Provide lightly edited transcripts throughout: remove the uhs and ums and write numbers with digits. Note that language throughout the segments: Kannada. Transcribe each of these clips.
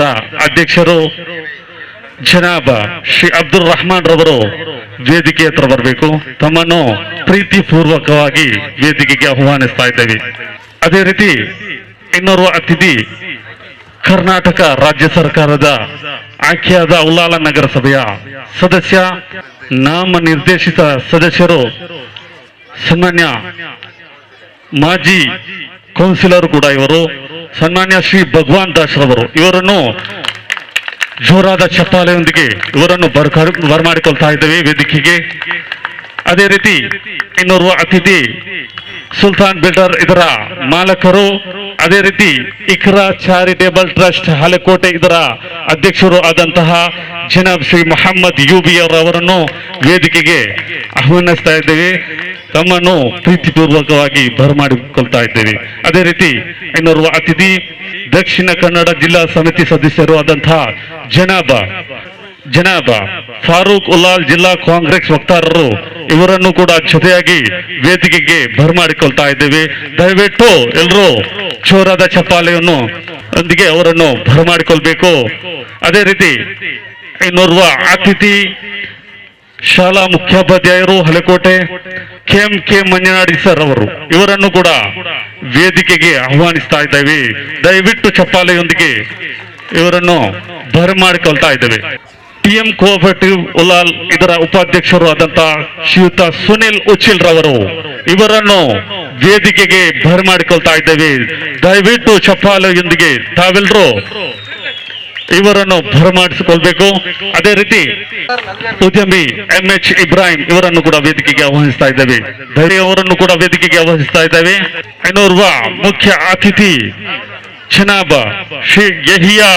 ಇದರ ಅಧ್ಯಕ್ಷರು ಜನಾಬ ಶ್ರೀ ಅಬ್ದುಲ್ ರಹಮಾನ್ ರವರು ವೇದಿಕೆ ಹತ್ರ ಬರಬೇಕು. ತಮ್ಮನ್ನು ಪ್ರೀತಿಪೂರ್ವಕವಾಗಿ ವೇದಿಕೆಗೆ ಆಹ್ವಾನಿಸ್ತಾ ಇದ್ದೇವೆ. ಅದೇ ರೀತಿ ಇನ್ನೋರ್ವ ಅತಿಥಿ ಕರ್ನಾಟಕ ರಾಜ್ಯ ಸರ್ಕಾರದ ಆಯ್ಕೆಯಾದ ಉಳ್ಳಾಲ ನಗರಸಭೆಯ ಸದಸ್ಯ, ನಾಮ ನಿರ್ದೇಶಿತ ಸದಸ್ಯರು, ಸನ್ಮಾನ್ಯ ಮಾಜಿ ಕೌನ್ಸಿಲರ್ ಕೂಡ ಇವರು, ಸನ್ಮಾನ್ಯ ಶ್ರೀ ಭಗವಾನ್ ದಾಸ್ ರವರು. ಇವರನ್ನು ಜೋರಾದ ಚಪ್ಪಾಳೆಯೊಂದಿಗೆ ಇವರನ್ನು ಬರಮಾಡಿಕೊಳ್ತಾ ಇದ್ದೇವೆ ವೇದಿಕೆಗೆ. ಅದೇ ರೀತಿ ಇನ್ನೋರ್ವ ಅತಿಥಿ ಸುಲ್ತಾನ್ ಬಿಲ್ಡರ್ ಇದರ ಮಾಲಕರು, ಅದೇ ರೀತಿ ಇಕ್ರಾ ಚಾರಿಟೇಬಲ್ ಟ್ರಸ್ಟ್ ಹಳೆಕೋಟೆ ಇದರ ಅಧ್ಯಕ್ಷರು ಆದಂತಹ ಜನಾಬ್ ಶ್ರೀ ಮೊಹಮ್ಮದ್ ಯೂಬಿ ಅವರನ್ನು ವೇದಿಕೆಗೆ ಆಹ್ವಾನಿಸ್ತಾ ಇದ್ದೇವೆ. ತಮ್ಮನ್ನು ಪ್ರೀತಿಪೂರ್ವಕವಾಗಿ ಬರಮಾಡಿಕೊಳ್ತಾ ಇದ್ದೇವೆ. ಅದೇ ರೀತಿ ಇನ್ನೋರ್ವ ಅತಿಥಿ ದಕ್ಷಿಣ ಕನ್ನಡ ಜಿಲ್ಲಾ ಸಮಿತಿ ಸದಸ್ಯರು ಆದಂತಹ ಜನಾಬ ಫಾರೂಕ್ ಉಲ್ಲಾಲ್ ಜಿಲ್ಲಾ ಕಾಂಗ್ರೆಸ್ ವಕ್ತಾರರು, ಇವರನ್ನು ಕೂಡ ಜೊತೆಯಾಗಿ ವೇದಿಕೆಗೆ ಬರಮಾಡಿಕೊಳ್ತಾ ಇದ್ದೇವೆ. ದಯವಿಟ್ಟು ಎಲ್ಲರೂ ಜೋರಾದ ಚಪ್ಪಾಳೆಯನ್ನು ಒಂದಿಗೆ ಅವರನ್ನು ಬರಮಾಡಿಕೊಳ್ಬೇಕು. ಅದೇ ರೀತಿ ಇನ್ನೋರ್ವ ಅತಿಥಿ ಶಾಲಾ ಮುಖ್ಯೋಪಾಧ್ಯಾಯರು ಹಳೆಕೋಟೆ ಕೆ ಮಂಜನಾಡಿ ಸರ್ ಅವರು, ಇವರನ್ನು ಕೂಡ ವೇದಿಕೆಗೆ ಆಹ್ವಾನಿಸ್ತಾ ಇದ್ದೇವೆ. ದಯವಿಟ್ಟು ಚಪ್ಪಾಳೆಯೊಂದಿಗೆ ಇವರನ್ನು ಬರಮಾಡಿಕೊಳ್ತಾ ಇದ್ದೇವೆ. ಟಿಎಂ ಕೋಆಪರೇಟಿವ್ ಉಲಾಲ್ ಇದರ ಉಪಾಧ್ಯಕ್ಷರು ಆದಂತಹ ಶ್ರೀಯುತ ಸುನಿಲ್ ಉಚಿಲ್ ರವರು, ಇವರನ್ನು ವೇದಿಕೆಗೆ ಬರಮಾಡಿಕೊಳ್ತಾ ಇದ್ದೇವೆ. ದಯವಿಟ್ಟು ಚಪ್ಪಾಳೆಯೊಂದಿಗೆ ತಾವೆಲ್ಲರೂ ಇವರನ್ನು ಬರಮಾಡಿಸಿಕೊಳ್ಬೇಕು. ಅದೇ ರೀತಿ ಉದ್ಯಮಿ MH ಇಬ್ರಾಹಿಂ ಇವರನ್ನು ಕೂಡ ವೇದಿಕೆಗೆ ಆಹ್ವಾನಿಸ್ತಾ ಇದ್ದೇವೆ. ಅವರನ್ನು ಕೂಡ ವೇದಿಕೆಗೆ ಆಹ್ವಾನಿಸ್ತಾ ಇದ್ದೇವೆ. ಇನ್ನೋರ್ವ ಮುಖ್ಯ ಅತಿಥಿ ಜನಾಬ ಶ್ರೀ ಯಹಿಯಾ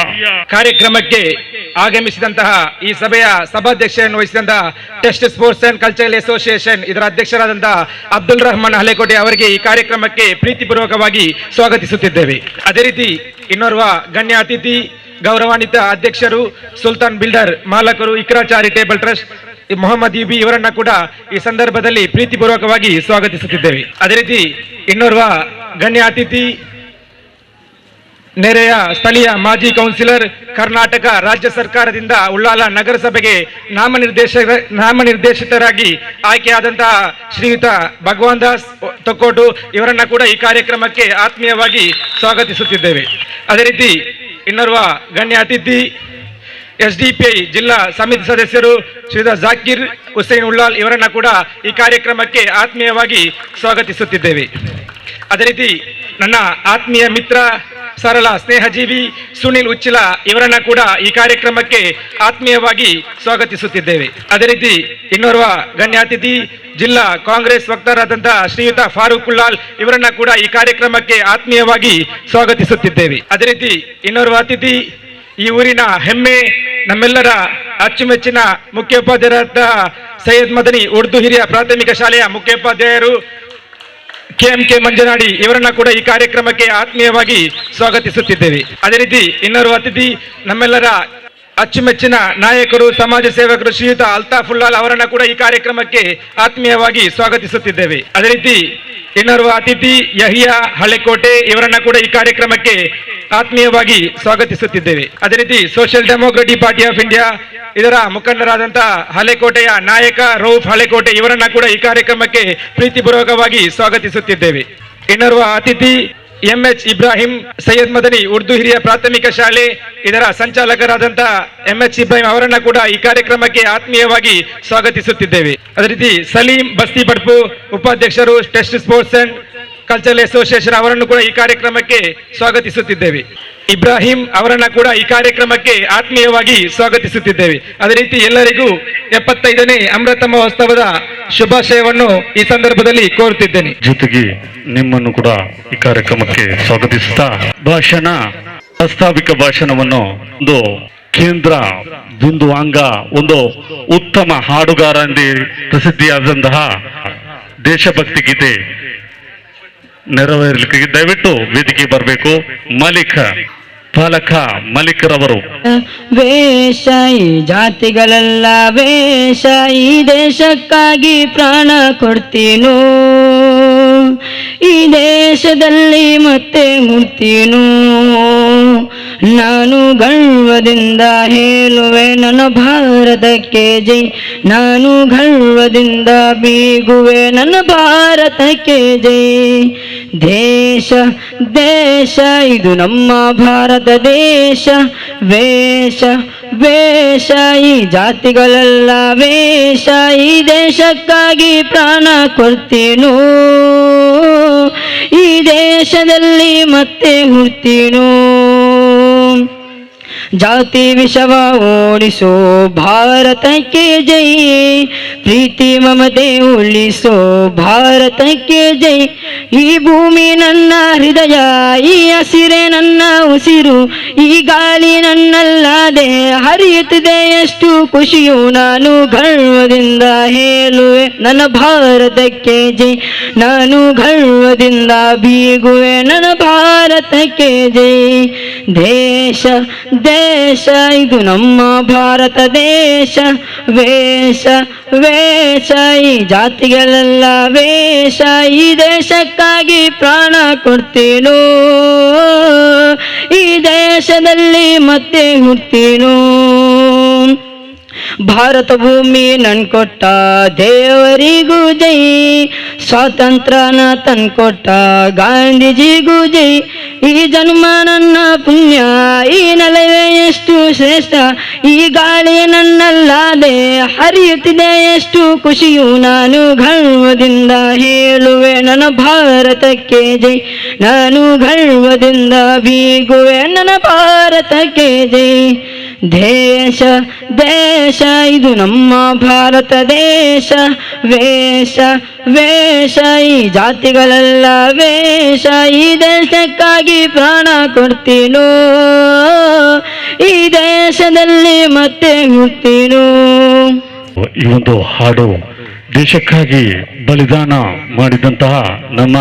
ಕಾರ್ಯಕ್ರಮಕ್ಕೆ ಆಗಮಿಸಿದಂತಹ ಈ ಸಭೆಯ ಸಭಾಧ್ಯಕ್ಷೆಯನ್ನು ವಹಿಸಿದಂತಹ test sports and cultural association ಇದರ ಅಧ್ಯಕ್ಷರಾದಂತಹ ಅಬ್ದುಲ್ ರಹಮಾನ್ ಹಳೆಕೋಟೆ ಅವರಿಗೆ ಈ ಕಾರ್ಯಕ್ರಮಕ್ಕೆ ಪ್ರೀತಿಪೂರ್ವಕವಾಗಿ ಸ್ವಾಗತಿಸುತ್ತಿದ್ದೇವೆ. ಅದೇ ರೀತಿ ಇನ್ನೋರ್ವ ಗಣ್ಯ ಅತಿಥಿ ಗೌರವಾನ್ವಿತ ಅಧ್ಯಕ್ಷರು ಸುಲ್ತಾನ್ ಬಿಲ್ಡರ್ ಮಾಲಕರು Iqra charitable trust Mohammed UB ಇವರನ್ನ ಕೂಡ ಈ ಸಂದರ್ಭದಲ್ಲಿ ಪ್ರೀತಿಪೂರ್ವಕವಾಗಿ ಸ್ವಾಗತಿಸುತ್ತಿದ್ದೇವೆ. ಅದೇ ರೀತಿ ಇನ್ನೋರ್ವ ಗಣ್ಯ ಅತಿಥಿ ನೆರೆಯ ಸ್ಥಳೀಯ ಮಾಜಿ ಕೌನ್ಸಿಲರ್, ಕರ್ನಾಟಕ ರಾಜ್ಯ ಸರ್ಕಾರದಿಂದ ಉಳ್ಳಾಲ ನಗರಸಭೆಗೆ ನಾಮನಿರ್ದೇಶಿತರಾಗಿ ಆಯ್ಕೆಯಾದಂತಹ ಶ್ರೀಯುತ ಭಗವಾನ್ ದಾಸ್ ತೊಕ್ಕೋಟು ಇವರನ್ನ ಕೂಡ ಈ ಕಾರ್ಯಕ್ರಮಕ್ಕೆ ಆತ್ಮೀಯವಾಗಿ ಸ್ವಾಗತಿಸುತ್ತಿದ್ದೇವೆ. ಅದೇ ರೀತಿ ಇನ್ನೋರ್ವ ಗಣ್ಯ ಅತಿಥಿ SDPI ಜಿಲ್ಲಾ ಸಮಿತಿ ಸದಸ್ಯರು ಶ್ರೀಯುತ ಜಾಕಿರ್ ಹುಸೇನ್ ಉಳ್ಳಾಲ್ ಇವರನ್ನ ಕೂಡ ಈ ಕಾರ್ಯಕ್ರಮಕ್ಕೆ ಆತ್ಮೀಯವಾಗಿ ಸ್ವಾಗತಿಸುತ್ತಿದ್ದೇವೆ. ಅದೇ ರೀತಿ ನನ್ನ ಆತ್ಮೀಯ ಮಿತ್ರ, ಸರಳ ಸ್ನೇಹಜೀವಿ ಸುನಿಲ್ ಉಚ್ಚಿಲ ಇವರನ್ನ ಕೂಡ ಈ ಕಾರ್ಯಕ್ರಮಕ್ಕೆ ಆತ್ಮೀಯವಾಗಿ ಸ್ವಾಗತಿಸುತ್ತಿದ್ದೇವೆ. ಅದೇ ರೀತಿ ಇನ್ನೋರ್ವ ಗಣ್ಯ ಅತಿಥಿ ಜಿಲ್ಲಾ ಕಾಂಗ್ರೆಸ್ ವಕ್ತಾರರಾದಂತಹ ಶ್ರೀಯುತ ಫಾರೂಕ್ ಉಲ್ಲಾಲ್ ಇವರನ್ನ ಕೂಡ ಈ ಕಾರ್ಯಕ್ರಮಕ್ಕೆ ಆತ್ಮೀಯವಾಗಿ ಸ್ವಾಗತಿಸುತ್ತಿದ್ದೇವೆ. ಅದೇ ರೀತಿ ಇನ್ನೋರ್ವ ಅತಿಥಿ ಈ ಊರಿನ ಹೆಮ್ಮೆ, ನಮ್ಮೆಲ್ಲರ ಅಚ್ಚುಮೆಚ್ಚಿನ ಮುಖ್ಯೋಪಾಧ್ಯಾಯರಾದ ಸೈಯದ್ ಮದನಿ ಉರ್ದು ಹಿರಿಯ ಪ್ರಾಥಮಿಕ ಶಾಲೆಯ ಮುಖ್ಯೋಪಾಧ್ಯಾಯರು KMK ಮಂಜನಾಡಿ ಇವರನ್ನ ಕೂಡ ಈ ಕಾರ್ಯಕ್ರಮಕ್ಕೆ ಆತ್ಮೀಯವಾಗಿ ಸ್ವಾಗತಿಸುತ್ತಿದ್ದೇವೆ. ಅದೇ ರೀತಿ ಇನ್ನೋರ್ವ ಅತಿಥಿ ನಮ್ಮೆಲ್ಲರ ಅಚ್ಚುಮೆಚ್ಚಿನ ನಾಯಕರು, ಸಮಾಜ ಸೇವಕರು ಶ್ರೀಯುತ ಅಲ್ತಾಫ್ ಉಲ್ಲಾಲ್ ಅವರನ್ನ ಕೂಡ ಈ ಕಾರ್ಯಕ್ರಮಕ್ಕೆ ಆತ್ಮೀಯವಾಗಿ ಸ್ವಾಗತಿಸುತ್ತಿದ್ದೇವೆ. ಅದೇ ರೀತಿ ಇನ್ನೋರ್ವ ಅತಿಥಿ ಯಹಿಯಾ ಹಳೆಕೋಟೆ ಇವರನ್ನ ಕೂಡ ಈ ಕಾರ್ಯಕ್ರಮಕ್ಕೆ ಆತ್ಮೀಯವಾಗಿ ಸ್ವಾಗತಿಸುತ್ತಿದ್ದೇವೆ. ಅದೇ ರೀತಿ social democratic party of India ಇದರ ಮುಖಂಡರಾದಂತಹ ಹಳೆಕೋಟೆಯ ನಾಯಕ ರೌಫ್ ಹಳೆಕೋಟೆ ಇವರನ್ನ ಕೂಡ ಈ ಕಾರ್ಯಕ್ರಮಕ್ಕೆ ಪ್ರೀತಿಪೂರ್ವಕವಾಗಿ ಸ್ವಾಗತಿಸುತ್ತಿದ್ದೇವೆ. ಇನ್ನೋರ್ವ ಅತಿಥಿ MH ಇಬ್ರಾಹಿಂ ಸೈಯದ್ ಮದನಿ ಉರ್ದು ಹಿರಿಯ ಪ್ರಾಥಮಿಕ ಶಾಲೆ ಇದರ ಸಂಚಾಲಕರಾದಂತಹ MH ಇಬ್ರಾಹಿಂ ಅವರನ್ನ ಕೂಡ ಈ ಕಾರ್ಯಕ್ರಮಕ್ಕೆ ಆತ್ಮೀಯವಾಗಿ ಸ್ವಾಗತಿಸುತ್ತಿದ್ದೇವೆ. ಅದೇ ರೀತಿ ಸಲೀಂ ಬಸ್ತಿ ಬಡ್ಪು ಉಪಾಧ್ಯಕ್ಷರು test sports and cultural association ಅವರನ್ನು ಕೂಡ ಈ ಕಾರ್ಯಕ್ರಮಕ್ಕೆ ಸ್ವಾಗತಿಸುತ್ತಿದ್ದೇವೆ. ಇಬ್ರಾಹಿಂ ಅವರನ್ನ ಕೂಡ ಈ ಕಾರ್ಯಕ್ರಮಕ್ಕೆ ಆತ್ಮೀಯವಾಗಿ ಸ್ವಾಗತಿಸುತ್ತಿದ್ದೇವೆ. ಅದೇ ರೀತಿ ಎಲ್ಲರಿಗೂ 75ನೇ ಅಮೃತ ಮಹೋತ್ಸವದ ಶುಭಾಶಯವನ್ನು ಈ ಸಂದರ್ಭದಲ್ಲಿ ಕೋರುತ್ತಿದ್ದೇನೆ. ಜೊತೆಗೆ ನಿಮ್ಮನ್ನು ಕೂಡ ಈ ಕಾರ್ಯಕ್ರಮಕ್ಕೆ ಸ್ವಾಗತಿಸುತ್ತಾ ಪ್ರಾಸ್ತಾವಿಕ ಭಾಷಣವನ್ನು ಒಂದು ಕೇಂದ್ರ ಬಿಂದು ಅಂಗ, ಒಂದು ಉತ್ತಮ ಹಾಡುಗಾರ ಎಂದೇ ಪ್ರಸಿದ್ಧಿಯಾದಂತಹ ದೇಶಭಕ್ತಿ ಗೀತೆ ನೆರವೇರಲಿಕ್ಕೆ ದಯವಿಟ್ಟು ವೇದಿಕೆ ಬರಬೇಕು. ಪಾಲಕ ಮಲಿಕ್ರವರು. ವೇಷ ಈ ಜಾತಿಗಳೆಲ್ಲ ವೇಷ, ಈ ದೇಶಕ್ಕಾಗಿ ಪ್ರಾಣ ಕೊಡ್ತೀನೋ, ಈ ದೇಶದಲ್ಲಿ ಮತ್ತೆ ಹುಡ್ತೀನೋ, ನಾನು ಗರ್ವದಿಂದ ಹೇಳುವೆ ನನ್ನ ಭಾರತಕ್ಕೆ ಜೈ. ನಾನು ಗರ್ವದಿಂದ ಬೀಗುವೆ ನನ್ನ ಭಾರತಕ್ಕೆ ಜೈ. ದೇಶ ದೇಶ ಇದು ನಮ್ಮ ಭಾರತ ದೇಶ. ವೇಷ ವೇಷ ಈ ಜಾತಿಗಳೆಲ್ಲ ವೇಷ. ಈ ದೇಶಕ್ಕಾಗಿ ಪ್ರಾಣ ಕೊಡ್ತೀನೋ, ಈ ದೇಶದಲ್ಲಿ ಮತ್ತೆ ಹುಡ್ತೀನೋ. ಜಾತಿ ವಿಷವ ಓಡಿಸೋ ಭಾರತಕ್ಕೆ ಜೈ. ಪ್ರೀತಿ ಮಮತೆ ಉಳಿಸೋ ಭಾರತಕ್ಕೆ ಜೈ. ಈ ಭೂಮಿ ನನ್ನ ಹೃದಯ, ಈ ಹಸಿರೇ ನನ್ನ ಉಸಿರು. ಈ ಗಾಳಿ ನನ್ನಲ್ಲದೆ ಹರಿಯುತ್ತಿದೆ ಎಷ್ಟು ಖುಷಿಯು. ನಾನು ಗರ್ವದಿಂದ ಹೇಳುವೆ ನನ್ನ ಭಾರತಕ್ಕೆ ಜೈ. ನಾನು ಗರ್ವದಿಂದ ಬೀಗುವೆ ನನ್ನ ಭಾರತಕ್ಕೆ ಜೈ. ದೇಶ ದೇಶ ಇದು ನಮ್ಮ ಭಾರತ ದೇಶ. ವೇಷ ವೇಷ ಈ ಜಾತಿಗಳೆಲ್ಲ ವೇಷ. ಈ ದೇಶಕ್ಕಾಗಿ ಪ್ರಾಣ ಕೊಡ್ತೀನೋ, ಈ ದೇಶದಲ್ಲಿ ಮತ್ತೆ ಹುಡ್ತೀನೋ. ಭಾರತ ಭೂಮಿ ನನ್ ಕೊಟ್ಟ ದೇವರಿಗೂ ಜೈ. ಸ್ವಾತಂತ್ರ್ಯನ ತಂದ್ಕೊಟ್ಟ ಗಾಂಧೀಜಿಗೂ ಜೈ. ಈ ಜನ್ಮ ನನ್ನ ಪುಣ್ಯ, ಈ ನೆಲವೇ ಎಷ್ಟು ಶ್ರೇಷ್ಠ. ಈ ಗಾಳಿ ನನ್ನಲ್ಲದೆ ಹರಿಯುತ್ತಿದೆ ಎಷ್ಟು ಖುಷಿಯು. ನಾನು ಗರ್ವದಿಂದ ಹೇಳುವೆ ನನ್ನ ಭಾರತಕ್ಕೆ ಜೈ. ನಾನು ಗರ್ವದಿಂದ ಬೀಗುವೆ ನನ್ನ ಭಾರತಕ್ಕೆ ಜೈ. ದೇಶ ದೇಶ ಇದು ನಮ್ಮ ಭಾರತ ದೇಶ. ವೇಷ ವೇಷ ಈ ಜಾತಿಗಳೆಲ್ಲ ವೇಷ. ಈ ದೇಶಕ್ಕಾಗಿ ಪ್ರಾಣ ಕೊಡ್ತೀನೋ, ಈ ದೇಶದಲ್ಲಿ ಮತ್ತೆ ಹುಡ್ತೀನೋ. ಈ ಒಂದು ಹಾಡು ದೇಶಕ್ಕಾಗಿ ಬಲಿದಾನ ಮಾಡಿದಂತಹ ನಮ್ಮ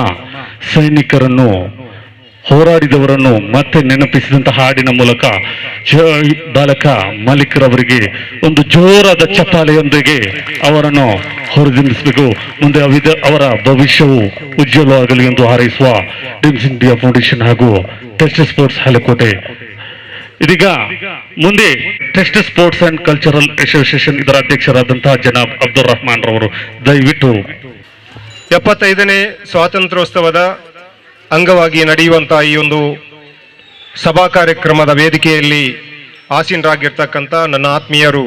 ಸೈನಿಕರನ್ನು, ಹೋರಾಡಿದವರನ್ನು ಮತ್ತೆ ನೆನಪಿಸಿದಂತಹ ಹಾಡಿನ ಮೂಲಕ ಬಾಲಕ ಮಲಿಕ್ರವರಿಗೆ ಒಂದು ಜೋರಾದ ಚಪ್ಪಾಳೆಯೊಂದಿಗೆ ಅವರನ್ನು ಹೊರದಿಂದಿಸಬೇಕು. ಮುಂದೆ ಅವರ ಭವಿಷ್ಯವು ಉಜ್ವಲವಾಗಲಿ ಎಂದು ಹಾರೈಸುವ ಡಿಮ್ಸ್ ಇಂಡಿಯಾ ಫೌಂಡೇಶನ್ ಹಾಗೂ ಟೆಸ್ಟ್ ಸ್ಪೋರ್ಟ್ಸ್ ಹಳೆಕೋಟೆ. ಇದೀಗ ಮುಂದೆ test sports and cultural association ಇದರ ಅಧ್ಯಕ್ಷರಾದಂತಹ ಜನಾಬ್ ಅಬ್ದುಲ್ ರಹಮಾನ್ ರವರು ದಯವಿಟ್ಟು 75ನೇ ಸ್ವಾತಂತ್ರ್ಯೋತ್ಸವದ ಅಂಗವಾಗಿ ನಡೆಯುವಂತಹ ಈ ಒಂದು ಸಭಾ ಕಾರ್ಯಕ್ರಮದ ವೇದಿಕೆಯಲ್ಲಿ ಆಸೀನರಾಗಿರ್ತಕ್ಕಂಥ ನನ್ನ ಆತ್ಮೀಯರು,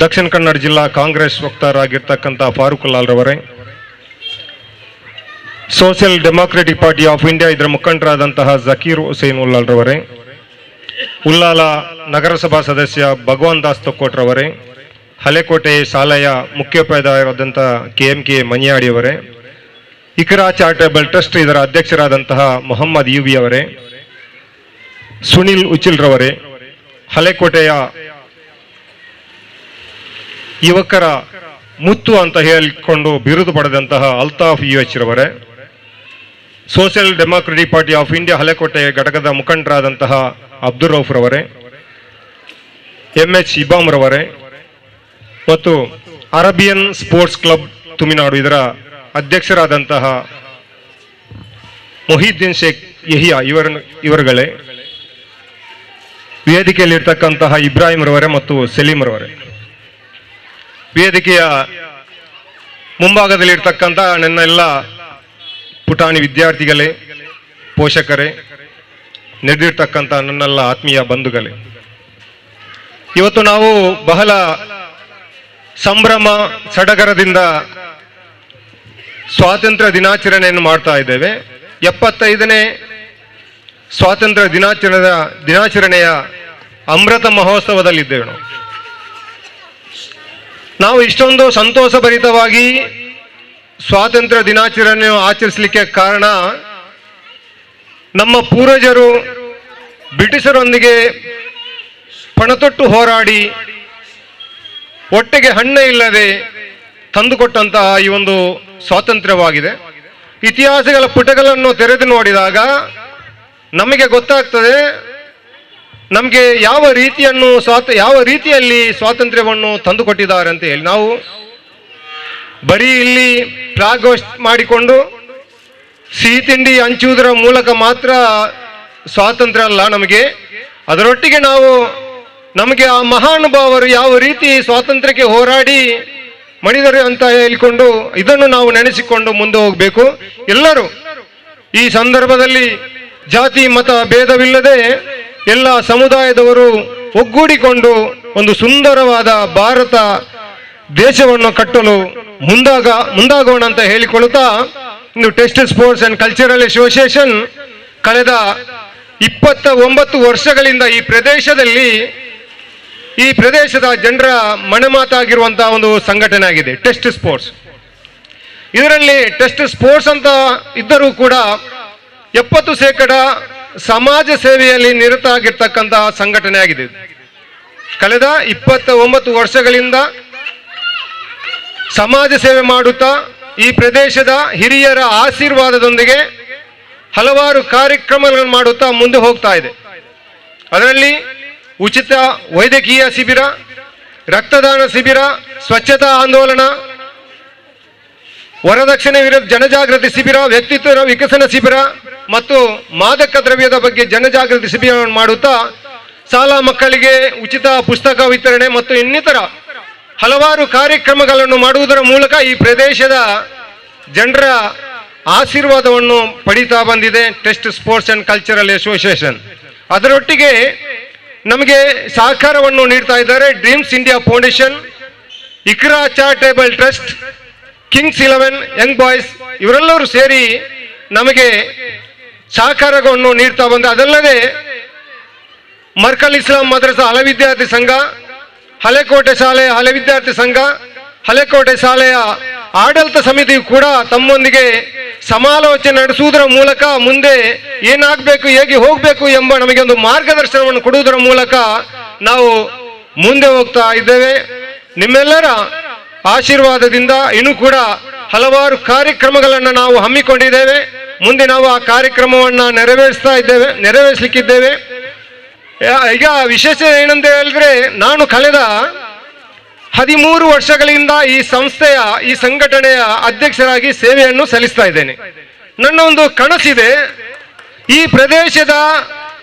ದಕ್ಷಿಣ ಕನ್ನಡ ಜಿಲ್ಲಾ ಕಾಂಗ್ರೆಸ್ ವಕ್ತಾರರಾಗಿರ್ತಕ್ಕಂಥ ಫಾರೂಕ್ ಲಾಲ್ ರವರೇ, social democratic party of India ಇದರ ಮುಖಂಡರಾದಂತಹ ಜಕೀರ್ ಹುಸೇನ್ ಉಲ್ಲಾಲ್ ರವರೇ, ಉಲ್ಲಾಲ ನಗರಸಭಾ ಸದಸ್ಯ ಭಗವಾನ್ ದಾಸ್ ತೊಕ್ಕೋಟ್ರವರೇ, ಹಳೆಕೋಟೆ ಶಾಲೆಯ ಮುಖ್ಯೋಪಾಧ್ಯಾಯರಾದಂಥ KMK ಮನಿಯಾಡಿಯವರೇ, ಇಕ್ರಾ ಚಾರಿಟೇಬಲ್ ಟ್ರಸ್ಟ್ ಇದರ ಅಧ್ಯಕ್ಷರಾದಂತಹ ಮೊಹಮ್ಮದ್ ಯುಬಿ ಅವರೇ, ಸುನಿಲ್ ಉಚಿಲ್ ರವರೇ, ಹಳೆಕೋಟೆಯ ಯುವಕರ ಮುತ್ತು ಅಂತ ಹೇಳಿಕೊಂಡು ಬಿರುದು ಪಡೆದಂತಹ ಅಲ್ತಾಫ್ UH ರವರೇ, social democratic party of India Halekote ಘಟಕದ ಮುಖಂಡರಾದಂತಹ ಅಬ್ದುಲ್ ರೌಫ್ ರವರೇ, MH ಇಬಾಮ್ ರವರೇ ಮತ್ತು ಅರೇಬಿಯನ್ ಸ್ಪೋರ್ಟ್ಸ್ ಕ್ಲಬ್ ತುಮಿನಾಡು ಇದರ ಅಧ್ಯಕ್ಷರಾದಂತಹ ಮೊಹಿದ್ದೀನ್ ಶೇಖ್ ಯಹಿಯಾ ಇವರುಗಳೇ, ವೇದಿಕೆಯಲ್ಲಿರ್ತಕ್ಕಂತಹ ಇಬ್ರಾಹಿಂ ರವರೇ ಮತ್ತು ಸಲೀಂ ರವರೇ, ವೇದಿಕೆಯ ಮುಂಭಾಗದಲ್ಲಿರ್ತಕ್ಕಂತಹ ನನ್ನ ಎಲ್ಲ ಪುಟಾಣಿ ವಿದ್ಯಾರ್ಥಿಗಳೇ, ಪೋಷಕರೇ, ನೆರೆದಿರ್ತಕ್ಕಂಥ ನನ್ನೆಲ್ಲ ಆತ್ಮೀಯ ಬಂಧುಗಳೇ, ಇವತ್ತು ನಾವು ಬಹಳ ಸಂಭ್ರಮ ಸಡಗರದಿಂದ ಸ್ವಾತಂತ್ರ್ಯ ದಿನಾಚರಣೆಯನ್ನು ಮಾಡ್ತಾ ಇದ್ದೇವೆ. 75ನೇ ಸ್ವಾತಂತ್ರ್ಯ ದಿನಾಚರಣೆಯ ಅಮೃತ ಮಹೋತ್ಸವದಲ್ಲಿದ್ದೇವೆ. ನಾವು ಇಷ್ಟೊಂದು ಸಂತೋಷಭರಿತವಾಗಿ ಸ್ವಾತಂತ್ರ್ಯ ದಿನಾಚರಣೆಯನ್ನು ಆಚರಿಸಲಿಕ್ಕೆ ಕಾರಣ, ನಮ್ಮ ಪೂರ್ವಜರು ಬ್ರಿಟಿಷರೊಂದಿಗೆ ಪಣತೊಟ್ಟು ಹೋರಾಡಿ ಹೊಟ್ಟೆಗೆ ಹಣ್ಣೆ ಇಲ್ಲದೆ ತಂದುಕೊಟ್ಟಂತಹ ಈ ಒಂದು ಸ್ವಾತಂತ್ರ್ಯವಾಗಿದೆ. ಇತಿಹಾಸಗಳ ಪುಟಗಳನ್ನು ತೆರೆದು ನೋಡಿದಾಗ ನಮಗೆ ಗೊತ್ತಾಗ್ತದೆ ನಮಗೆ ಯಾವ ರೀತಿಯಲ್ಲಿ ಸ್ವಾತಂತ್ರ್ಯವನ್ನು ತಂದುಕೊಟ್ಟಿದ್ದಾರೆ ಅಂತ ಹೇಳಿ. ನಾವು ಬರೀ ಇಲ್ಲಿ ಫ್ಲಾಗ್ ಹೋಸ್ಟ್ ಮಾಡಿಕೊಂಡು ಸಿಹಿ ತಿಂಡಿ ಹಂಚುವುದರ ಮೂಲಕ ಮಾತ್ರ ಸ್ವಾತಂತ್ರ್ಯ ಅಲ್ಲ ನಮಗೆ, ಅದರೊಟ್ಟಿಗೆ ನಾವು ನಮಗೆ ಆ ಮಹಾನುಭಾವರು ಯಾವ ರೀತಿ ಸ್ವಾತಂತ್ರ್ಯಕ್ಕೆ ಹೋರಾಡಿ ಮಾಡಿದರು ಅಂತ ಹೇಳಿಕೊಂಡು ಇದನ್ನು ನಾವು ನೆನೆಸಿಕೊಂಡು ಮುಂದೆ ಹೋಗಬೇಕು. ಎಲ್ಲರೂ ಈ ಸಂದರ್ಭದಲ್ಲಿ ಜಾತಿ ಮತ ಭೇದವಿಲ್ಲದೆ ಎಲ್ಲ ಸಮುದಾಯದವರು ಒಗ್ಗೂಡಿಕೊಂಡು ಒಂದು ಸುಂದರವಾದ ಭಾರತ ದೇಶವನ್ನು ಕಟ್ಟಲು ಮುಂದಾಗೋಣ ಅಂತ ಹೇಳಿಕೊಳ್ಳುತ್ತಾ, ಇನ್ನು test sports and cultural association ಕಳೆದ 29 ವರ್ಷಗಳಿಂದ ಈ ಪ್ರದೇಶದ ಜನರ ಮನೆಮಾತಾಗಿರುವಂತಹ ಒಂದು ಸಂಘಟನೆ ಆಗಿದೆ ಟೆಸ್ಟ್ ಸ್ಪೋರ್ಟ್ಸ್. ಇದರಲ್ಲಿ ಟೆಸ್ಟ್ ಸ್ಪೋರ್ಟ್ಸ್ ಅಂತ ಇದ್ದರೂ ಕೂಡ 70% ಸಮಾಜ ಸೇವೆಯಲ್ಲಿ ನಿರತ ಆಗಿರ್ತಕ್ಕಂತಹ ಸಂಘಟನೆ ಆಗಿದೆ. ಕಳೆದ 29 ವರ್ಷಗಳಿಂದ ಸಮಾಜ ಸೇವೆ ಮಾಡುತ್ತಾ ಈ ಪ್ರದೇಶದ ಹಿರಿಯರ ಆಶೀರ್ವಾದದೊಂದಿಗೆ ಹಲವಾರು ಕಾರ್ಯಕ್ರಮಗಳನ್ನು ಮಾಡುತ್ತಾ ಮುಂದೆ ಹೋಗ್ತಾ ಇದೆ. ಅದರಲ್ಲಿ ಉಚಿತ ವೈದ್ಯಕೀಯ ಶಿಬಿರ, ರಕ್ತದಾನ ಶಿಬಿರ, ಸ್ವಚ್ಛತಾ ಆಂದೋಲನ, ವರದಕ್ಷಿಣೆ ವಿರುದ್ಧ ಜನಜಾಗೃತಿ ಶಿಬಿರ, ವ್ಯಕ್ತಿತ್ವ ವಿಕಸನ ಶಿಬಿರ ಮತ್ತು ಮಾದಕ ದ್ರವ್ಯದ ಬಗ್ಗೆ ಜನಜಾಗೃತಿ ಶಿಬಿರವನ್ನು ಮಾಡುತ್ತಾ ಶಾಲಾ ಮಕ್ಕಳಿಗೆ ಉಚಿತ ಪುಸ್ತಕ ವಿತರಣೆ ಮತ್ತು ಇನ್ನಿತರ ಹಲವಾರು ಕಾರ್ಯಕ್ರಮಗಳನ್ನು ಮಾಡುವುದರ ಮೂಲಕ ಈ ಪ್ರದೇಶದ ಜನರ ಆಶೀರ್ವಾದವನ್ನು ಪಡೀತಾ ಬಂದಿದೆ test sports and cultural association. ಅದರೊಟ್ಟಿಗೆ ನಮಗೆ ಸಹಕಾರವನ್ನು ನೀಡ್ತಾ ಇದ್ದಾರೆ dreams India foundation, Iqra charitable trust, Kings 11 Young boys ಇವರೆಲ್ಲರೂ ಸೇರಿ ನಮಗೆ ಸಹಕಾರವನ್ನು ನೀಡ್ತಾ ಬಂದ. ಅದಲ್ಲದೆ ಮರ್ಕಲ್ ಇಸ್ಲಾಂ ಮದ್ರಸಾ ಹಳೆ ವಿದ್ಯಾರ್ಥಿ ಸಂಘ, ಹಳೆಕೋಟೆ ಶಾಲೆಯ ಹಳೆ ವಿದ್ಯಾರ್ಥಿ ಸಂಘ, ಹಳೆಕೋಟೆ ಶಾಲೆಯ ಆಡಳಿತ ಸಮಿತಿಯು ಕೂಡ ತಮ್ಮೊಂದಿಗೆ ಸಮಾಲೋಚನೆ ನಡೆಸುವುದರ ಮೂಲಕ ಮುಂದೆ ಏನಾಗಬೇಕು, ಹೇಗೆ ಹೋಗಬೇಕು ಎಂಬ ನಮಗೆ ಒಂದು ಮಾರ್ಗದರ್ಶನವನ್ನು ಕೊಡುವುದರ ಮೂಲಕ ನಾವು ಮುಂದೆ ಹೋಗ್ತಾ ಇದ್ದೇವೆ. ನಿಮ್ಮೆಲ್ಲರ ಆಶೀರ್ವಾದದಿಂದ ಇನ್ನೂ ಕೂಡ ಹಲವಾರು ಕಾರ್ಯಕ್ರಮಗಳನ್ನು ನಾವು ಹಮ್ಮಿಕೊಂಡಿದ್ದೇವೆ. ಮುಂದೆ ನಾವು ಆ ಕಾರ್ಯಕ್ರಮವನ್ನು ನೆರವೇರಿಸಲಿಕ್ಕಿದ್ದೇವೆ. ಈಗ ವಿಶೇಷ ಏನಂತ ಹೇಳಿದ್ರೆ, ನಾನು ಕಳೆದ 13 ವರ್ಷಗಳಿಂದ ಈ ಸಂಸ್ಥೆಯ ಈ ಸಂಘಟನೆಯ ಅಧ್ಯಕ್ಷರಾಗಿ ಸೇವೆಯನ್ನು ಸಲ್ಲಿಸ್ತಾ ಇದ್ದೇನೆ. ನನ್ನ ಒಂದು ಕನಸಿದೆ, ಈ ಪ್ರದೇಶದ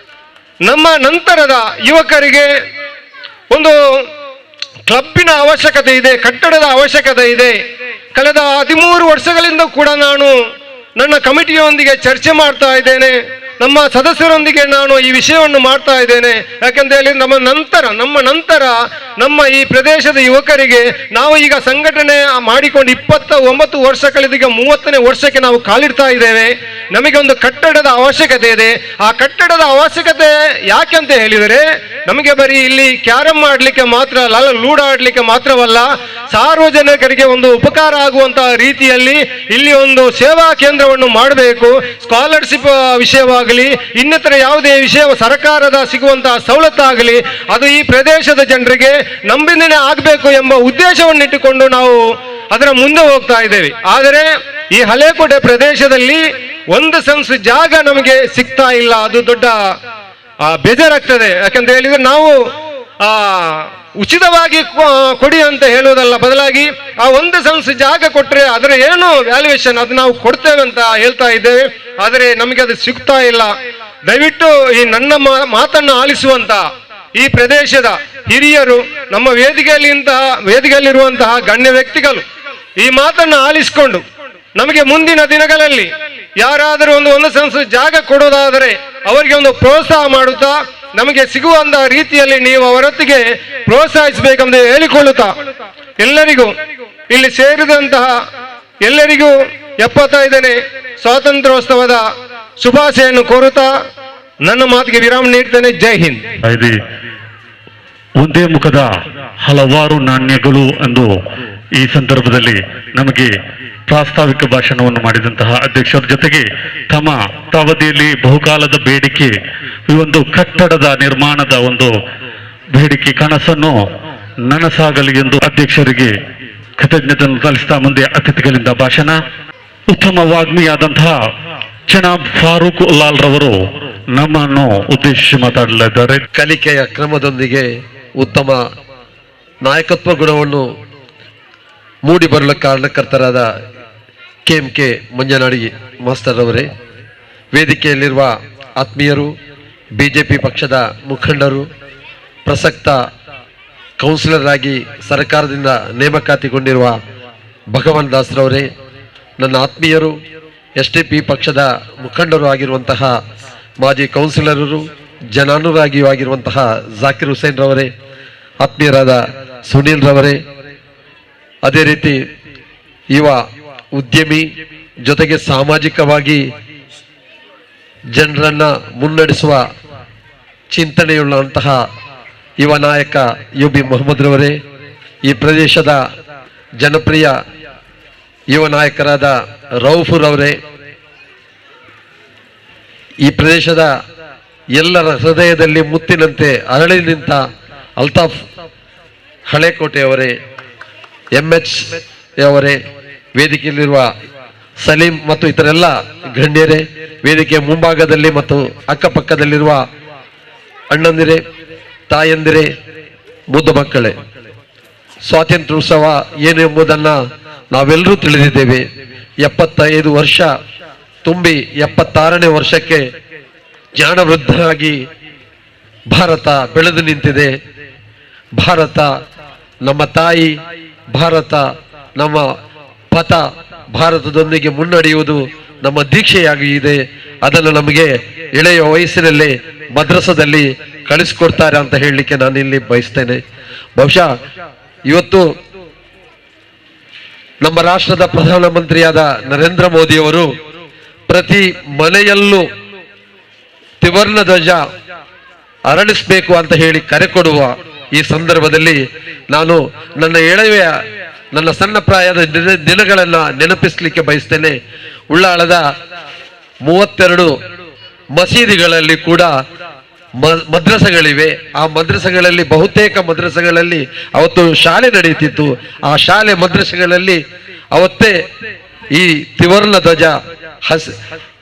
ನಮ್ಮ ನಂತರದ ಯುವಕರಿಗೆ ಒಂದು ಕ್ಲಬ್ಬಿನ ಅವಶ್ಯಕತೆ ಇದೆ, ಕಟ್ಟಡದ ಅವಶ್ಯಕತೆ ಇದೆ. ಕಳೆದ 13 ವರ್ಷಗಳಿಂದ ಕೂಡ ನಾನು ನನ್ನ ಕಮಿಟಿಯೊಂದಿಗೆ ಚರ್ಚೆ ಮಾಡ್ತಾ ಇದ್ದೇನೆ, ನಮ್ಮ ಸದಸ್ಯರೊಂದಿಗೆ ನಾನು ಈ ವಿಷಯವನ್ನು ಮಾಡ್ತಾ ಇದ್ದೇನೆ. ಯಾಕಂತ ಹೇಳಿ ನಮ್ಮ ನಂತರ ನಮ್ಮ ಈ ಪ್ರದೇಶದ ಯುವಕರಿಗೆ ನಾವು ಈಗ ಸಂಘಟನೆ ಮಾಡಿಕೊಂಡು 29 ವರ್ಷ ಕಳೆದೀಗ 30ನೇ ವರ್ಷಕ್ಕೆ ನಾವು ಕಾಲಿಡ್ತಾ ಇದ್ದೇವೆ. ನಮಗೆ ಒಂದು ಕಟ್ಟಡದ ಅವಶ್ಯಕತೆ ಇದೆ. ಆ ಕಟ್ಟಡದ ಅವಶ್ಯಕತೆ ಯಾಕೆ ಅಂತ ಹೇಳಿದರೆ, ನಮಗೆ ಬರೀ ಇಲ್ಲಿ ಕ್ಯಾರಮ್ ಆಡ್ಲಿಕ್ಕೆ ಮಾತ್ರ ಅಲ್ಲ, ಲೂಡೋ ಆಡ್ಲಿಕ್ಕೆ ಮಾತ್ರವಲ್ಲ, ಸಾರ್ವಜನಿಕರಿಗೆ ಒಂದು ಉಪಕಾರ ಆಗುವಂತಹ ರೀತಿಯಲ್ಲಿ ಇಲ್ಲಿ ಒಂದು ಸೇವಾ ಕೇಂದ್ರವನ್ನು ಮಾಡಬೇಕು. ಸ್ಕಾಲರ್ಶಿಪ್ ವಿಷಯವಾಗಲಿ, ಇನ್ನಿತರ ಯಾವುದೇ ವಿಷಯ ಸರ್ಕಾರದ ಸಿಗುವಂತಹ ಸವಲತ್ತಾಗಲಿ ಅದು ಈ ಪ್ರದೇಶದ ಜನರಿಗೆ ನಂಬಿನೇ ಆಗಬೇಕು ಎಂಬ ಉದ್ದೇಶವನ್ನಿಟ್ಟುಕೊಂಡು ನಾವು ಅದರ ಮುಂದೆ ಹೋಗ್ತಾ ಇದ್ದೇವೆ. ಆದರೆ ಈ ಹಳೆಕೋಟೆ ಪ್ರದೇಶದಲ್ಲಿ ಒಂದು ಸೆನ್ಸ್ ಜಾಗ ನಮಗೆ ಸಿಗ್ತಾ ಇಲ್ಲ. ಅದು ದೊಡ್ಡ ಬೇಜಾರಾಗ್ತದೆ. ಯಾಕಂತ ಹೇಳಿದ್ರೆ ನಾವು ಉಚಿತವಾಗಿ ಕೊಡಿ ಅಂತ ಹೇಳುವುದಲ್ಲ, ಬದಲಾಗಿ ಆ ಒಂದು ಸೆನ್ಸ್ ಜಾಗ ಕೊಟ್ಟರೆ ಅದರ ಏನು ವ್ಯಾಲ್ಯೂಯೇಷನ್ ಅದು ನಾವು ಕೊಡ್ತೇವೆ ಅಂತ ಹೇಳ್ತಾ ಇದ್ದೇವೆ. ಆದರೆ ನಮಗೆ ಅದು ಸಿಗ್ತಾ ಇಲ್ಲ. ದಯವಿಟ್ಟು ಈ ನನ್ನ ಮಾತನ್ನು ಆಲಿಸುವಂತ ಈ ಪ್ರದೇಶದ ಹಿರಿಯರು, ನಮ್ಮ ವೇದಿಕೆಯಲ್ಲಿರುವಂತಹ ಗಣ್ಯ ವ್ಯಕ್ತಿಗಳು ಈ ಮಾತನ್ನು ಆಲಿಸಿಕೊಂಡು ನಮಗೆ ಮುಂದಿನ ದಿನಗಳಲ್ಲಿ ಯಾರಾದರೂ ಒಂದು ಸೆನ್ಸ್ ಜಾಗ ಕೊಡೋದಾದರೆ ಅವರಿಗೆ ಒಂದು ಪ್ರೋತ್ಸಾಹ ಮಾಡುತ್ತಾ ನಮಗೆ ಸಿಗುವಂತ ರೀತಿಯಲ್ಲಿ ನೀವು ಅವರೊತ್ತಿಗೆ ಪ್ರೋತ್ಸಾಹಿಸಬೇಕೆಂದು ಹೇಳಿಕೊಳ್ಳುತ್ತಾ ಎಲ್ಲರಿಗೂ ಇಲ್ಲಿ ಸೇರಿದಂತಹ ಎಲ್ಲರಿಗೂ 75ನೇ ಸ್ವಾತಂತ್ರ್ಯೋತ್ಸವದ ಶುಭಾಶಯನ್ನು ಕೋರುತ್ತಾ ನನ್ನ ಮಾತಿಗೆ ವಿರಾಮ ನೀಡ್ತೇನೆ. ಜೈ ಹಿಂದ್. ಒಂದೇ ಮುಖದ ಹಲವಾರು ನಾಣ್ಯಗಳು ಎಂದು ಈ ಸಂದರ್ಭದಲ್ಲಿ ನಮಗೆ ಪ್ರಾಸ್ತಾವಿಕ ಭಾಷಣವನ್ನು ಮಾಡಿದಂತಹ ಅಧ್ಯಕ್ಷರ ಜೊತೆಗೆ ತಮ್ಮ ಅವಧಿಯಲ್ಲಿ ಬಹುಕಾಲದ ಬೇಡಿಕೆ, ಈ ಒಂದು ಕಟ್ಟಡದ ನಿರ್ಮಾಣದ ಒಂದು ಬೇಡಿಕೆ ಕನಸನ್ನು ನನಸಾಗಲಿ ಎಂದು ಅಧ್ಯಕ್ಷರಿಗೆ ಕೃತಜ್ಞತೆಯನ್ನು ಸಲ್ಲಿಸ್ತಾ ಮುಂದೆ ಅತಿಥಿಗಳಿಂದ ಭಾಷಣ. ಉತ್ತಮ ವಾಗ್ಮಿಯಾದಂತಹ ಜನಾಬ್ ಫಾರೂಕ್ ಉಲ್ಲಾಲ್ ರವರು ನಮ್ಮನ್ನು ಉದ್ದೇಶಿಸಿ ಮಾತಾಡಲಿದ್ದಾರೆ. ಕಲಿಕೆಯ ಕ್ರಮದೊಂದಿಗೆ ಉತ್ತಮ ನಾಯಕತ್ವ ಗುಣವನ್ನು ಮೂಡಿ ಬರಲು ಕಾರಣಕರ್ತರಾದ KMK ಮಂಜನಾಡಿ ಮಾಸ್ತರ್ ಅವರೇ, ವೇದಿಕೆಯಲ್ಲಿರುವ ಆತ್ಮೀಯರು, ಬಿಜೆಪಿ ಪಕ್ಷದ ಮುಖಂಡರು, ಪ್ರಸಕ್ತ ಕೌನ್ಸಿಲರ್ ಆಗಿ ಸರ್ಕಾರದಿಂದ ನೇಮಕಾತಿಗೊಂಡಿರುವ ಭಗವಾನ್ ದಾಸ್ರವರೇ, ನನ್ನ ಆತ್ಮೀಯರು, SDP ಪಕ್ಷದ ಮುಖಂಡರು ಆಗಿರುವಂತಹ ಮಾಜಿ ಕೌನ್ಸಿಲರರು, ಜನಾನುರಾಗಿಯೂ ಆಗಿರುವಂತಹ ಜಾಕಿರ್ ಹುಸೇನ್ ರವರೇ, ಆತ್ಮೀಯರಾದ ಸುನೀಲ್ ರವರೇ, ಅದೇ ರೀತಿ ಯುವ ಉದ್ಯಮಿ ಜೊತೆಗೆ ಸಾಮಾಜಿಕವಾಗಿ ಜನರನ್ನ ಮುನ್ನಡೆಸುವ ಚಿಂತನೆಯುಳ್ಳಂತಹ ಯುವ ನಾಯಕ UB ಮೊಹಮ್ಮದ್ ರವರೇ, ಈ ಪ್ರದೇಶದ ಜನಪ್ರಿಯ ಯುವ ನಾಯಕರಾದ ರೌಫುರ್ ಅವರೇ, ಈ ಪ್ರದೇಶದ ಎಲ್ಲರ ಹೃದಯದಲ್ಲಿ ಮುತ್ತಿನಂತೆ ಅರಳಿ ನಿಂತ ಅಲ್ತಾಫ್ ಹಳೆಕೋಟೆಯವರೇ, MH ಅವರೇ, ವೇದಿಕೆಯಲ್ಲಿರುವ ಸಲೀಂ ಮತ್ತು ಇತರೆಲ್ಲ ಗಣ್ಯರೇ, ವೇದಿಕೆಯ ಮುಂಭಾಗದಲ್ಲಿ ಮತ್ತು ಅಕ್ಕಪಕ್ಕದಲ್ಲಿರುವ ಅಣ್ಣಂದಿರೇ, ತಾಯಂದಿರೇ, ಮುದ್ದು ಮಕ್ಕಳೇ, ಸ್ವಾತಂತ್ರ್ಯೋತ್ಸವ ಏನು ಎಂಬುದನ್ನು ನಾವೆಲ್ಲರೂ ತಿಳಿದಿದ್ದೇವೆ. 75 ವರ್ಷ ತುಂಬಿ 76ನೇ ವರ್ಷಕ್ಕೆ ಜ್ಞಾನವೃದ್ಧರಾಗಿ ಭಾರತ ಬೆಳೆದು ನಿಂತಿದೆ. ಭಾರತ ನಮ್ಮ ತಾಯಿ, ಭಾರತ ನಮ್ಮ ಪಥ, ಭಾರತದೊಂದಿಗೆ ಮುನ್ನಡೆಯುವುದು ನಮ್ಮ ದೀಕ್ಷೆಯಾಗಿದೆ. ಅದನ್ನು ನಮಗೆ ಎಳೆಯ ವಯಸ್ಸಿನಲ್ಲಿ ಮದ್ರಸದಲ್ಲಿ ಕಳಿಸ್ಕೊಡ್ತಾರೆ ಅಂತ ಹೇಳಲಿಕ್ಕೆ ನಾನು ಇಲ್ಲಿ ಬಯಸ್ತೇನೆ. ಬಹುಶಃ ಇವತ್ತು ನಮ್ಮ ರಾಷ್ಟ್ರದ ಪ್ರಧಾನಮಂತ್ರಿಯಾದ ನರೇಂದ್ರ ಮೋದಿಯವರು ಪ್ರತಿ ಮನೆಯಲ್ಲೂ ತ್ರಿವರ್ಣ ಧ್ವಜ ಅರಳಿಸಬೇಕು ಅಂತ ಹೇಳಿ ಕರೆ ಕೊಡುವ ಈ ಸಂದರ್ಭದಲ್ಲಿ ನಾನು ನನ್ನ ಸಣ್ಣ ಪ್ರಾಯದ ದಿನಗಳನ್ನ ನೆನಪಿಸಲಿಕ್ಕೆ ಬಯಸ್ತೇನೆ. ಉಳ್ಳಾಳದ 32 ಮಸೀದಿಗಳಲ್ಲಿ ಕೂಡ ಮದ್ರಸೆಗಳಿವೆ. ಆ ಮದ್ರಸೆಗಳಲ್ಲಿ ಬಹುತೇಕ ಮದ್ರಸೆಗಳಲ್ಲಿ ಅವತ್ತು ಶಾಲೆ ನಡೆಯುತ್ತಿತ್ತು. ಆ ಶಾಲೆ ಮದ್ರಸೆಗಳಲ್ಲಿ ಅವತ್ತೇ ಈ ತ್ರಿವರ್ಣ ಧ್ವಜ,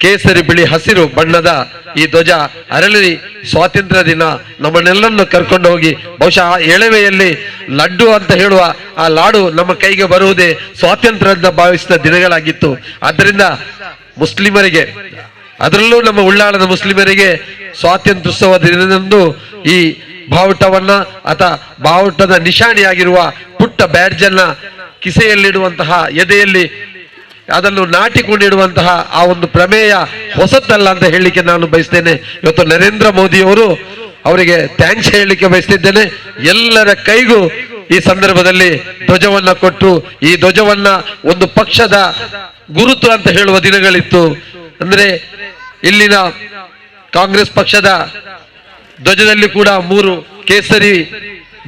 ಕೇಸರಿ ಬಿಳಿ ಹಸಿರು ಬಣ್ಣದ ಈ ಧ್ವಜ ಅರಳಿ ಸ್ವಾತಂತ್ರ್ಯ ದಿನ ನಮ್ಮನ್ನೆಲ್ಲರನ್ನು ಕರ್ಕೊಂಡು ಹೋಗಿ, ಬಹುಶಃ ಆ ಎಳವೆಯಲ್ಲಿ ಲಡ್ಡು ಅಂತ ಹೇಳುವ ಆ ಲಾಡು ನಮ್ಮ ಕೈಗೆ ಬರುವುದೇ ಸ್ವಾತಂತ್ರ್ಯದ ಭಾವಿಸಿದ ದಿನಗಳಾಗಿತ್ತು. ಆದ್ದರಿಂದ ಮುಸ್ಲಿಮರಿಗೆ, ಅದರಲ್ಲೂ ನಮ್ಮ ಉಳ್ಳಾಳದ ಮುಸ್ಲಿಮರಿಗೆ ಸ್ವಾತಂತ್ರ್ಯೋತ್ಸವ ದಿನದಂದು ಈ ಬಾವುಟವನ್ನ ಅಥವಾ ಬಾವುಟದ ನಿಶಾನೆಯಾಗಿರುವ ಪುಟ್ಟ ಬ್ಯಾಡ್ಜ್ ಅನ್ನ ಕಿಸೆಯಲ್ಲಿಡುವಂತಹ, ಎದೆಯಲ್ಲಿ ಅದನ್ನು ನಾಟಿಕೊಂಡಿಡುವಂತಹ ಆ ಒಂದು ಪ್ರಮೇಯ ಹೊಸತಲ್ಲ ಅಂತ ಹೇಳಲಿಕ್ಕೆ ನಾನು ಬಯಸ್ತೇನೆ. ಇವತ್ತು ನರೇಂದ್ರ ಮೋದಿ ಅವರಿಗೆ ಥ್ಯಾಂಕ್ಸ್ ಹೇಳಲಿಕ್ಕೆ ಬಯಸ್ತಿದ್ದೇನೆ. ಎಲ್ಲರ ಕೈಗೂ ಈ ಸಂದರ್ಭದಲ್ಲಿ ಧ್ವಜವನ್ನ ಕೊಟ್ಟು, ಈ ಧ್ವಜವನ್ನ ಒಂದು ಪಕ್ಷದ ಗುರುತು ಅಂತ ಹೇಳುವ ದಿನಗಳಿತ್ತು. ಅಂದ್ರೆ ಇಲ್ಲಿನ ಕಾಂಗ್ರೆಸ್ ಪಕ್ಷದ ಧ್ವಜದಲ್ಲಿ ಕೂಡ 3 ಕೇಸರಿ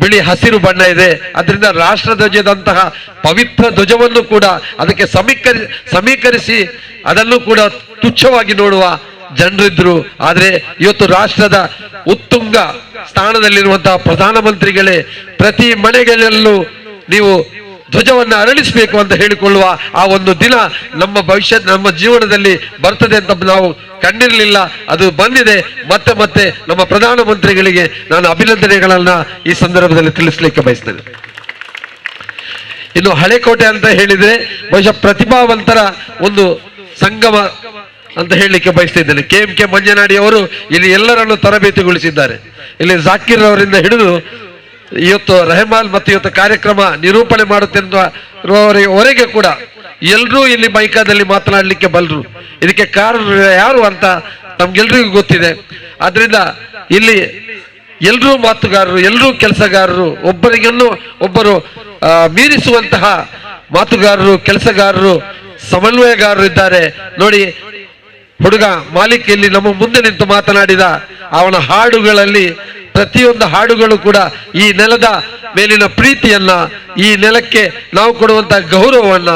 ಬಿಳಿ ಹಸಿರು ಬಣ್ಣ ಇದೆ. ಅದರಿಂದ ರಾಷ್ಟ್ರ ಧ್ವಜದಂತಹ ಪವಿತ್ರ ಧ್ವಜವನ್ನು ಕೂಡ ಅದಕ್ಕೆ ಸಮೀಕರಿಸಿ ಅದನ್ನು ಕೂಡ ತುಚ್ಛವಾಗಿ ನೋಡುವ ಜನರಿದ್ರು. ಆದರೆ ಇವತ್ತು ರಾಷ್ಟ್ರದ ಉತ್ತುಂಗ ಸ್ಥಾನದಲ್ಲಿರುವಂತಹ ಪ್ರಧಾನಮಂತ್ರಿಗಳೇ ಪ್ರತಿ ಮನೆಗಳಲ್ಲೂ ನೀವು ಧ್ವಜವನ್ನು ಅರಳಿಸಬೇಕು ಅಂತ ಹೇಳಿಕೊಳ್ಳುವ ಆ ಒಂದು ದಿನ ನಮ್ಮ ಭವಿಷ್ಯದ, ನಮ್ಮ ಜೀವನದಲ್ಲಿ ಬರ್ತದೆ ಅಂತ ನಾವು ಕಂಡಿರಲಿಲ್ಲ. ಅದು ಬಂದಿದೆ. ಮತ್ತೆ ನಮ್ಮ ಪ್ರಧಾನಮಂತ್ರಿಗಳಿಗೆ ನಾನು ಅಭಿನಂದನೆಗಳನ್ನ ಈ ಸಂದರ್ಭದಲ್ಲಿ ತಿಳಿಸಲಿಕ್ಕೆ ಬಯಸ್ತೇನೆ. ಇನ್ನು ಹಳೆಕೋಟೆ ಅಂತ ಹೇಳಿದ್ರೆ ಬಹುಶಃ ಪ್ರತಿಭಾವಂತರ ಒಂದು ಸಂಗಮ ಅಂತ ಹೇಳಲಿಕ್ಕೆ ಬಯಸ್ತಿದ್ದೇನೆ. KMK ಮಂಜನಾಡಿ ಅವರು ಇಲ್ಲಿ ಎಲ್ಲರನ್ನು ತರಬೇತಿಗೊಳಿಸಿದ್ದಾರೆ. ಇಲ್ಲಿ ಜಾಕಿರ್ ಅವರಿಂದ ಹಿಡಿದು ಇವತ್ತು ರೆಹಮಾನ್ ಮತ್ತು ಇವತ್ತು ಕಾರ್ಯಕ್ರಮ ನಿರೂಪಣೆ ಮಾಡುತ್ತಿರುವವರೆಗೆ ಕೂಡ ಎಲ್ಲರೂ ಇಲ್ಲಿ ಮೈಕಾದಲ್ಲಿ ಮಾತನಾಡಲಿಕ್ಕೆ ಬಲ್ಲರು. ಇದಕ್ಕೆ ಕಾರಣ ಯಾರು ಅಂತ ನಮ್ಗೆಲ್ರಿಗೂ ಗೊತ್ತಿದೆ. ಆದ್ರಿಂದ ಇಲ್ಲಿ ಎಲ್ಲರೂ ಮಾತುಗಾರರು, ಎಲ್ಲರೂ ಕೆಲಸಗಾರರು, ಒಬ್ಬರು ಮೀರಿಸುವಂತಹ ಮಾತುಗಾರರು, ಕೆಲಸಗಾರರು, ಸಮನ್ವಯಗಾರರು ಇದ್ದಾರೆ. ನೋಡಿ, ಹುಡುಗ ಮಾಲಿಕ್ ಇಲ್ಲಿ ನಮ್ಮ ಮುಂದೆ ನಿಂತು ಮಾತನಾಡಿದ ಅವನ ಹಾಡುಗಳಲ್ಲಿ ಪ್ರತಿಯೊಂದು ಹಾಡುಗಳು ಕೂಡ ಈ ನೆಲದ ಮೇಲಿನ ಪ್ರೀತಿಯನ್ನ, ಈ ನೆಲಕ್ಕೆ ನಾವು ಕೊಡುವಂತಹ ಗೌರವವನ್ನ,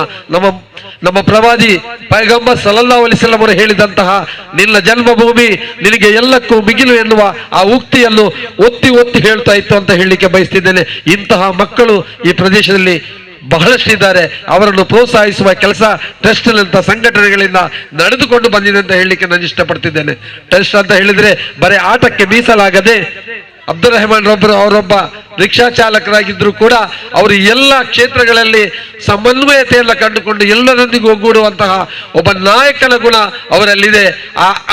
ನಮ್ಮ ಪ್ರವಾದಿ ಪೈಗಂಬರ್ ಸಲ್ಲಲ್ಲಾಹು ಅಲೈಹಿ ವಸಲ್ಲಂ ಅವರು ಹೇಳಿದಂತಹ ನಿನ್ನ ಜನ್ಮಭೂಮಿ ನಿನಗೆ ಎಲ್ಲಕ್ಕೂ ಮಿಗಿಲು ಎನ್ನುವ ಆ ಉಕ್ತಿಯನ್ನು ಒತ್ತಿ ಹೇಳ್ತಾ ಇತ್ತು ಅಂತ ಹೇಳಲಿಕ್ಕೆ ಬಯಸ್ತಿದ್ದೇನೆ. ಇಂತಹ ಮಕ್ಕಳು ಈ ಪ್ರದೇಶದಲ್ಲಿ ಬಹಳಷ್ಟಿದ್ದಾರೆ. ಅವರನ್ನು ಪ್ರೋತ್ಸಾಹಿಸುವ ಕೆಲಸ ಟ್ರಸ್ಟ್ ಅಂತ ಸಂಘಟನೆಗಳಿಂದ ನಡೆದುಕೊಂಡು ಬಂದಿದೆ ಅಂತ ಹೇಳಲಿಕ್ಕೆ ನಾನು ಇಷ್ಟಪಡ್ತಿದ್ದೇನೆ. ಟ್ರಸ್ಟ್ ಅಂತ ಹೇಳಿದ್ರೆ ಬರೀ ಆಟಕ್ಕೆ ಮೀಸಲಾಗದೆ ಅಬ್ದುಲ್ ರೆಹಮಾನ್ ಅವರೊಬ್ಬ ರಿಕ್ಷಾ ಚಾಲಕರಾಗಿದ್ರು ಕೂಡ ಅವರು ಎಲ್ಲ ಕ್ಷೇತ್ರಗಳಲ್ಲಿ ಸಮನ್ವಯತೆಯನ್ನು ಕಂಡುಕೊಂಡು ಎಲ್ಲರೊಂದಿಗೆ ಒಗ್ಗೂಡುವಂತಹ ಒಬ್ಬ ನಾಯಕನ ಗುಣ ಅವರಲ್ಲಿದೆ.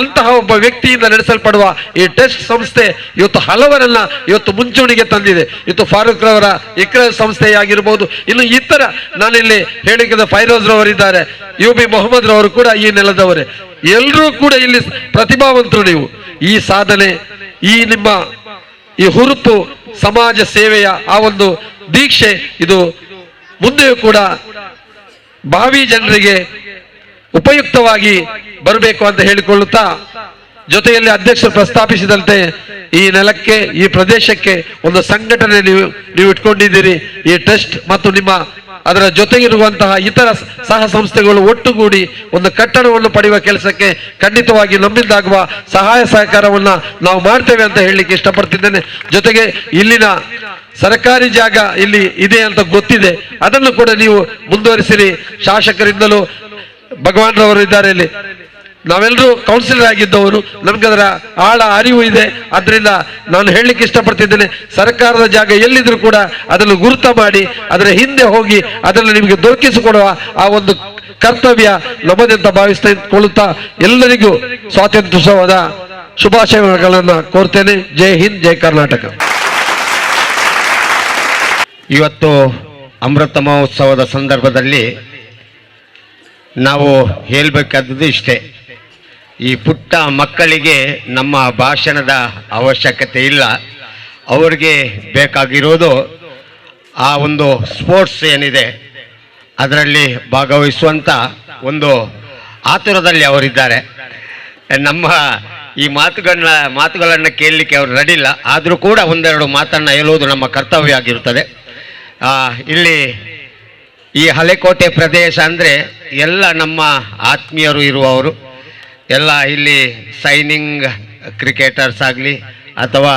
ಅಂತಹ ಒಬ್ಬ ವ್ಯಕ್ತಿಯಿಂದ ನಡೆಸಲ್ಪಡುವ ಈ ಟೆಸ್ಟ್ ಸಂಸ್ಥೆ ಇವತ್ತು ಹಲವರನ್ನ ಇವತ್ತು ಮುಂಚೂಣಿಗೆ ತಂದಿದೆ. ಇವತ್ತು ಫಾರೂಕ್ ರವರ ಇಕ್ರಾ ಸಂಸ್ಥೆಯಾಗಿರ್ಬೋದು, ಇನ್ನು ಇತರ ನಾನಿಲ್ಲಿ ಹೇಳಿದ ಫೈರೋಜ್ ರವರಿದ್ದಾರೆ, UB ಮೊಹಮ್ಮದ್ ರವರು ಕೂಡ ಈ ನೆಲದವರೇ. ಎಲ್ಲರೂ ಕೂಡ ಇಲ್ಲಿ ಪ್ರತಿಭಾವಂತರು. ನೀವು ಈ ಸಾಧನೆ, ಈ ನಿಮ್ಮ ಈ ಹುರುಪು, ಸಮಾಜ ಸೇವೆಯ ಆ ಒಂದು ದೀಕ್ಷೆ, ಇದು ಮುಂದೆಯೂ ಕೂಡ ಭಾವಿ ಜನರಿಗೆ ಉಪಯುಕ್ತವಾಗಿ ಬರಬೇಕು ಅಂತ ಹೇಳಿಕೊಳ್ಳುತ್ತಾ, ಜೊತೆಯಲ್ಲಿ ಅಧ್ಯಕ್ಷರು ಪ್ರಸ್ತಾಪಿಸಿದಂತೆ ಈ ನೆಲಕ್ಕೆ, ಈ ಪ್ರದೇಶಕ್ಕೆ ಒಂದು ಸಂಘಟನೆ ನೀವು ಇಟ್ಕೊಂಡಿದ್ದೀರಿ. ಈ ಟ್ರಸ್ಟ್ ಮತ್ತು ನಿಮ್ಮ ಅದರ ಜೊತೆಗಿರುವಂತಹ ಇತರ ಸಹ ಸಂಸ್ಥೆಗಳು ಒಟ್ಟುಗೂಡಿ ಒಂದು ಕಟ್ಟಡವನ್ನು ಪಡೆಯುವ ಕೆಲಸಕ್ಕೆ ಖಂಡಿತವಾಗಿ ನಮ್ಮಿಂದಾಗುವ ಸಹಾಯ ಸಹಕಾರವನ್ನ ನಾವು ಮಾಡ್ತೇವೆ ಅಂತ ಹೇಳಲಿಕ್ಕೆ ಇಷ್ಟಪಡ್ತಿದ್ದೇನೆ. ಜೊತೆಗೆ ಇಲ್ಲಿನ ಸರ್ಕಾರಿ ಜಾಗ ಇಲ್ಲಿ ಇದೆ ಅಂತ ಗೊತ್ತಿದೆ, ಅದನ್ನು ಕೂಡ ನೀವು ಮುಂದುವರಿಸಿರಿ. ಶಾಸಕರಿಂದಲೂ ಭಗವಾನ್ ರವರು ಇದ್ದಾರೆ ಇಲ್ಲಿ, ನಾವೆಲ್ಲರೂ ಕೌನ್ಸಿಲರ್ ಆಗಿದ್ದವರು, ನಮ್ಗೆ ಅದರ ಆಳ ಅರಿವು ಇದೆ. ಅದರಿಂದ ನಾನು ಹೇಳಲಿಕ್ಕೆ ಇಷ್ಟಪಡ್ತಿದ್ದೇನೆ, ಸರ್ಕಾರದ ಜಾಗ ಎಲ್ಲಿದ್ರು ಕೂಡ ಅದನ್ನು ಗುರುತ ಮಾಡಿ ಅದರ ಹಿಂದೆ ಹೋಗಿ ಅದನ್ನು ನಿಮಗೆ ದೊರಕಿಸಿಕೊಡುವ ಆ ಒಂದು ಕರ್ತವ್ಯ ನಮ್ಮದಂತ ಭಾವಿಸಿಕೊಳ್ಳುತ್ತಾ ಎಲ್ಲರಿಗೂ ಸ್ವಾತಂತ್ರ್ಯೋತ್ಸವದ ಶುಭಾಶಯಗಳನ್ನು ಕೋರ್ತೇನೆ. ಜೈ ಹಿಂದ್, ಜೈ ಕರ್ನಾಟಕ. ಇವತ್ತು ಅಮೃತ ಮಹೋತ್ಸವದ ಸಂದರ್ಭದಲ್ಲಿ ನಾವು ಹೇಳಬೇಕಾದದ್ದು ಇಷ್ಟೇ, ಈ ಪುಟ್ಟ ಮಕ್ಕಳಿಗೆ ನಮ್ಮ ಭಾಷಣದ ಅವಶ್ಯಕತೆ ಇಲ್ಲ. ಅವರಿಗೆ ಬೇಕಾಗಿರೋದು ಆ ಒಂದು ಸ್ಪೋರ್ಟ್ಸ್ ಏನಿದೆ ಅದರಲ್ಲಿ ಭಾಗವಹಿಸುವಂಥ ಒಂದು ಆತುರದಲ್ಲಿ ಅವರಿದ್ದಾರೆ. ನಮ್ಮ ಈ ಮಾತುಗಳನ್ನು ಕೇಳಲಿಕ್ಕೆ ಅವರು ರೆಡಿ ಇಲ್ಲ, ಆದರೂ ಕೂಡ ಒಂದೆರಡು ಮಾತನ್ನು ಹೇಳುವುದು ನಮ್ಮ ಕರ್ತವ್ಯ ಆಗಿರುತ್ತದೆ. ಇಲ್ಲಿ ಈ ಹಳೆಕೋಟೆ ಪ್ರದೇಶ ಅಂದರೆ ಎಲ್ಲ ನಮ್ಮ ಆತ್ಮೀಯರು ಇರುವವರು, ಎಲ್ಲ ಇಲ್ಲಿ ಸೈನಿಂಗ್ ಕ್ರಿಕೆಟರ್ಸ್ ಆಗಲಿ ಅಥವಾ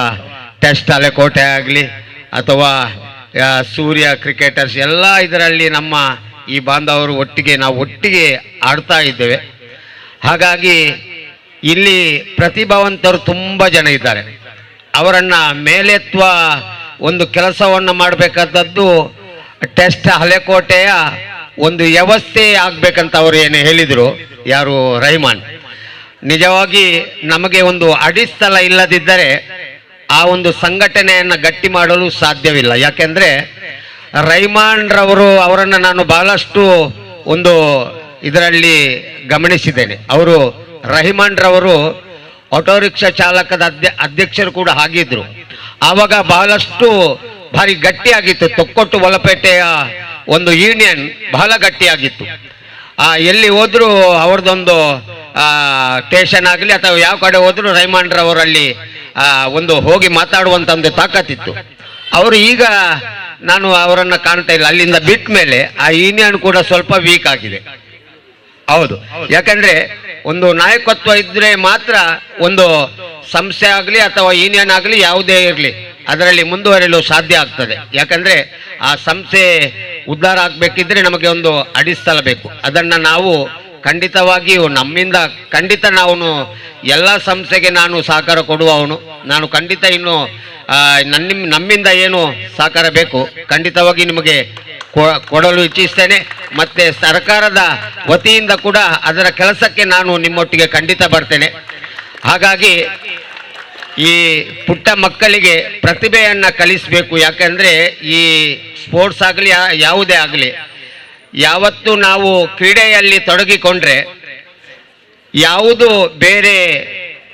ಟೆಸ್ಟ್ ಹಳೆಕೋಟೆ ಆಗಲಿ ಅಥವಾ ಸೂರ್ಯ ಕ್ರಿಕೆಟರ್ಸ್, ಎಲ್ಲ ಇದರಲ್ಲಿ ನಮ್ಮ ಈ ಬಾಂಧವರು ನಾವು ಒಟ್ಟಿಗೆ ಆಡ್ತಾ ಇದ್ದೇವೆ. ಹಾಗಾಗಿ ಇಲ್ಲಿ ಪ್ರತಿಭಾವಂತರು ತುಂಬ ಜನ ಇದ್ದಾರೆ. ಅವರನ್ನು ಮೇಲೆತ್ತುವ ಒಂದು ಕೆಲಸವನ್ನು ಮಾಡಬೇಕಾದದ್ದು ಟೆಸ್ಟ್ ಹಳೆಕೋಟೆಯ ಒಂದು ವ್ಯವಸ್ಥೆ ಆಗಬೇಕಂತ ಅವರು ಏನು ಹೇಳಿದರು, ಯಾರು ರಹಮಾನ್. ನಿಜವಾಗಿ ನಮಗೆ ಒಂದು ಅಡಿಸ್ಥಳ ಇಲ್ಲದಿದ್ದರೆ ಆ ಒಂದು ಸಂಘಟನೆಯನ್ನು ಗಟ್ಟಿ ಮಾಡಲು ಸಾಧ್ಯವಿಲ್ಲ. ಯಾಕೆಂದರೆ ರಹಮಾನ್ ರವರು, ಅವರನ್ನು ನಾನು ಬಹಳಷ್ಟು ಒಂದು ಇದರಲ್ಲಿ ಗಮನಿಸಿದ್ದೇನೆ. ಅವರು ರಹಮಾನ್ ರವರು ಆಟೋ ರಿಕ್ಷಾ ಚಾಲಕದ ಅಧ್ಯಕ್ಷರು ಕೂಡ ಆಗಿದ್ರು. ಆವಾಗ ಬಹಳಷ್ಟು ಭಾರಿ ಗಟ್ಟಿಯಾಗಿತ್ತು. ತೊಕ್ಕೊಟ್ಟು ಒಲಪೇಟೆಯ ಒಂದು ಯೂನಿಯನ್ ಬಹಳ ಗಟ್ಟಿಯಾಗಿತ್ತು. ಎಲ್ಲಿ ಹೋದರೂ ಅವ್ರದ್ದೊಂದು ಸ್ಟೇಷನ್ ಆಗಲಿ ಅಥವಾ ಯಾವ ಕಡೆ ಹೋದರೂ ರಹಮಾನ್ ರವರಲ್ಲಿ ಒಂದು ಹೋಗಿ ಮಾತಾಡುವಂಥ ಒಂದು ತಾಕತ್ತಿತ್ತು. ಅವರು ಈಗ ನಾನು ಅವರನ್ನು ಕಾಣ್ತಾ ಇಲ್ಲ. ಅಲ್ಲಿಂದ ಬಿಟ್ಟ ಮೇಲೆ ಆ ಯೂನಿಯನ್ ಕೂಡ ಸ್ವಲ್ಪ ವೀಕ್ ಆಗಿದೆ. ಹೌದು, ಯಾಕಂದ್ರೆ ಒಂದು ನಾಯಕತ್ವ ಇದ್ರೆ ಮಾತ್ರ ಒಂದು ಸಂಸ್ಥೆ ಆಗಲಿ ಅಥವಾ ಯೂನಿಯನ್ ಆಗಲಿ ಯಾವುದೇ ಇರಲಿ ಅದರಲ್ಲಿ ಮುಂದುವರಿಯಲು ಸಾಧ್ಯ ಆಗ್ತದೆ. ಯಾಕಂದ್ರೆ ಆ ಸಂಸ್ಥೆ ಉದ್ಧಾರ ಆಗಬೇಕಿದ್ರೆ ನಮಗೆ ಒಂದು ಅಡಿಸ್ಥಳ ಬೇಕು. ಅದನ್ನು ನಾವು ಖಂಡಿತವಾಗಿಯೂ ನಮ್ಮಿಂದ ಖಂಡಿತ ನಾವು ಎಲ್ಲ ಸಂಸ್ಥೆಗೆ ನಾನು ಸಹಕಾರ ಕೊಡುವವನು. ನಾನು ಖಂಡಿತ ಇನ್ನು ನಮ್ಮಿಂದ ಏನು ಸಹಕಾರ ಬೇಕು ಖಂಡಿತವಾಗಿ ನಿಮಗೆ ಕೊಡಲು ಇಚ್ಛಿಸ್ತೇನೆ. ಮತ್ತೆ ಸರ್ಕಾರದ ವತಿಯಿಂದ ಕೂಡ ಅದರ ಕೆಲಸಕ್ಕೆ ನಾನು ನಿಮ್ಮೊಟ್ಟಿಗೆ ಖಂಡಿತ ಬರ್ತೇನೆ. ಹಾಗಾಗಿ ಈ ಪುಟ್ಟ ಮಕ್ಕಳಿಗೆ ಪ್ರತಿಭೆಯನ್ನು ಕಲಿಸಬೇಕು. ಯಾಕಂದರೆ ಈ ಸ್ಪೋರ್ಟ್ಸ್ ಆಗಲಿ ಯಾವುದೇ ಆಗಲಿ, ಯಾವತ್ತು ನಾವು ಕ್ರೀಡೆಯಲ್ಲಿ ತೊಡಗಿಕೊಂಡ್ರೆ ಯಾವುದು ಬೇರೆ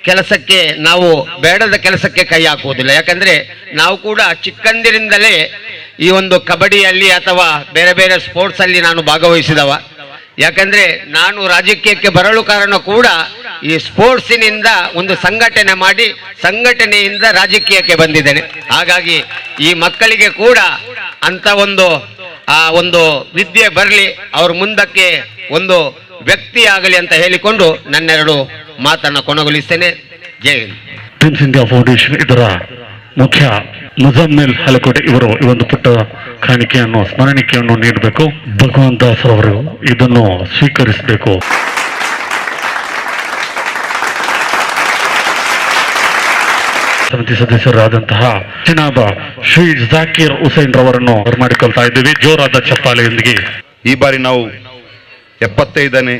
ಕೆಲಸಕ್ಕೆ ನಾವು ಬೇಡದ ಕೆಲಸಕ್ಕೆ ಕೈ ಹಾಕುವುದಿಲ್ಲ. ಯಾಕಂದರೆ ನಾವು ಕೂಡ ಚಿಕ್ಕಂದಿನಿಂದಲೇ ಈ ಒಂದು ಕಬಡ್ಡಿಯಲ್ಲಿ ಅಥವಾ ಬೇರೆ ಬೇರೆ ಸ್ಪೋರ್ಟ್ಸಲ್ಲಿ ನಾನು ಭಾಗವಹಿಸಿದವ. ಯಾಕಂದರೆ ನಾನು ರಾಜಕೀಯಕ್ಕೆ ಬರಲು ಕಾರಣ ಕೂಡ ಈ ಸ್ಪೋರ್ಟ್ಸಿನಿಂದ ಒಂದು ಸಂಘಟನೆ ಮಾಡಿ ಸಂಘಟನೆಯಿಂದ ರಾಜಕೀಯಕ್ಕೆ ಬಂದಿದ್ದೇನೆ. ಹಾಗಾಗಿ ಈ ಮಕ್ಕಳಿಗೆ ಕೂಡ ಅಂತ ಒಂದು ವಿದ್ಯೆ ಬರಲಿ, ಅವ್ರ ಮುಂದಕ್ಕೆ ಒಂದು ವ್ಯಕ್ತಿ ಆಗಲಿ ಅಂತ ಹೇಳಿಕೊಂಡು ನನ್ನೆರಡು ಮಾತನ್ನು ಕೊನೆಗೊಳಿಸ್ತೇನೆ. ಜೈ ಹಿಂದ್. ಟೀಮ್ಸ್ ಇಂಡಿಯಾ ಫೌಂಡೇಶನ್ ಇದರ ಮುಖ್ಯ ಮುಜಮ್ಮಿಲ್ ಹಲಕೋಟೆ ಇವರು ಈ ಒಂದು ಪುಟ್ಟ ಕಾಣಿಕೆಯನ್ನು ಸ್ಮರಣಿಕೆಯನ್ನು ನೀಡಬೇಕು. ಭಗವಾನ್ ದಾಸ್ ಅವರು ಇದನ್ನು ಸ್ವೀಕರಿಸಬೇಕು. ಸಮಿತಿ ಸದಸ್ಯರಾದಂತಹ ಜನಾಬ ಶ್ರೀ ಜಾಕೀರ್ ಹುಸೇನ್ ರವರನ್ನು ಬರಮಾಡಿಕೊಳ್ತಾ ಇದ್ದೀವಿ ಜೋರಾದ ಚಪ್ಪಾಳೆಯೊಂದಿಗೆ. ಈ ಬಾರಿ ನಾವು 75ನೇ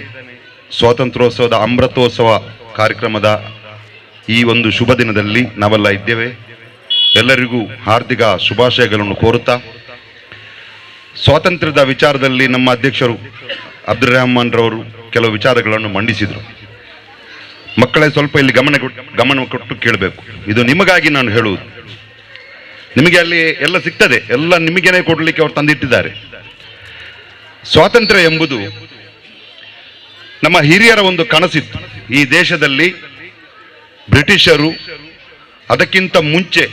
ಸ್ವಾತಂತ್ರ್ಯೋತ್ಸವದ ಅಮೃತೋತ್ಸವ ಕಾರ್ಯಕ್ರಮದ ಈ ಒಂದು ಶುಭ ದಿನದಲ್ಲಿ ನಾವೆಲ್ಲ ಇದ್ದೇವೆ. ಎಲ್ಲರಿಗೂ ಹಾರ್ದಿಕ ಶುಭಾಶಯಗಳನ್ನು ಕೋರುತ್ತಾ, ಸ್ವಾತಂತ್ರ್ಯದ ವಿಚಾರದಲ್ಲಿ ನಮ್ಮ ಅಧ್ಯಕ್ಷರು ಅಬ್ದುಲ್ ರೆಹಮಾನ್ ರವರು ಕೆಲವು ವಿಚಾರಗಳನ್ನು ಮಂಡಿಸಿದರು. ಮಕ್ಕಳೇ ಸ್ವಲ್ಪ ಇಲ್ಲಿ ಗಮನ ಕೊಟ್ಟು ಕೇಳಬೇಕು. ಇದು ನಿಮಗಾಗಿ ನಾನು ಹೇಳುವುದು. ನಿಮಗೆ ಅಲ್ಲಿ ಎಲ್ಲ ಸಿಗ್ತದೆ, ಎಲ್ಲ ನಿಮಗೇನೆ ಕೊಡಲಿಕ್ಕೆ ಅವರು ತಂದಿಟ್ಟಿದ್ದಾರೆ. ಸ್ವಾತಂತ್ರ್ಯ ಎಂಬುದು ನಮ್ಮ ಹಿರಿಯರ ಒಂದು ಕನಸಿತ್ತು. ಈ ದೇಶದಲ್ಲಿ ಬ್ರಿಟಿಷರು ಅದಕ್ಕಿಂತ ಮುಂಚೆ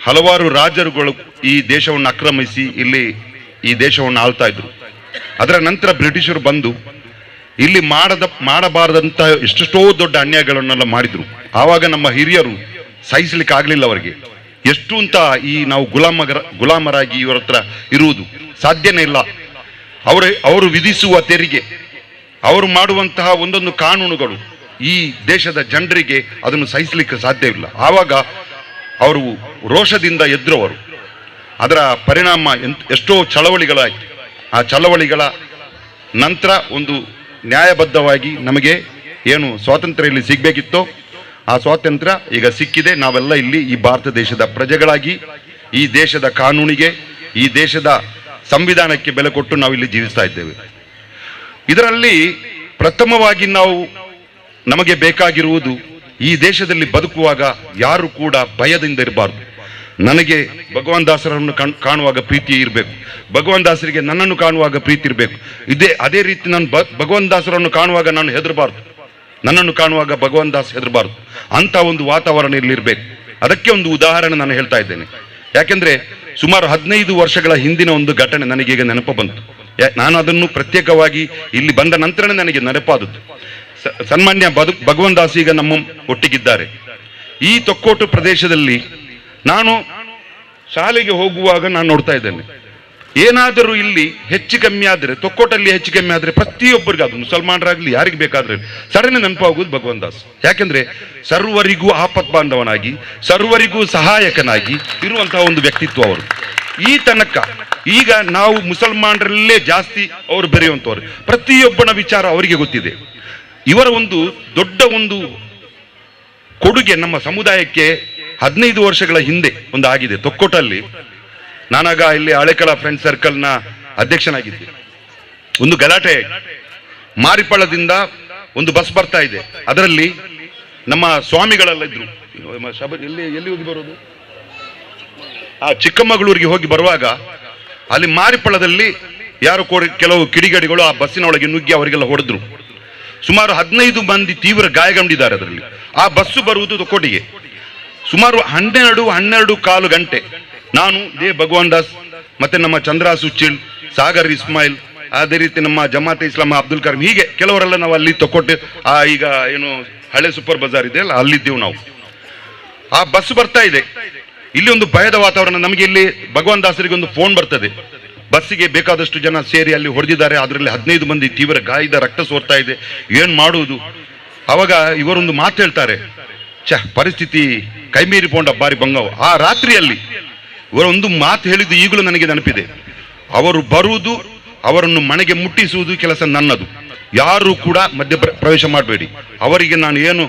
ಹಲವಾರು ರಾಜರುಗಳು ಈ ದೇಶವನ್ನು ಆಕ್ರಮಿಸಿ ಇಲ್ಲಿ ಈ ದೇಶವನ್ನು ಆಳ್ತಾ ಇದ್ರು. ಅದರ ನಂತರ ಬ್ರಿಟಿಷರು ಬಂದು ಇಲ್ಲಿ ಮಾಡಬಾರದಂತ ಎಷ್ಟೆಷ್ಟೋ ದೊಡ್ಡ ಅನ್ಯಾಯಗಳನ್ನೆಲ್ಲ ಮಾಡಿದ್ರು. ಆವಾಗ ನಮ್ಮ ಹಿರಿಯರು ಸಹಿಸಲಿಕ್ಕೆ ಆಗಲಿಲ್ಲ ಅವರಿಗೆ. ಎಷ್ಟು ಅಂತ ಈ ನಾವು ಗುಲಾಮರಾಗಿ ಇವರ ಹತ್ರ ಇರುವುದು ಸಾಧ್ಯನೇ ಇಲ್ಲ. ಅವರು ವಿಧಿಸುವ ತೆರಿಗೆ, ಅವರು ಮಾಡುವಂತಹ ಒಂದೊಂದು ಕಾನೂನುಗಳು ಈ ದೇಶದ ಜನರಿಗೆ ಅದನ್ನು ಸಹಿಸಲಿಕ್ಕೆ ಸಾಧ್ಯವಿಲ್ಲ. ಆವಾಗ ಅವರು ರೋಷದಿಂದ ಎದ್ರವರು. ಅದರ ಪರಿಣಾಮ ಎಷ್ಟೋ ಚಳವಳಿಗಳಾಯಿತು. ಆ ಚಳವಳಿಗಳ ನಂತರ ಒಂದು ನ್ಯಾಯಬದ್ಧವಾಗಿ ನಮಗೆ ಏನು ಸ್ವಾತಂತ್ರ್ಯ ಇಲ್ಲಿ ಸಿಗಬೇಕಿತ್ತೋ ಆ ಸ್ವಾತಂತ್ರ್ಯ ಈಗ ಸಿಕ್ಕಿದೆ. ನಾವೆಲ್ಲ ಇಲ್ಲಿ ಈ ಭಾರತ ದೇಶದ ಪ್ರಜೆಗಳಾಗಿ ಈ ದೇಶದ ಕಾನೂನಿಗೆ, ಈ ದೇಶದ ಸಂವಿಧಾನಕ್ಕೆ ಬೆಲೆ ಕೊಟ್ಟು ನಾವು ಇಲ್ಲಿ ಜೀವಿಸ್ತಾ ಇದ್ದೇವೆ. ಇದರಲ್ಲಿ ಪ್ರಥಮವಾಗಿ ನಮಗೆ ಬೇಕಾಗಿರುವುದು, ಈ ದೇಶದಲ್ಲಿ ಬದುಕುವಾಗ ಯಾರು ಕೂಡ ಭಯದಿಂದ ಇರಬಾರ್ದು. ನನಗೆ ಭಗವಾನ್ ದಾಸರನ್ನು ಕಾಣುವಾಗ ಪ್ರೀತಿ ಇರಬೇಕು, ಭಗವಾನ್ ದಾಸರಿಗೆ ನನ್ನನ್ನು ಕಾಣುವಾಗ ಪ್ರೀತಿ ಇರಬೇಕು. ಅದೇ ರೀತಿ ನಾನು ಭಗವಾನ್ ದಾಸರನ್ನು ಕಾಣುವಾಗ ನಾನು ಹೆದರಬಾರ್ದು, ನನ್ನನ್ನು ಕಾಣುವಾಗ ಭಗವಾನ್ ದಾಸ್ ಹೆದರಬಾರ್ದು. ಅಂತ ಒಂದು ವಾತಾವರಣ ಇಲ್ಲಿರಬೇಕು. ಅದಕ್ಕೆ ಒಂದು ಉದಾಹರಣೆ ನಾನು ಹೇಳ್ತಾ ಇದ್ದೇನೆ. ಯಾಕೆಂದ್ರೆ ಸುಮಾರು 15 ವರ್ಷಗಳ ಹಿಂದಿನ ಒಂದು ಘಟನೆ ನನಗೀಗ ನೆನಪು ಬಂತು. ನಾನು ಅದನ್ನು ಪ್ರತ್ಯೇಕವಾಗಿ ಇಲ್ಲಿ ಬಂದ ನಂತರನೇ ನನಗೆ ನೆನಪಾದದ್ದು. ಸನ್ಮಾನ್ಯ ಭಗವಾನ್ ದಾಸ್ ಈಗ ನಮ್ಮ ಒಟ್ಟಿಗಿದ್ದಾರೆ. ಈ ತೊಕ್ಕೋಟು ಪ್ರದೇಶದಲ್ಲಿ ನಾನು ಶಾಲೆಗೆ ಹೋಗುವಾಗ ನಾನು ನೋಡ್ತಾ ಇದ್ದೇನೆ, ಏನಾದರೂ ಇಲ್ಲಿ ಹೆಚ್ಚು ಕಮ್ಮಿ ಆದರೆ, ತೊಕ್ಕೋಟಲ್ಲಿ ಹೆಚ್ಚು ಕಮ್ಮಿ ಆದರೆ ಪ್ರತಿಯೊಬ್ಬರಿಗೂ, ಅದು ಮುಸಲ್ಮಾನರಾಗಲಿ ಯಾರಿಗೆ ಬೇಕಾದ್ರೆ ಸಡನ್ ನೆನಪಾಗುವುದು ಭಗವಾನ್ ದಾಸ್. ಯಾಕೆಂದ್ರೆ ಸರ್ವರಿಗೂ ಆಪತ್ ಬಾಂಧವನಾಗಿ, ಸರ್ವರಿಗೂ ಸಹಾಯಕನಾಗಿ ಇರುವಂತಹ ಒಂದು ವ್ಯಕ್ತಿತ್ವ ಅವರು. ಈ ತನಕ ಈಗ ನಾವು ಮುಸಲ್ಮಾನರಲ್ಲೇ ಜಾಸ್ತಿ ಅವರು ಬೆರೆಯುವಂಥವ್ರು. ಪ್ರತಿಯೊಬ್ಬನ ವಿಚಾರ ಅವರಿಗೆ ಗೊತ್ತಿದೆ. ಇವರ ಒಂದು ದೊಡ್ಡ ಒಂದು ಕೊಡುಗೆ ನಮ್ಮ ಸಮುದಾಯಕ್ಕೆ 15 ವರ್ಷಗಳ ಹಿಂದೆ ಒಂದು ಆಗಿದೆ. ತೊಕ್ಕೋಟಲ್ಲಿ ನಾನಾಗ ಇಲ್ಲಿ ಹಳೆಕಳ ಫ್ರೆಂಡ್ ಸರ್ಕಲ್ನ ಅಧ್ಯಕ್ಷನಾಗಿದ್ದೆ. ಒಂದು ಗಲಾಟೆ, ಮಾರಿಪಳ್ಳದಿಂದ ಒಂದು ಬಸ್ ಬರ್ತಾ ಇದೆ, ಅದರಲ್ಲಿ ನಮ್ಮ ಸ್ವಾಮಿಗಳೆಲ್ಲ ಇದ್ರು. ಎಲ್ಲಿ ಹೋಗಿ ಬರೋದು, ಆ ಚಿಕ್ಕಮಗಳೂರಿಗೆ ಹೋಗಿ ಬರುವಾಗ ಅಲ್ಲಿ ಮಾರಿಪಳ್ಳದಲ್ಲಿ ಯಾರು ಕೆಲವು ಕಿಡಿಗೇಡಿಗಳು ಆ ಬಸ್ಸಿನ ಒಳಗೆ ನುಗ್ಗಿ ಅವರಿಗೆಲ್ಲ ಹೊಡೆದ್ರು. ಸುಮಾರು 15 ಮಂದಿ ತೀವ್ರ ಗಾಯಗೊಂಡಿದ್ದಾರೆ. ಅದರಲ್ಲಿ ಆ ಬಸ್ಸು ಬರುವುದು ತೊಕ್ಕೋಟಿಗೆ. ಸುಮಾರು 12 ಗಂಟೆ ನಾನು ಭಗವಾನ್ ದಾಸ್ ಮತ್ತೆ ನಮ್ಮ ಚಂದ್ರ ಸುಚಿಲ್, ಸಾಗರ್ ಇಸ್ಮಾಯಿಲ್, ಅದೇ ರೀತಿ ನಮ್ಮ ಜಮಾತೆ ಇಸ್ಲಾಮ ಅಬ್ದುಲ್ ಕರೀಂ, ಹೀಗೆ ಕೆಲವರೆಲ್ಲ ನಾವು ಅಲ್ಲಿ ತೊಕ್ಕೋಟೆ ಈಗ ಏನು ಹಳೆ ಸೂಪರ್ ಬಜಾರ್ ಇದೆ ಅಲ್ಲ, ಅಲ್ಲಿದ್ದೇವು ನಾವು. ಆ ಬಸ್ ಬರ್ತಾ ಇದೆ, ಇಲ್ಲಿ ಒಂದು ಭಯದ ವಾತಾವರಣ. ನಮಗೆ ಇಲ್ಲಿ ಭಗವಾನ್ ದಾಸರಿಗೆ ಒಂದು ಫೋನ್ ಬರ್ತದೆ, ಬಸ್ಸಿಗೆ ಬೇಕಾದಷ್ಟು ಜನ ಸೇರಿ ಅಲ್ಲಿ ಹೊಡೆದಿದ್ದಾರೆ, ಅದರಲ್ಲಿ 15 ಮಂದಿ ತೀವ್ರ ಗಾಯದ, ರಕ್ತ ಸೋರ್ತಾ ಇದೆ, ಏನ್ ಮಾಡುವುದು? ಅವಾಗ ಇವರೊಂದು ಮಾತು ಹೇಳ್ತಾರೆ, ಪರಿಸ್ಥಿತಿ ಕೈಮೀರಿ ಪೋಂಡ ಬಾರಿ ಬಂಗವು. ಆ ರಾತ್ರಿಯಲ್ಲಿ ಇವರೊಂದು ಮಾತು ಹೇಳಿದ್ದು ಈಗಲೂ ನನಗೆ ನೆನಪಿದೆ. ಅವರು ಬರುವುದು, ಅವರನ್ನು ಮನೆಗೆ ಮುಟ್ಟಿಸುವುದು ಕೆಲಸ ನನ್ನದು. ಯಾರು ಕೂಡ ಮಧ್ಯ ಪ್ರವೇಶ ಮಾಡಬೇಡಿ. ಅವರಿಗೆ ನಾನು ಏನು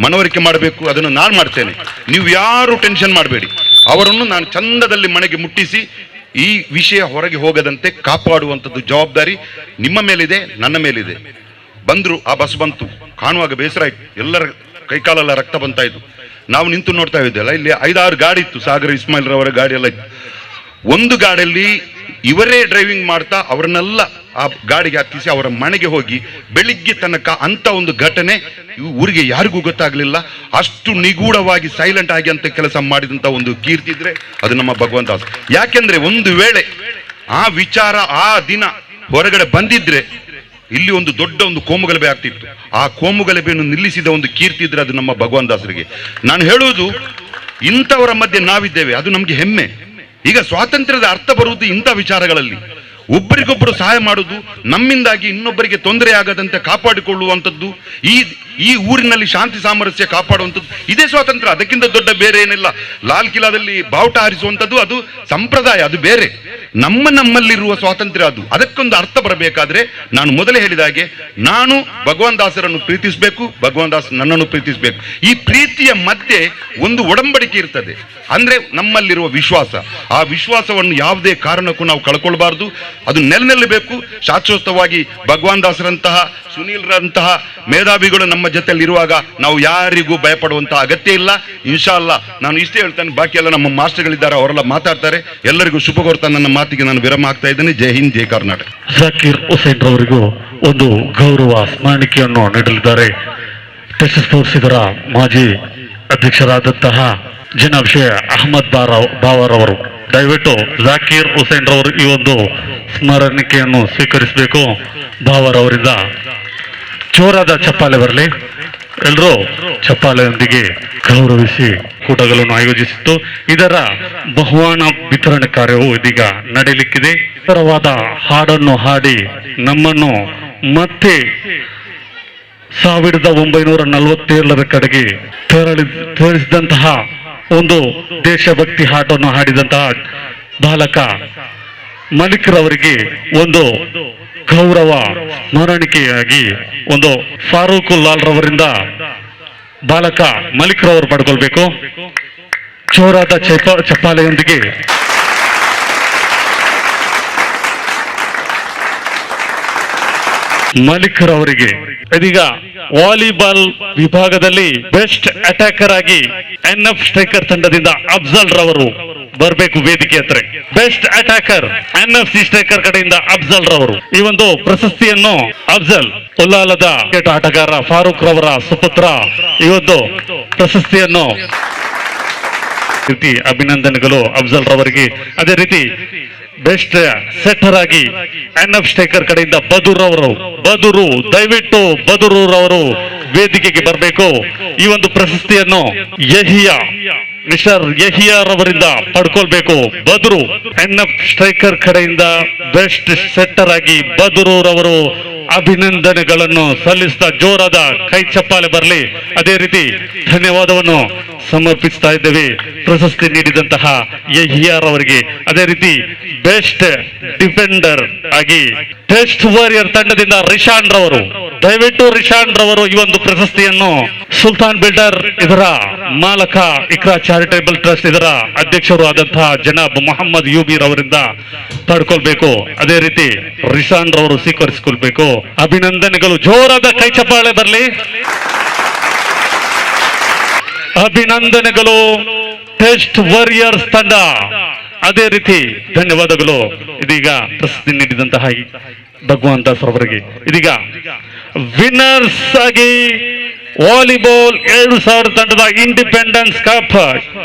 ಮನವರಿಕೆ ಮಾಡಬೇಕು ಅದನ್ನು ನಾನು ಮಾಡ್ತೇನೆ, ನೀವು ಯಾರು ಟೆನ್ಷನ್ ಮಾಡಬೇಡಿ. ಅವರನ್ನು ನಾನು ಚಂದದಲ್ಲಿ ಮನೆಗೆ ಮುಟ್ಟಿಸಿ ಈ ವಿಷಯ ಹೊರಗೆ ಹೋಗದಂತೆ ಕಾಪಾಡುವಂಥದ್ದು ಜವಾಬ್ದಾರಿ ನಿಮ್ಮ ಮೇಲಿದೆ, ನನ್ನ ಮೇಲಿದೆ. ಬಂದ್ರು, ಆ ಬಸ್ ಬಂತು, ಕಾಣುವಾಗ ಬೇಸರ ಆಯ್ತು. ಎಲ್ಲರ ಕೈಕಾಲೆಲ್ಲ ರಕ್ತ ಬಂತಾ ಇತ್ತು. ನಾವು ನಿಂತು ನೋಡ್ತಾ ಇದ್ದೆಲ್ಲ, ಇಲ್ಲಿ 5-6 ಗಾಡಿ ಇತ್ತು, ಸಾಗರ್ ಇಸ್ಮಾಯಿಲ್ ರವರ ಗಾಡಿ ಎಲ್ಲ ಇತ್ತು. ಒಂದು ಗಾಡಿಯಲ್ಲಿ ಇವರೇ ಡ್ರೈವಿಂಗ್ ಮಾಡ್ತಾ ಅವರನ್ನೆಲ್ಲ ಆ ಗಾಡಿಗೆ ಹತ್ತಿಸಿ ಅವರ ಮನೆಗೆ ಹೋಗಿ ಬೆಳಿಗ್ಗೆ ತನಕ ಅಂತ ಒಂದು ಘಟನೆ ಊರಿಗೆ ಯಾರಿಗೂ ಗೊತ್ತಾಗ್ಲಿಲ್ಲ. ಅಷ್ಟು ನಿಗೂಢವಾಗಿ ಸೈಲೆಂಟ್ ಆಗಿ ಅಂತ ಕೆಲಸ ಮಾಡಿದಂತ ಒಂದು ಕೀರ್ತಿ ಇದ್ರೆ ಅದು ನಮ್ಮ ಭಗವಾನ್ ದಾಸ್. ಯಾಕೆಂದ್ರೆ ಒಂದು ವೇಳೆ ಆ ವಿಚಾರ ಆ ದಿನ ಹೊರಗಡೆ ಬಂದಿದ್ರೆ ಇಲ್ಲಿ ಒಂದು ದೊಡ್ಡ ಒಂದು ಕೋಮುಗಲಭೆ ಆಗ್ತಿತ್ತು. ಆ ಕೋಮುಗಲಭೆಯನ್ನು ನಿಲ್ಲಿಸಿದ ಒಂದು ಕೀರ್ತಿ ಇದ್ರೆ ಅದು ನಮ್ಮ ಭಗವಾನ್ ದಾಸರಿಗೆ. ನಾನು ಹೇಳುವುದು, ಇಂಥವರ ಮಧ್ಯೆ ನಾವಿದ್ದೇವೆ, ಅದು ನಮ್ಗೆ ಹೆಮ್ಮೆ. ಈಗ ಸ್ವಾತಂತ್ರ್ಯದ ಅರ್ಥ ಬರುವುದು ಇಂಥ ವಿಚಾರಗಳಲ್ಲಿ. ಒಬ್ಬರಿಗೊಬ್ಬರು ಸಹಾಯ ಮಾಡುವುದು, ನಮ್ಮಿಂದಾಗಿ ಇನ್ನೊಬ್ಬರಿಗೆ ತೊಂದರೆ ಆಗದಂತೆ ಕಾಪಾಡಿಕೊಳ್ಳುವಂಥದ್ದು. ಈ ಊರಿನಲ್ಲಿ ಶಾಂತಿ ಸಾಮರಸ್ಯ ಕಾಪಾಡುವಂಥದ್ದು ಇದೇ ಸ್ವಾತಂತ್ರ್ಯ. ಅದಕ್ಕಿಂತ ದೊಡ್ಡ ಬೇರೆ ಏನಿಲ್ಲ. ಲಾಲ್ ಕಿಲಾದಲ್ಲಿ ಬಾವುಟ ಹಾರಿಸುವಂಥದ್ದು ಅದು ಸಂಪ್ರದಾಯ, ಅದು ಬೇರೆ. ನಮ್ಮಲ್ಲಿರುವ ಸ್ವಾತಂತ್ರ್ಯ ಅದು. ಅದಕ್ಕೊಂದು ಅರ್ಥ ಬರಬೇಕಾದ್ರೆ ನಾನು ಮೊದಲೇ ಹೇಳಿದ ಹಾಗೆ ನಾನು ಭಗವಾನ್ ದಾಸರನ್ನು ಪ್ರೀತಿಸಬೇಕು, ಭಗವಾನ್ ದಾಸ್ ನನ್ನನ್ನು ಪ್ರೀತಿಸಬೇಕು. ಈ ಪ್ರೀತಿಯ ಮಧ್ಯೆ ಒಂದು ಒಡಂಬಡಿಕೆ ಇರ್ತದೆ, ಅಂದ್ರೆ ನಮ್ಮಲ್ಲಿರುವ ವಿಶ್ವಾಸ. ಆ ವಿಶ್ವಾಸವನ್ನು ಯಾವುದೇ ಕಾರಣಕ್ಕೂ ನಾವು ಕಳ್ಕೊಳ್ಬಾರ್ದು. ಅದು ನೆಲೆನಿಲ್ಲಬೇಕು. ಶಾಶ್ವತವಾಗಿ ಭಗವಾನ್ ದಾಸರಂತಹ, ಸುನೀಲ್ರಂತಹ ಮೇಧಾವಿಗಳು ನಮ್ಮ ಜೊತೆಯಲ್ಲಿ ಇರುವಾಗ ನಾವು ಯಾರಿಗೂ ಭಯಪಡುವಂತಹ ಅಗತ್ಯ ಇಲ್ಲ. ಇನ್ಶಾ ಅಲ್ಲಾ ನಾನು ಇಷ್ಟೇ ಹೇಳ್ತೇನೆ. ಬಾಕಿ ಎಲ್ಲ ನಮ್ಮ ಮಾಸ್ಟರ್ಗಳಿದ್ದಾರೆ, ಅವರೆಲ್ಲ ಮಾತಾಡ್ತಾರೆ. ಎಲ್ಲರಿಗೂ ಶುಭ ಕೋರ್ತಾ ನನ್ನ ಮಾತಿಗೆ ನಾನು ವಿರಾಮ ಆಗ್ತಾ ಇದ್ದೇನೆ. ಜೈ ಹಿಂದ್, ಜೈ ಕರ್ನಾಟಕ. ಜಾಕೀರ್ ಹುಸೇನ್ ರವರಿಗೂ ಒಂದು ಗೌರವ ಸ್ಮರಣಿಕೆಯನ್ನು ನೀಡಲಿದ್ದಾರೆ. ಟೆಸ್ಟ್ ಸ್ಪೋರ್ಟ್ಸ್ ಇದರ ಮಾಜಿ ಅಧ್ಯಕ್ಷರಾದಂತಹ ಜನಾಬ್ ಶೇ ಅಹಮದ್ ಬಾವರ್ ಅವರು. ದಯವಿಟ್ಟು ಜಾಕೀರ್ ಹುಸೇನ್ ರವರು ಈ ಒಂದು ಸ್ಮರಣಿಕೆಯನ್ನು ಸ್ವೀಕರಿಸಬೇಕು. ಬಾವರ್ ಅವರಿಂದ ಜೋರಾದ ಚಪ್ಪಾಳೆ ಬರಲಿ. ಎಲ್ಲರೂ ಚಪ್ಪಾಳೆಯೊಂದಿಗೆ ಗೌರವಿಸಿ ಕೂಟಗಳನ್ನು ಆಯೋಜಿಸಿತ್ತು. ಇದರ ಬಹುಮಾನ ವಿತರಣೆ ಕಾರ್ಯವು ಇದೀಗ ನಡೆಯಲಿಕ್ಕಿದೆ. ಸುಂದರವಾದ ಹಾಡನ್ನು ಹಾಡಿ ನಮ್ಮನ್ನು ಮತ್ತೆ 1947ರ ಕಡೆಗೆ ತೆರಳಿಸಿದಂತಹ ಒಂದು ದೇಶಭಕ್ತಿ ಹಾಡನ್ನು ಹಾಡಿದಂತಹ ಬಾಲಕ ಮಲಿಕ್ ರವರಿಗೆ ಒಂದು ಗೌರವ ಸ್ಮರಣಿಕೆಯಾಗಿ ಒಂದು ಫಾರೂಕ್ ಲಾಲ್ ರವರಿಂದ ಬಾಲಕ ಮಲಿಕ್ ರವರು ಪಡ್ಕೊಳ್ಬೇಕು. ಜೋರಾದ ಚಪ್ಪಾಳೆಯೊಂದಿಗೆ ಮಲಿಕ್ ರವರಿಗೆ. ಇದೀಗ ವಾಲಿಬಾಲ್ ವಿಭಾಗದಲ್ಲಿ ಬೆಸ್ಟ್ ಅಟ್ಯಾಕರ್ ಆಗಿ NF ಸ್ಟ್ರೈಕರ್ ತಂಡದಿಂದ ಅಫ್ಜಲ್ ರವರು ಬರಬೇಕು ವೇದಿಕೆ ಹತ್ರ. ಬೆಸ್ಟ್ ಅಟ್ಯಾಕರ್ NFC ಸ್ಟ್ರೈಕರ್ ಕಡೆಯಿಂದ ಅಫ್ಜಲ್ ರವರು. ಈ ಒಂದು ಪ್ರಶಸ್ತಿಯನ್ನು ಅಫ್ಜಲ್ ಉಲ್ಲಾಲದ ಆಟಗಾರ ಫಾರೂಕ್ ರವರ ಸುಪುತ್ರ ಈ ಒಂದು ಪ್ರಶಸ್ತಿಯನ್ನು ಅಭಿನಂದನೆಗಳು ಅಫ್ಜಲ್ ರವರಿಗೆ. ಅದೇ ರೀತಿ ಬೆಸ್ಟ್ ಸೆಟ್ಟರ್ ಆಗಿ NF ಸ್ಟ್ರೈಕರ್ ಕಡೆಯಿಂದ ಬದೂರ್ ಅವರು. ದಯವಿಟ್ಟು ಬದೂರ್ ರವರು ವೇದಿಕೆಗೆ ಬರಬೇಕು. ಈ ಒಂದು ಪ್ರಶಸ್ತಿಯನ್ನು ಮಿಸ್ಟರ್ ಯಹಿಯಾ ರವರಿಂದ ಪಡ್ಕೊಳ್ಬೇಕು. ಬದ್ರು NF ಸ್ಟ್ರೈಕರ್ ಕಡೆಯಿಂದ ಬೆಸ್ಟ್ ಸೆಟ್ಟರ್ ಆಗಿ ಬದ್ರು ರವರು ಅಭಿನಂದನೆಗಳನ್ನು ಸಲ್ಲಿಸ್ತಾ ಜೋರಾದ ಕೈ ಚಪ್ಪಾಳೆ ಬರಲಿ. ಅದೇ ರೀತಿ ಧನ್ಯವಾದವನ್ನು ಸಮರ್ಪಿಸ್ತಾ ಇದ್ದೇವೆ ಪ್ರಶಸ್ತಿ ನೀಡಿದಂತಹ ಯಹಿಯಾ ರವರಿಗೆ. ಅದೇ ರೀತಿ ಬೆಸ್ಟ್ ಡಿಫೆಂಡರ್ ಆಗಿ ಟೆಸ್ಟ್ ವಾರಿಯರ್ ತಂಡದಿಂದ ರಿಶಾನ್ ರವರು. ದಯವಿಟ್ಟು ರಿಶಾನ್ ರವರು ಈ ಒಂದು ಪ್ರಶಸ್ತಿಯನ್ನು ಸುಲ್ತಾನ್ ಬಿಲ್ಡರ್ ಇದರ ಮಾಲಕ, ಇಕ್ರಾ ಚಾರಿಟೇಬಲ್ ಟ್ರಸ್ಟ್ ಇದರ ಅಧ್ಯಕ್ಷರು ಆದಂತಹ ಜನಾಬ್ ಮೊಹಮ್ಮದ್ ಯೂಬಿ ರವರಿಂದ ಪಡ್ಕೊಳ್ಬೇಕು. ಅದೇ ರೀತಿ ರಿಶಾನ್ ರವರು ಸ್ವೀಕರಿಸಿಕೊಳ್ಬೇಕು. ಅಭಿನಂದನೆಗಳು. ಜೋರಾದ ಕೈ ಚಪ್ಪಾಳೆ ಬರಲಿ. ಅಭಿನಂದನೆಗಳು ಟೆಸ್ಟ್ ವಾರಿಯರ್ಸ್ ತಂಡ. ಅದೇ ರೀತಿ ಧನ್ಯವಾದಗಳು. ಇದೀಗ ಪ್ರಶಸ್ತಿ ನೀಡಿದಂತಹ ಭಗವಾನ್ ದಾಸ್ ರವರಿಗೆ. ಇದೀಗ ವಿನ್ನರ್ಸ್ ಆಗಿ ವಾಲಿಬಾಲ್ 2000 ತಂಡದ ಇಂಡಿಪೆಂಡೆನ್ಸ್ ಕಪ್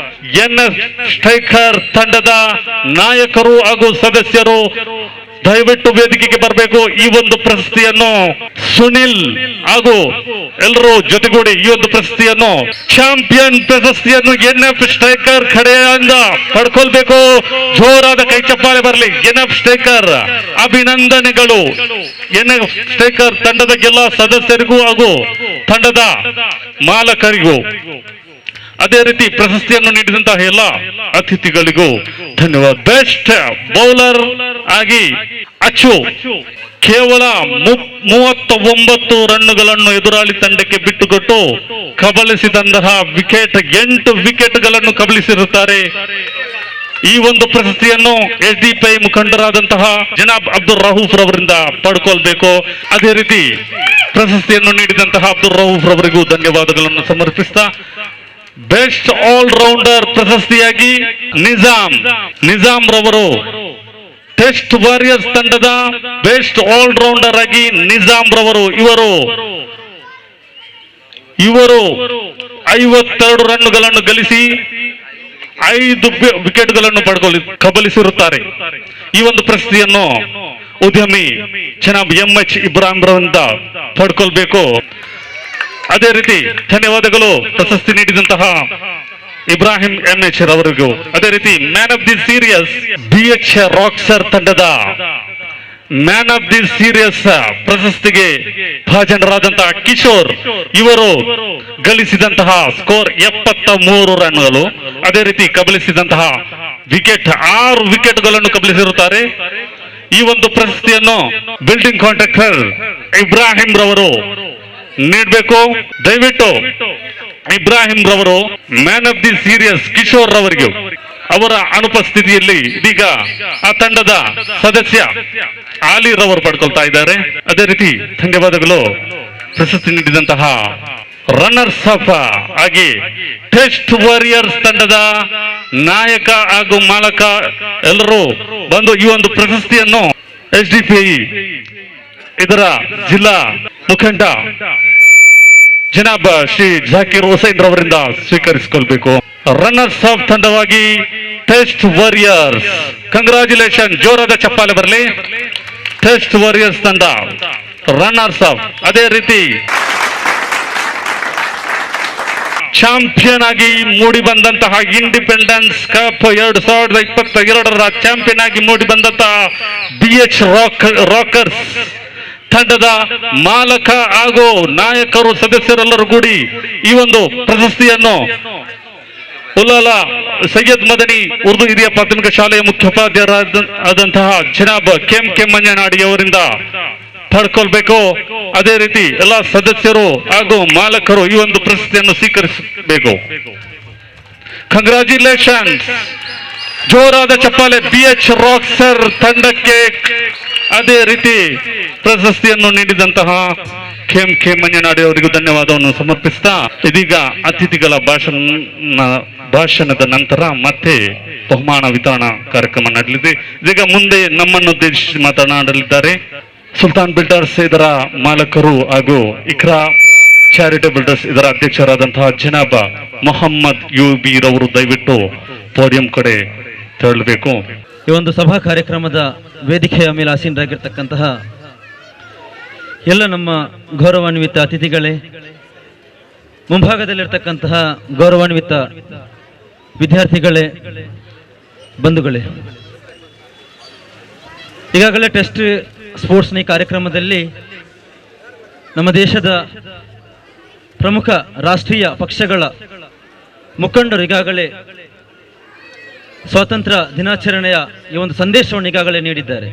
NF ಸ್ಟ್ರೈಕರ್ ತಂಡದ ನಾಯಕರು ಹಾಗೂ ಸದಸ್ಯರು ದಯವಿಟ್ಟು ವೇದಿಕೆಗೆ ಬರಬೇಕು. ಈ ಒಂದು ಪ್ರಶಸ್ತಿಯನ್ನು ಸುನಿಲ್ ಹಾಗೂ ಎಲ್ಲರೂ ಜೊತೆಗೂಡಿ ಈ ಒಂದು ಪ್ರಶಸ್ತಿಯನ್ನು ಚಾಂಪಿಯನ್ ಪ್ರಶಸ್ತಿಯನ್ನು NF ಸ್ಟ್ರೈಕರ್ ಕಡೆಯಿಂದ ಪಡ್ಕೊಳ್ಬೇಕು. ಜೋರಾದ ಕೈ ಚಪ್ಪಾಳೆ ಬರಲಿ. NF ಸ್ಟ್ರೈಕರ್ ಅಭಿನಂದನೆಗಳು. NF ಸ್ಟ್ರೈಕರ್ ತಂಡದ ಎಲ್ಲ ಸದಸ್ಯರಿಗೂ ಹಾಗೂ ತಂಡದ ಮಾಲಕರಿಗೂ, ಅದೇ ರೀತಿ ಪ್ರಶಸ್ತಿಯನ್ನು ನೀಡಿದಂತಹ ಎಲ್ಲ ಅತಿಥಿಗಳಿಗೂ ಧನ್ಯವಾದ. ಬೆಸ್ಟ್ ಬೌಲರ್ ಆಗಿ ಅಚ್ಚು ಕೇವಲ 39 ರನ್ನುಗಳನ್ನು ಎದುರಾಳಿ ತಂಡಕ್ಕೆ ಬಿಟ್ಟುಕೊಟ್ಟು ಕಬಳಿಸಿದಂತಹ 8 ವಿಕೆಟ್ಗಳನ್ನು ಕಬಳಿಸಿರುತ್ತಾರೆ. ಈ ಒಂದು ಪ್ರಶಸ್ತಿಯನ್ನು SDPI ಮುಖಂಡರಾದಂತಹ ಜನಾಬ್ ಅಬ್ದುಲ್ ರಹೂಫ್ ರವರಿಂದ ಪಡ್ಕೊಳ್ಬೇಕು. ಅದೇ ರೀತಿ ಪ್ರಶಸ್ತಿಯನ್ನು ನೀಡಿದಂತಹ ಅಬ್ದುಲ್ ರಹೂಫ್ ರವರಿಗೂ ಧನ್ಯವಾದಗಳನ್ನು ಸಮರ್ಪಿಸ್ತಾ ಬೆಸ್ಟ್ ಆಲ್ ರೌಂಡರ್ ಪ್ರಶಸ್ತಿಯಾಗಿ ನಿಜಾಮ್ ರವರು. ಟೆಸ್ಟ್ ವಾರಿಯರ್ಸ್ ತಂಡದ ಬೆಸ್ಟ್ ಆಲ್ ರೌಂಡರ್ ಆಗಿ ನಿಜಾಮ್ ರವರು. ಇವರು 52 ರನ್ನುಗಳನ್ನು ಗಳಿಸಿ 5 ವಿಕೆಟ್ಗಳನ್ನು ಕಬಳಿಸಿರುತ್ತಾರೆ. ಈ ಒಂದು ಪ್ರಶಸ್ತಿಯನ್ನು ಉದ್ಯಮಿ ಜನಾಬ್ MH ಇಬ್ರಾಹಿಂ ರವರಿಂದ ಪಡ್ಕೊಳ್ಬೇಕು. ಅದೇ ರೀತಿ ಧನ್ಯವಾದಗಳು ಪ್ರಶಸ್ತಿ ನೀಡಿದಂತಹ ಇಬ್ರಾಹಿಂ MH ರವರಿಗೂ. ಅದೇ ರೀತಿ man of the serious BH ರಾಕ್ಸರ್ ತಂಡದ ಮ್ಯಾನ್ ಆಫ್ ದಿ ಸೀರಿಯಸ್ ಪ್ರಶಸ್ತಿಗೆ ಭಾಜನರಾದಂತಹ ಕಿಶೋರ್ ಇವರು ಗಳಿಸಿದಂತಹ ಸ್ಕೋರ್ 73 ರನ್ಗಳು. ಅದೇ ರೀತಿ ಕಬಲಿಸಿದಂತಹ ವಿಕೆಟ್ 6 ವಿಕೆಟ್ಗಳನ್ನು ಕಬಲಿಸಿರುತ್ತಾರೆ. ಈ ಒಂದು ಪ್ರಶಸ್ತಿಯನ್ನು ಬಿಲ್ಡಿಂಗ್ ಕಾಂಟ್ರಾಕ್ಟರ್ ಇಬ್ರಾಹಿಂ ರವರು ನೀಡಬೇಕು. ದಯವಿಟ್ಟು ಇಬ್ರಾಹಿಂ ರವರು man of the serious Kishore ರವರಿಗೆ ಅವರ ಅನುಪಸ್ಥಿತಿಯಲ್ಲಿ ಇದೀಗ ಆ ತಂಡದ ಸದಸ್ಯ ಆಲಿ ರವರು ಪಡ್ಕೊಳ್ತಾ ಇದ್ದಾರೆ. ಅದೇ ರೀತಿ ಧನ್ಯವಾದಗಳು. ಪ್ರಶಸ್ತಿ ನೀಡಿದಂತಹ ರನ್ನರ್ಸ್ ಅಪ್ ಆಗಿ ಟೆಸ್ಟ್ ವಾರಿಯರ್ಸ್ ತಂಡದ ನಾಯಕ ಹಾಗೂ ಮಾಲಕ ಎಲ್ಲರೂ ಬಂದು ಈ ಒಂದು ಪ್ರಶಸ್ತಿಯನ್ನು SDPI ಇದರ ಜಿಲ್ಲಾ ಮುಖಂಡ ಜನಾಬ್ ಶ್ರೀ ಜಾಕಿರ್ ಹುಸೇನ್ ರವರಿಂದ ಸ್ವೀಕರಿಸಿಕೊಳ್ಬೇಕು. ರನ್ನರ್ಸ್ ಅಪ್ ತಂಡವಾಗಿ ಟೆಸ್ಟ್ ವಾರಿಯರ್ಸ್, ಕಂಗ್ರಾಚುಲೇಷನ್, ಜೋರಾದ ಚಪ್ಪಾಳೆ ಬರಲಿ. ಟೆಸ್ಟ್ ವಾರಿಯರ್ಸ್ ತಂಡ ರನ್ನರ್ಸ್ ಅಪ್. ಅದೇ ರೀತಿ ಚಾಂಪಿಯನ್ ಆಗಿ ಮೂಡಿ ಬಂದಂತಹ ಇಂಡಿಪೆಂಡೆನ್ಸ್ ಕಪ್ 2022ರ ಚಾಂಪಿಯನ್ ಆಗಿ ಮೂಡಿ ಬಂದಂತಹ BH ರಾಕರ್ಸ್ ತಂಡದ ಮಾಲಕ ಹಾಗೂ ನಾಯಕರು ಸದಸ್ಯರೆಲ್ಲರೂ ಕೂಡಿ ಈ ಒಂದು ಪ್ರಶಸ್ತಿಯನ್ನು ಉಲಾಲಾ ಸೈಯದ್ ಮದನಿ ಉರ್ದು ಹಿರಿಯ ಪ್ರಾಥಮಿಕ ಶಾಲೆಯ ಮುಖ್ಯೋಪಾಧ್ಯಾಯರಾದಂತಹ ಜನಾಬ್ KM ಮಂಜನಾಡಿ ಅವರಿಂದ ಪಡ್ಕೊಳ್ಬೇಕು. ಅದೇ ರೀತಿ ಎಲ್ಲ ಸದಸ್ಯರು ಹಾಗೂ ಮಾಲಕರು ಈ ಒಂದು ಪ್ರಶಸ್ತಿಯನ್ನು ಸ್ವೀಕರಿಸಬೇಕು. ಕಂಗ್ರಾಚ್ಯುಲೇಷನ್ಸ್, ಜೋರಾದ ಚಪ್ಪಾಳೆ BH ರಾಕ್ಸರ್ ತಂಡಕ್ಕೆ. ಅದೇ ರೀತಿ ಪ್ರಶಸ್ತಿಯನ್ನು ನೀಡಿದಂತಹ KM ಮಂಜನಾಡಿ ಅವರಿಗೂ ಧನ್ಯವಾದವನ್ನು ಸಮರ್ಪಿಸ್ತಾ ಇದೀಗ ಅತಿಥಿಗಳ ಭಾಷಣದ ನಂತರ ಮತ್ತೆ ಬಹುಮಾನ ವಿತರಣಾ ಕಾರ್ಯಕ್ರಮ ನಡೆಯಲಿದೆ. ಇದೀಗ ಮುಂದೆ ನಮ್ಮನ್ನು ಉದ್ದೇಶಿಸಿ ಮಾತನಾಡಲಿದ್ದಾರೆ ಸುಲ್ತಾನ್ ಬಿಲ್ಡರ್ಸ್ ಇದರ ಮಾಲಕರು ಹಾಗೂ ಇಕ್ರಾ ಚಾರಿಟೇಬಲ್ ಟ್ರಸ್ಟ್ ಇದರ ಅಧ್ಯಕ್ಷರಾದಂತಹ ಜನಾಬ್ ಮೊಹಮ್ಮದ್ UB ರವರು ದಯವಿಟ್ಟು ಪೋಡಿಯಂ ಕಡೆ ತೆರಳಬೇಕು. ಈ ಒಂದು ಸಭಾ ಕಾರ್ಯಕ್ರಮದ ವೇದಿಕೆಯ ಮೇಲೆ ಆಸೀನರಾಗಿರ್ತಕ್ಕಂತಹ ಎಲ್ಲ ನಮ್ಮ ಗೌರವಾನ್ವಿತ ಅತಿಥಿಗಳೇ, ಮುಂಭಾಗದಲ್ಲಿರ್ತಕ್ಕಂತಹ ಗೌರವಾನ್ವಿತ ವಿದ್ಯಾರ್ಥಿಗಳೇ, ಬಂಧುಗಳೇ, ಈಗಾಗಲೇ ಟೆಸ್ಟ್ ಸ್ಪೋರ್ಟ್ಸ್ನ ಈ ಕಾರ್ಯಕ್ರಮದಲ್ಲಿ ನಮ್ಮ ದೇಶದ ಪ್ರಮುಖ ರಾಷ್ಟ್ರೀಯ ಪಕ್ಷಗಳ ಮುಖಂಡರು ಈಗಾಗಲೇ ಸ್ವಾತಂತ್ರ್ಯ ದಿನಾಚರಣೆಯ ಈ ಒಂದು ಸಂದೇಶವನ್ನು ಈಗಾಗಲೇ ನೀಡಿದ್ದಾರೆ.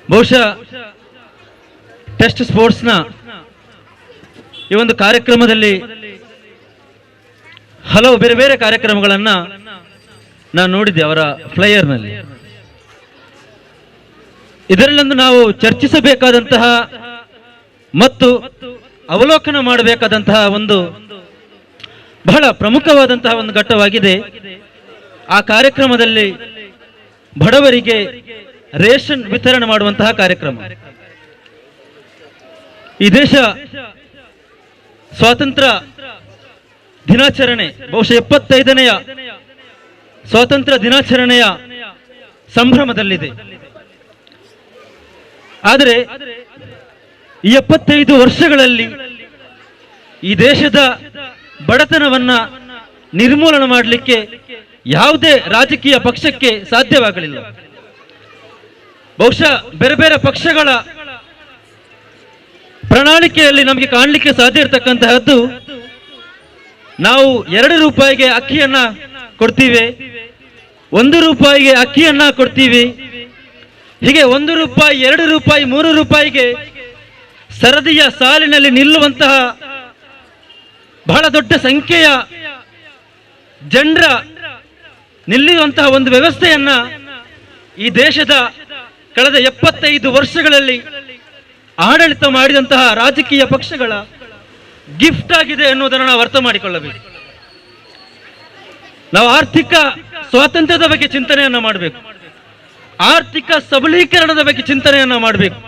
ಬಹುಶಃ ಟೆಸ್ಟ್ ಸ್ಪೋರ್ಟ್ಸ್ನ ಈ ಒಂದು ಕಾರ್ಯಕ್ರಮದಲ್ಲಿ ಹಲವು ಬೇರೆ ಬೇರೆ ಕಾರ್ಯಕ್ರಮಗಳನ್ನು ನಾನು ನೋಡಿದ್ದೆ ಅವರ ಫ್ಲೈಯರ್ನಲ್ಲಿ. ಇದರಲ್ಲೊಂದು ನಾವು ಚರ್ಚಿಸಬೇಕಾದಂತಹ ಮತ್ತು ಅವಲೋಕನ ಮಾಡಬೇಕಾದಂತಹ ಒಂದು ಬಹಳ ಪ್ರಮುಖವಾದಂತಹ ಒಂದು ಘಟ್ಟವಾಗಿದೆ. ಆ ಕಾರ್ಯಕ್ರಮದಲ್ಲಿ ಬಡವರಿಗೆ ರೇಷನ್ ವಿತರಣೆ ಮಾಡುವಂತಹ ಕಾರ್ಯಕ್ರಮ. ಈ ದೇಶ ಸ್ವಾತಂತ್ರ್ಯ ದಿನಾಚರಣೆ ಬಹುಶಃ 75ನೇ ಸ್ವಾತಂತ್ರ್ಯ ದಿನಾಚರಣೆಯ ಸಂಭ್ರಮದಲ್ಲಿದೆ. ಆದರೆ ಈ 75 ವರ್ಷಗಳಲ್ಲಿ ಈ ದೇಶದ ಬಡತನವನ್ನ ನಿರ್ಮೂಲನೆ ಮಾಡಲಿಕ್ಕೆ ಯಾವುದೇ ರಾಜಕೀಯ ಪಕ್ಷಕ್ಕೆ ಸಾಧ್ಯವಾಗಲಿಲ್ಲ. ಬಹುಶಃ ಬೇರೆ ಬೇರೆ ಪಕ್ಷಗಳ ಪ್ರಣಾಳಿಕೆಯಲ್ಲಿ ನಮಗೆ ಕಾಣಲಿಕ್ಕೆ ಸಾಧ್ಯ ಇರತಕ್ಕಂತಹದ್ದು, ನಾವು 2 ರೂಪಾಯಿಗೆ ಅಕ್ಕಿಯನ್ನ ಕೊಡ್ತೀವಿ, 1 ರೂಪಾಯಿಗೆ ಅಕ್ಕಿಯನ್ನ ಕೊಡ್ತೀವಿ, ಹೀಗೆ 1 ರೂಪಾಯಿ, 2 ರೂಪಾಯಿ, 3 ರೂಪಾಯಿಗೆ ಸರದಿಯ ಸಾಲಿನಲ್ಲಿ ನಿಲ್ಲುವಂತಹ ಬಹಳ ದೊಡ್ಡ ಸಂಖ್ಯೆಯ ಜನರ ನಿಲ್ಲುವಂತಹ ಒಂದು ವ್ಯವಸ್ಥೆಯನ್ನ ಈ ದೇಶದ ಕಳೆದ 75 ವರ್ಷಗಳಲ್ಲಿ ಆಡಳಿತ ಮಾಡಿದಂತಹ ರಾಜಕೀಯ ಪಕ್ಷಗಳ ಗಿಫ್ಟ್ ಆಗಿದೆ ಎನ್ನುವುದನ್ನು ನಾವು ಅರ್ಥ ಮಾಡಿಕೊಳ್ಳಬೇಕು. ನಾವು ಆರ್ಥಿಕ ಸ್ವಾತಂತ್ರ್ಯದ ಬಗ್ಗೆ ಚಿಂತನೆಯನ್ನ ಮಾಡಬೇಕು, ಆರ್ಥಿಕ ಸಬಲೀಕರಣದ ಬಗ್ಗೆ ಚಿಂತನೆಯನ್ನ ಮಾಡಬೇಕು.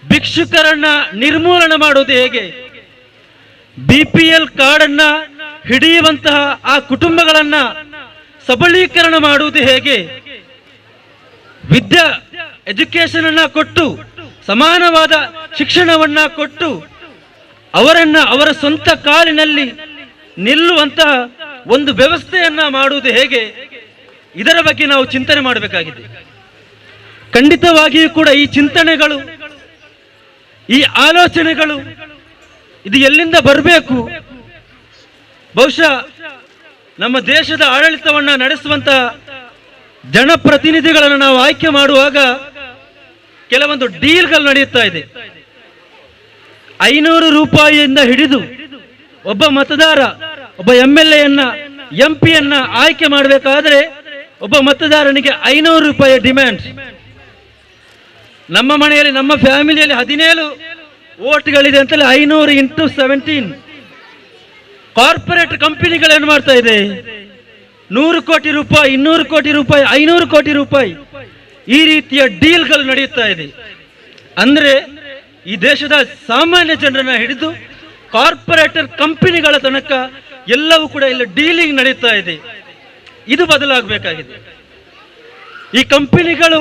ಭಿಕ್ಷುಕರನ್ನ ನಿರ್ಮೂಲನೆ ಮಾಡುವುದು ಹೇಗೆ, BPL ಕಾರ್ಡ್ ಅನ್ನ ಹಿಡಿಯುವಂತಹ ಆ ಕುಟುಂಬಗಳನ್ನ ಸಬಲೀಕರಣ ಮಾಡುವುದು ಹೇಗೆ, ಎಜುಕೇಶನ್ ಅನ್ನ ಕೊಟ್ಟು ಸಮಾನವಾದ ಶಿಕ್ಷಣವನ್ನ ಕೊಟ್ಟು ಅವರನ್ನ ಅವರ ಸ್ವಂತ ಕಾಲಿನಲ್ಲಿ ನಿಲ್ಲುವಂತಹ ಒಂದು ವ್ಯವಸ್ಥೆಯನ್ನ ಮಾಡುವುದು ಹೇಗೆ, ಇದರ ಬಗ್ಗೆ ನಾವು ಚಿಂತನೆ ಮಾಡಬೇಕಾಗಿದೆ. ಖಂಡಿತವಾಗಿಯೂ ಕೂಡ ಈ ಚಿಂತನೆಗಳು, ಈ ಆಲೋಚನೆಗಳು ಇದು ಎಲ್ಲಿಂದ ಬರಬೇಕು? ಬಹುಶಃ ನಮ್ಮ ದೇಶದ ಆಡಳಿತವನ್ನ ನಡೆಸುವಂತ ಜನಪ್ರತಿನಿಧಿಗಳನ್ನು ನಾವು ಆಯ್ಕೆ ಮಾಡುವಾಗ ಕೆಲವೊಂದು ಡೀಲ್ಗಳು ನಡೆಯುತ್ತಾ ಇದೆ. 500 ರೂಪಾಯಿಯಿಂದ ಹಿಡಿದು ಒಬ್ಬ ಮತದಾರ, ಒಬ್ಬ MLA MP ಆಯ್ಕೆ ಮಾಡಬೇಕಾದ್ರೆ ಒಬ್ಬ ಮತದಾರನಿಗೆ 500 ರೂಪಾಯಿ ಡಿಮ್ಯಾಂಡ್. ನಮ್ಮ ಮನೆಯಲ್ಲಿ, ನಮ್ಮ ಫ್ಯಾಮಿಲಿಯಲ್ಲಿ 17 ವೋಟ್ಗಳಿದೆ ಅಂತಲೇ 500 × 17. ಕಾರ್ಪೊರೇಟ್ ಕಂಪನಿಗಳೇನು ಮಾಡ್ತಾ ಇದೆ? 100 ಕೋಟಿ ರೂಪಾಯಿ, 200 ಕೋಟಿ ರೂಪಾಯಿ, 500 ಕೋಟಿ ರೂಪಾಯಿ ಈ ರೀತಿಯ ಡೀಲ್ಗಳು ನಡೆಯುತ್ತಾ ಇದೆ. ಅಂದ್ರೆ ಈ ದೇಶದ ಸಾಮಾನ್ಯ ಜನರನ್ನ ಹಿಡಿದು ಕಾರ್ಪೊರೇಟರ್ ಕಂಪನಿಗಳ ತನಕ ಎಲ್ಲವೂ ಕೂಡ ಇಲ್ಲಿ ಡೀಲಿಂಗ್ ನಡೀತಾ ಇದೆ. ಇದು ಬದಲಾಗಬೇಕಾಗಿದೆ. ಈ ಕಂಪನಿಗಳು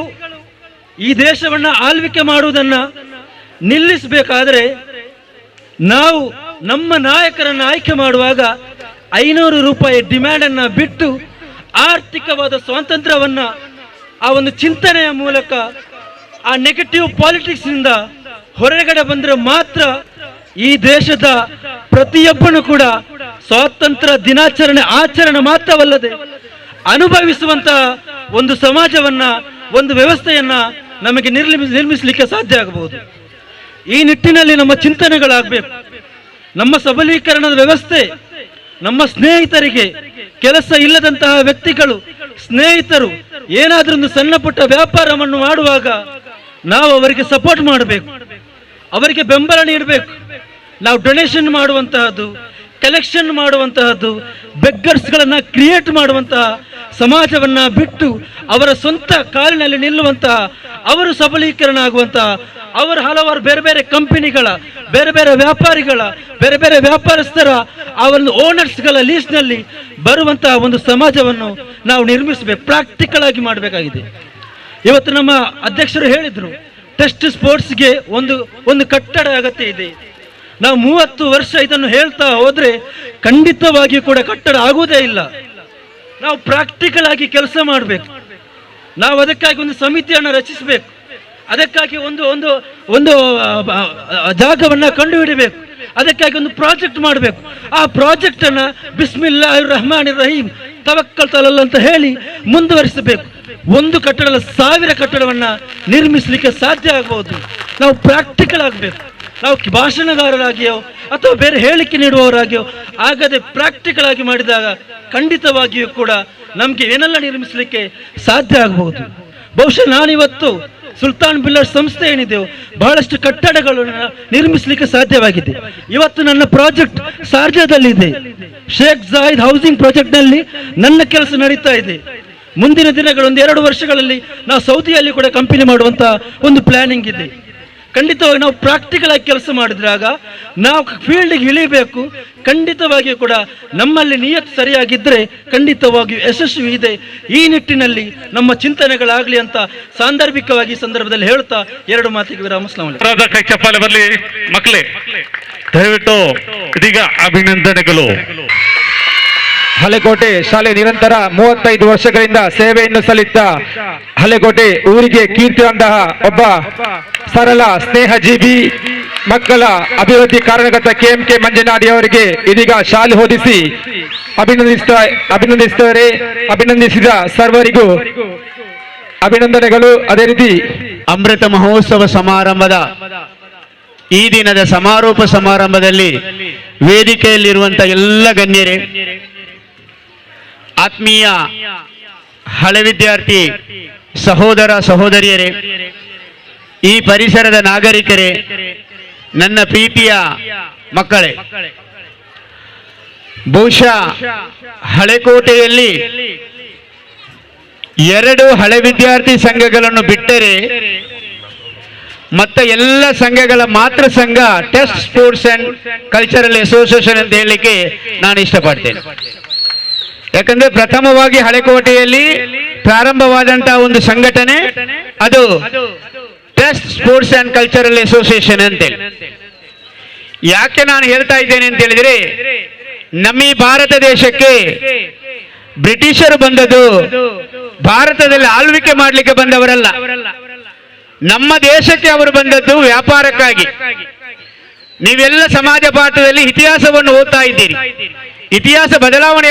ಈ ದೇಶವನ್ನ ಆಳ್ವಿಕೆ ಮಾಡುವುದನ್ನ ನಿಲ್ಲಿಸಬೇಕಾದ್ರೆ ನಾವು ನಮ್ಮ ನಾಯಕರನ್ನು ಆಯ್ಕೆ ಮಾಡುವಾಗ 500 ರೂಪಾಯಿ ಡಿಮ್ಯಾಂಡ್ ಅನ್ನ ಬಿಟ್ಟು ಆರ್ಥಿಕವಾದ ಸ್ವಾತಂತ್ರ್ಯವನ್ನ, ಆ ಒಂದು ಚಿಂತನೆಯ ಮೂಲಕ, ಆ ನೆಗೆಟಿವ್ ಪಾಲಿಟಿಕ್ಸ್ ನಿಂದ ಹೊರಗಡೆ ಬಂದ್ರೆ ಮಾತ್ರ ಈ ದೇಶದ ಪ್ರತಿಯೊಬ್ಬನು ಕೂಡ ಸ್ವಾತಂತ್ರ್ಯ ದಿನಾಚರಣೆ ಆಚರಣೆ ಮಾತ್ರವಲ್ಲದೆ ಅನುಭವಿಸುವಂತಹ ಒಂದು ಸಮಾಜವನ್ನ, ಒಂದು ವ್ಯವಸ್ಥೆಯನ್ನ ನಮಗೆ ನಿರ್ಮಿಸಲಿಕ್ಕೆ ಸಾಧ್ಯ ಆಗಬಹುದು. ಈ ನಿಟ್ಟಿನಲ್ಲಿ ನಮ್ಮ ಚಿಂತನೆಗಳಾಗಬೇಕು. ನಮ್ಮ ಸಬಲೀಕರಣದ ವ್ಯವಸ್ಥೆ, ನಮ್ಮ ಸ್ನೇಹಿತರಿಗೆ, ಕೆಲಸ ಇಲ್ಲದಂತಹ ವ್ಯಕ್ತಿಗಳು, ಸ್ನೇಹಿತರು ಏನಾದ್ರೂ ಒಂದು ಸಣ್ಣ ಪುಟ್ಟ ವ್ಯಾಪಾರವನ್ನು ಮಾಡುವಾಗ ನಾವು ಅವರಿಗೆ ಸಪೋರ್ಟ್ ಮಾಡಬೇಕು, ಅವರಿಗೆ ಬೆಂಬಲ ನೀಡಬೇಕು. ನಾವು ಡೊನೇಷನ್ ಮಾಡುವಂತಹದ್ದು, ಕಲೆಕ್ಷನ್ ಮಾಡುವಂತಹದ್ದು, ಬೆಗ್ಗರ್ಸ್ಗಳನ್ನ ಕ್ರಿಯೇಟ್ ಮಾಡುವಂತಹ ಸಮಾಜವನ್ನ ಬಿಟ್ಟು ಅವರ ಸ್ವಂತ ಕಾಲಿನಲ್ಲಿ ನಿಲ್ಲುವಂತಹ, ಅವರು ಸಬಲೀಕರಣ ಆಗುವಂತಹ, ಅವರು ಹಲವಾರು ಬೇರೆ ಬೇರೆ ಕಂಪನಿಗಳ, ಬೇರೆ ಬೇರೆ ವ್ಯಾಪಾರಿಗಳ, ಬೇರೆ ಬೇರೆ ವ್ಯಾಪಾರಸ್ಥರ ಆ ಒಂದು ಓನರ್ಸ್ಗಳ ಲೀಸ್ಟ್ನಲ್ಲಿ ಬರುವಂತಹ ಒಂದು ಸಮಾಜವನ್ನು ನಾವು ನಿರ್ಮಿಸಬೇಕು, ಪ್ರಾಕ್ಟಿಕಲ್ ಆಗಿ ಮಾಡಬೇಕಾಗಿದೆ. ಇವತ್ತು ನಮ್ಮ ಅಧ್ಯಕ್ಷರು ಹೇಳಿದ್ರು, ಟೆಸ್ಟ್ ಸ್ಪೋರ್ಟ್ಸ್ಗೆ ಒಂದು ಕಟ್ಟಡ ಅಗತ್ಯ ಇದೆ. ನಾವು 30 ವರ್ಷ ಇದನ್ನು ಹೇಳ್ತಾ ಹೋದ್ರೆ ಖಂಡಿತವಾಗಿಯೂ ಕೂಡ ಕಟ್ಟಡ ಆಗುವುದೇ ಇಲ್ಲ. ನಾವು ಪ್ರಾಕ್ಟಿಕಲ್ ಆಗಿ ಕೆಲಸ ಮಾಡಬೇಕು. ನಾವು ಅದಕ್ಕಾಗಿ ಒಂದು ಸಮಿತಿಯನ್ನು ರಚಿಸಬೇಕು. ಅದಕ್ಕಾಗಿ ಒಂದು ಜಾಗವನ್ನ ಕಂಡುಹಿಡಬೇಕು. ಅದಕ್ಕಾಗಿ ಒಂದು ಪ್ರಾಜೆಕ್ಟ್ ಮಾಡಬೇಕು. ಆ ಪ್ರಾಜೆಕ್ಟ್ ಅನ್ನ ಬಿಸ್ಮಿಲ್ಲಾಹಿರ್ ರಹಮಾನಿರ್ ರಹೀಂ ತವಕ್ಕಲ್ತು ಅಲಲ್ಲಾಹ್ ಅಂತ ಹೇಳಿ ಮುಂದುವರಿಸಬೇಕು. ಒಂದು ಕಟ್ಟಡ 1000 ಕಟ್ಟಡವನ್ನ ನಿರ್ಮಿಸಲಿಕ್ಕೆ ಸಾಧ್ಯ ಆಗಬಹುದು. ನಾವು ಪ್ರಾಕ್ಟಿಕಲ್ ಆಗಬೇಕು. ನಾವು ಭಾಷಣಗಾರರಾಗಿಯೋ ಅಥವಾ ಬೇರೆ ಹೇಳಿಕೆ ನೀಡುವವರಾಗಿಯೋ ಆಗದೆ ಪ್ರಾಕ್ಟಿಕಲ್ ಆಗಿ ಮಾಡಿದಾಗ ಖಂಡಿತವಾಗಿಯೂ ಕೂಡ ನಮಗೆ ಏನೆಲ್ಲ ನಿರ್ಮಿಸಲಿಕ್ಕೆ ಸಾಧ್ಯ ಆಗಬಹುದು. ಬಹುಶಃ ನಾನಿವತ್ತು ಸುಲ್ತಾನ್ ಬಿಲ್ಡರ್ಸ್ ಸಂಸ್ಥೆ ಏನಿದೆಯೋ ಬಹಳಷ್ಟು ಕಟ್ಟಡಗಳನ್ನು ನಿರ್ಮಿಸಲಿಕ್ಕೆ ಸಾಧ್ಯವಾಗಿದೆ. ಇವತ್ತು ನನ್ನ ಪ್ರಾಜೆಕ್ಟ್ ಶಾರ್ಜಾದಲ್ಲಿದೆ. ಶೇಖ್ ಜಾಯಿದ್ ಹೌಸಿಂಗ್ ಪ್ರಾಜೆಕ್ಟ್ ನಲ್ಲಿ ನನ್ನ ಕೆಲಸ ನಡೀತಾ ಇದೆ. ಮುಂದಿನ ದಿನಗಳು 1-2 ವರ್ಷಗಳಲ್ಲಿ ನಾವು ಸೌದಿಯಲ್ಲಿ ಕೂಡ ಕಂಪನಿ ಮಾಡುವಂತ ಒಂದು ಪ್ಲಾನಿಂಗ್ ಇದೆ. ಖಂಡಿತವಾಗಿ ನಾವು ಪ್ರಾಕ್ಟಿಕಲ್ ಆಗಿ ಕೆಲಸ ಮಾಡಿದ್ರಾಗ ನಾವು ಫೀಲ್ಡ್ಗೆ ಇಳಿಬೇಕು. ಖಂಡಿತವಾಗಿಯೂ ಕೂಡ ನಮ್ಮಲ್ಲಿ ನಿಯತ್ ಸರಿಯಾಗಿದ್ದರೆ ಖಂಡಿತವಾಗಿಯೂ ಯಶಸ್ವಿ ಇದೆ. ಈ ನಿಟ್ಟಿನಲ್ಲಿ ನಮ್ಮ ಚಿಂತನೆಗಳಾಗಲಿ ಅಂತ ಸಾಂದರ್ಭಿಕವಾಗಿ ಸಂದರ್ಭದಲ್ಲಿ ಹೇಳ್ತಾ 2 ಮಾತಿಗೆ ವಿರಾಮ. ಕೈ ಚಪ್ಪಾಳೆ ಬರಲಿ ಮಕ್ಕಳೇ, ದಯವಿಟ್ಟು ಇದೀಗ ಅಭಿನಂದನೆಗಳು. ಹಳೆಕೋಟೆ ಶಾಲೆ ನಿರಂತರ 35 ವರ್ಷಗಳಿಂದ ಸೇವೆಯನ್ನು ಸಲ್ಲಿಸುತ್ತಾ ಹಳೆಕೋಟೆ ಊರಿಗೆ ಕೀರ್ತಿ ತಂತಹ ಒಬ್ಬ ಸರಳ ಸ್ನೇಹಜೀವಿ, ಮಕ್ಕಳ ಅಭಿವೃದ್ಧಿ ಕಾರಣಗತ KMK ಮಂಜನಾಡಿ ಅವರಿಗೆ ಇದೀಗ ಶಾಲೆ ಓದಿಸಿ ಅಭಿನಂದಿಸಿದ ಸರ್ವರಿಗೂ ಅಭಿನಂದನೆಗಳು. ಅದೇ ರೀತಿ ಅಮೃತ ಮಹೋತ್ಸವ ಸಮಾರಂಭದ ಈ ದಿನದ ಸಮಾರೋಪ ಸಮಾರಂಭದಲ್ಲಿ ವೇದಿಕೆಯಲ್ಲಿರುವಂತಹ ಎಲ್ಲ ಗಣ್ಯರೇ, ಆತ್ಮೀಯ ಹಳೆ ವಿದ್ಯಾರ್ಥಿ ಸಹೋದರ ಸಹೋದರಿಯರೇ, ಈ ಪರಿಸರದ ನಾಗರಿಕರೇ, ನನ್ನ ಪ್ರೀತಿಯ ಮಕ್ಕಳೇ, ಬಹುಶಃ ಹಳೆಕೋಟೆಯಲ್ಲಿ 2 ಹಳೆ ವಿದ್ಯಾರ್ಥಿ ಸಂಘಗಳನ್ನು ಬಿಟ್ಟರೆ ಮತ್ತೆ ಎಲ್ಲ ಸಂಘಗಳ ಮಾತೃ ಸಂಘ test sports and cultural association ಅಂತ ಹೇಳಲಿಕ್ಕೆ ನಾನು ಇಷ್ಟಪಡ್ತೇನೆ. ಯಾಕಂದ್ರೆ ಪ್ರಥಮವಾಗಿ ಹಳೆಕೋಟೆಯಲ್ಲಿ ಪ್ರಾರಂಭವಾದಂತಹ ಒಂದು ಸಂಘಟನೆ ಅದು test sports and cultural association ಅಂತೇಳಿ. ಯಾಕೆ ನಾನು ಹೇಳ್ತಾ ಇದ್ದೇನೆ ಅಂತ ಹೇಳಿದ್ರೆ, ನಮ್ಮ ಈ ಭಾರತ ದೇಶಕ್ಕೆ ಬ್ರಿಟಿಷರು ಬಂದದ್ದು ಭಾರತದಲ್ಲಿ ಆಳ್ವಿಕೆ ಮಾಡಲಿಕ್ಕೆ ಬಂದವರಲ್ಲ. ನಮ್ಮ ದೇಶಕ್ಕೆ ಅವರು ಬಂದದ್ದು ವ್ಯಾಪಾರಕ್ಕಾಗಿ. ನೀವೆಲ್ಲ ಸಮಾಜ ಪಾಠದಲ್ಲಿ ಇತಿಹಾಸವನ್ನು ಓದ್ತಾ ಇದ್ದೀರಿ. ಇತಿಹಾಸ ಬದಲಾವಣೆ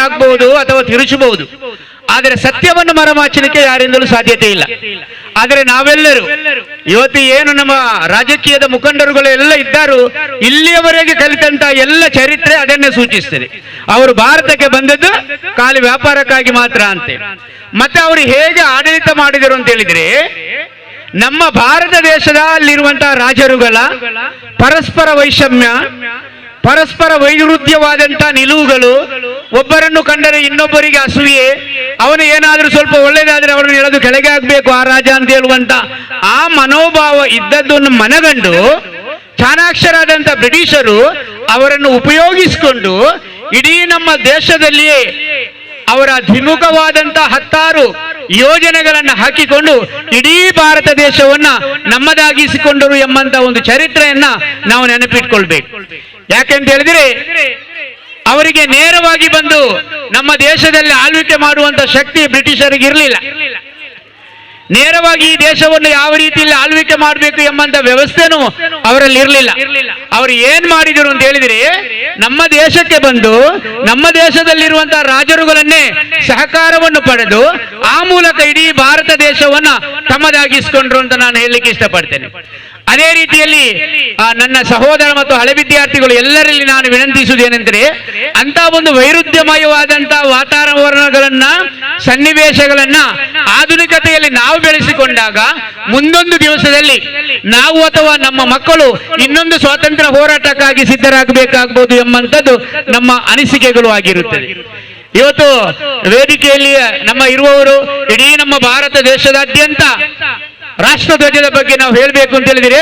ಆಗಬಹುದು ಅಥವಾ ತಿರುಚಬಹುದು, ಆದರೆ ಸತ್ಯವನ್ನು ಮರೆಮಾಚಲಿಕ್ಕೆ ಯಾರಿಂದಲೂ ಸಾಧ್ಯತೆ ಇಲ್ಲ. ಆದರೆ ನಾವೆಲ್ಲರೂ ಇವತ್ತು ಏನು ನಮ್ಮ ರಾಜಕೀಯದ ಮುಖಂಡರುಗಳು ಎಲ್ಲ ಇದ್ದಾರೋ, ಇಲ್ಲಿಯವರೆಗೆ ಕಲಿತಂತ ಎಲ್ಲ ಚರಿತ್ರೆ ಅದನ್ನೇ ಸೂಚಿಸ್ತದೆ. ಅವರು ಭಾರತಕ್ಕೆ ಬಂದದ್ದು ಖಾಲಿ ವ್ಯಾಪಾರಕ್ಕಾಗಿ ಮಾತ್ರ ಅಂತೆ. ಮತ್ತೆ ಅವರು ಹೇಗೆ ಆಡಳಿತ ಮಾಡಿದರು ಅಂತ ಹೇಳಿದ್ರೆ, ನಮ್ಮ ಭಾರತ ದೇಶದಲ್ಲಿರುವಂತಹ ರಾಜರುಗಳ ಪರಸ್ಪರ ವೈಷಮ್ಯ, ಪರಸ್ಪರ ವೈರುಧ್ಯವಾದಂತಹ ನಿಲುವುಗಳು, ಒಬ್ಬರನ್ನು ಕಂಡರೆ ಇನ್ನೊಬ್ಬರಿಗೆ ಅಸೂಯೆ, ಅವನು ಏನಾದರೂ ಸ್ವಲ್ಪ ಒಳ್ಳೇದಾದ್ರೆ ಅವರನ್ನು ಎಳೆದು ಕೆಳಗೆ ಆಗ್ಬೇಕು ಆ ರಾಜ ಅಂತ ಹೇಳುವಂತ ಆ ಮನೋಭಾವ ಇದ್ದದ್ದನ್ನು ಮನಗಂಡು ಚಾಣಾಕ್ಷರಾದಂಥ ಬ್ರಿಟಿಷರು ಅವರನ್ನು ಉಪಯೋಗಿಸಿಕೊಂಡು ಇಡೀ ನಮ್ಮ ದೇಶದಲ್ಲಿಯೇ ಅವರ ದ್ವಿಮುಖವಾದಂತ 10 ಯೋಜನೆಗಳನ್ನು ಹಾಕಿಕೊಂಡು ಇಡೀ ಭಾರತ ದೇಶವನ್ನ ನಮ್ಮದಾಗಿಸಿಕೊಂಡರು ಎಂಬಂತ ಒಂದು ಚರಿತ್ರೆಯನ್ನ ನಾವು ನೆನಪಿಟ್ಕೊಳ್ಬೇಕು. ಯಾಕೆಂತ ಹೇಳಿದ್ರೆ, ಅವರಿಗೆ ನೇರವಾಗಿ ಬಂದು ನಮ್ಮ ದೇಶದಲ್ಲಿ ಆಳ್ವಿಕೆ ಮಾಡುವಂತ ಶಕ್ತಿ ಬ್ರಿಟಿಷರಿಗೆ ಇರಲಿಲ್ಲ. ನೇರವಾಗಿ ಈ ದೇಶವನ್ನು ಯಾವ ರೀತಿಯಲ್ಲಿ ಆಳ್ವಿಕೆ ಮಾಡಬೇಕು ಎಂಬಂತ ವ್ಯವಸ್ಥೆನೂ ಅವರಲ್ಲಿ ಇರಲಿಲ್ಲ. ಅವರು ಏನ್ ಮಾಡಿದರು ಅಂತ ಹೇಳಿದ್ರೆ, ನಮ್ಮ ದೇಶಕ್ಕೆ ಬಂದು ನಮ್ಮ ದೇಶದಲ್ಲಿರುವಂತಹ ರಾಜರುಗಳನ್ನೇ ಸಹಕಾರವನ್ನು ಪಡೆದು ಆ ಮೂಲಕ ಇಡೀ ಭಾರತ ದೇಶವನ್ನ ತಮ್ಮದಾಗಿಸಿಕೊಂಡ್ರು ಅಂತ ನಾನು ಹೇಳಲಿಕ್ಕೆ ಇಷ್ಟಪಡ್ತೇನೆ. ಅದೇ ರೀತಿಯಲ್ಲಿ ನನ್ನ ಸಹೋದರ ಮತ್ತು ಹಳೆ ವಿದ್ಯಾರ್ಥಿಗಳು ಎಲ್ಲರಲ್ಲಿ ನಾನು ವಿನಂತಿಸುವುದೇನೆಂದರೆ, ಅಂತ ಒಂದು ವೈರುಧ್ಯಮಯವಾದಂತಹ ವಾತಾವರಣಗಳನ್ನ, ಸನ್ನಿವೇಶಗಳನ್ನ ಆಧುನಿಕತೆಯಲ್ಲಿ ನಾವು ಬೆಳೆಸಿಕೊಂಡಾಗ ಮುಂದೊಂದು ದಿವಸದಲ್ಲಿ ನಾವು ಅಥವಾ ನಮ್ಮ ಮಕ್ಕಳು ಇನ್ನೊಂದು ಸ್ವಾತಂತ್ರ್ಯ ಹೋರಾಟಕ್ಕಾಗಿ ಸಿದ್ಧರಾಗಬೇಕಾಗಬಹುದು ಎಂಬಂಥದ್ದು ನಮ್ಮ ಅನಿಸಿಕೆಗಳು ಆಗಿರುತ್ತದೆ. ಇವತ್ತು ವೇದಿಕೆಯಲ್ಲಿ ನಮ್ಮ ಇರುವವರು ಇಡೀ ನಮ್ಮ ಭಾರತ ದೇಶದಾದ್ಯಂತ ರಾಷ್ಟ್ರಧ್ವಜದ ಬಗ್ಗೆ ನಾವು ಹೇಳಬೇಕು ಅಂತ ಹೇಳಿದ್ರೆ,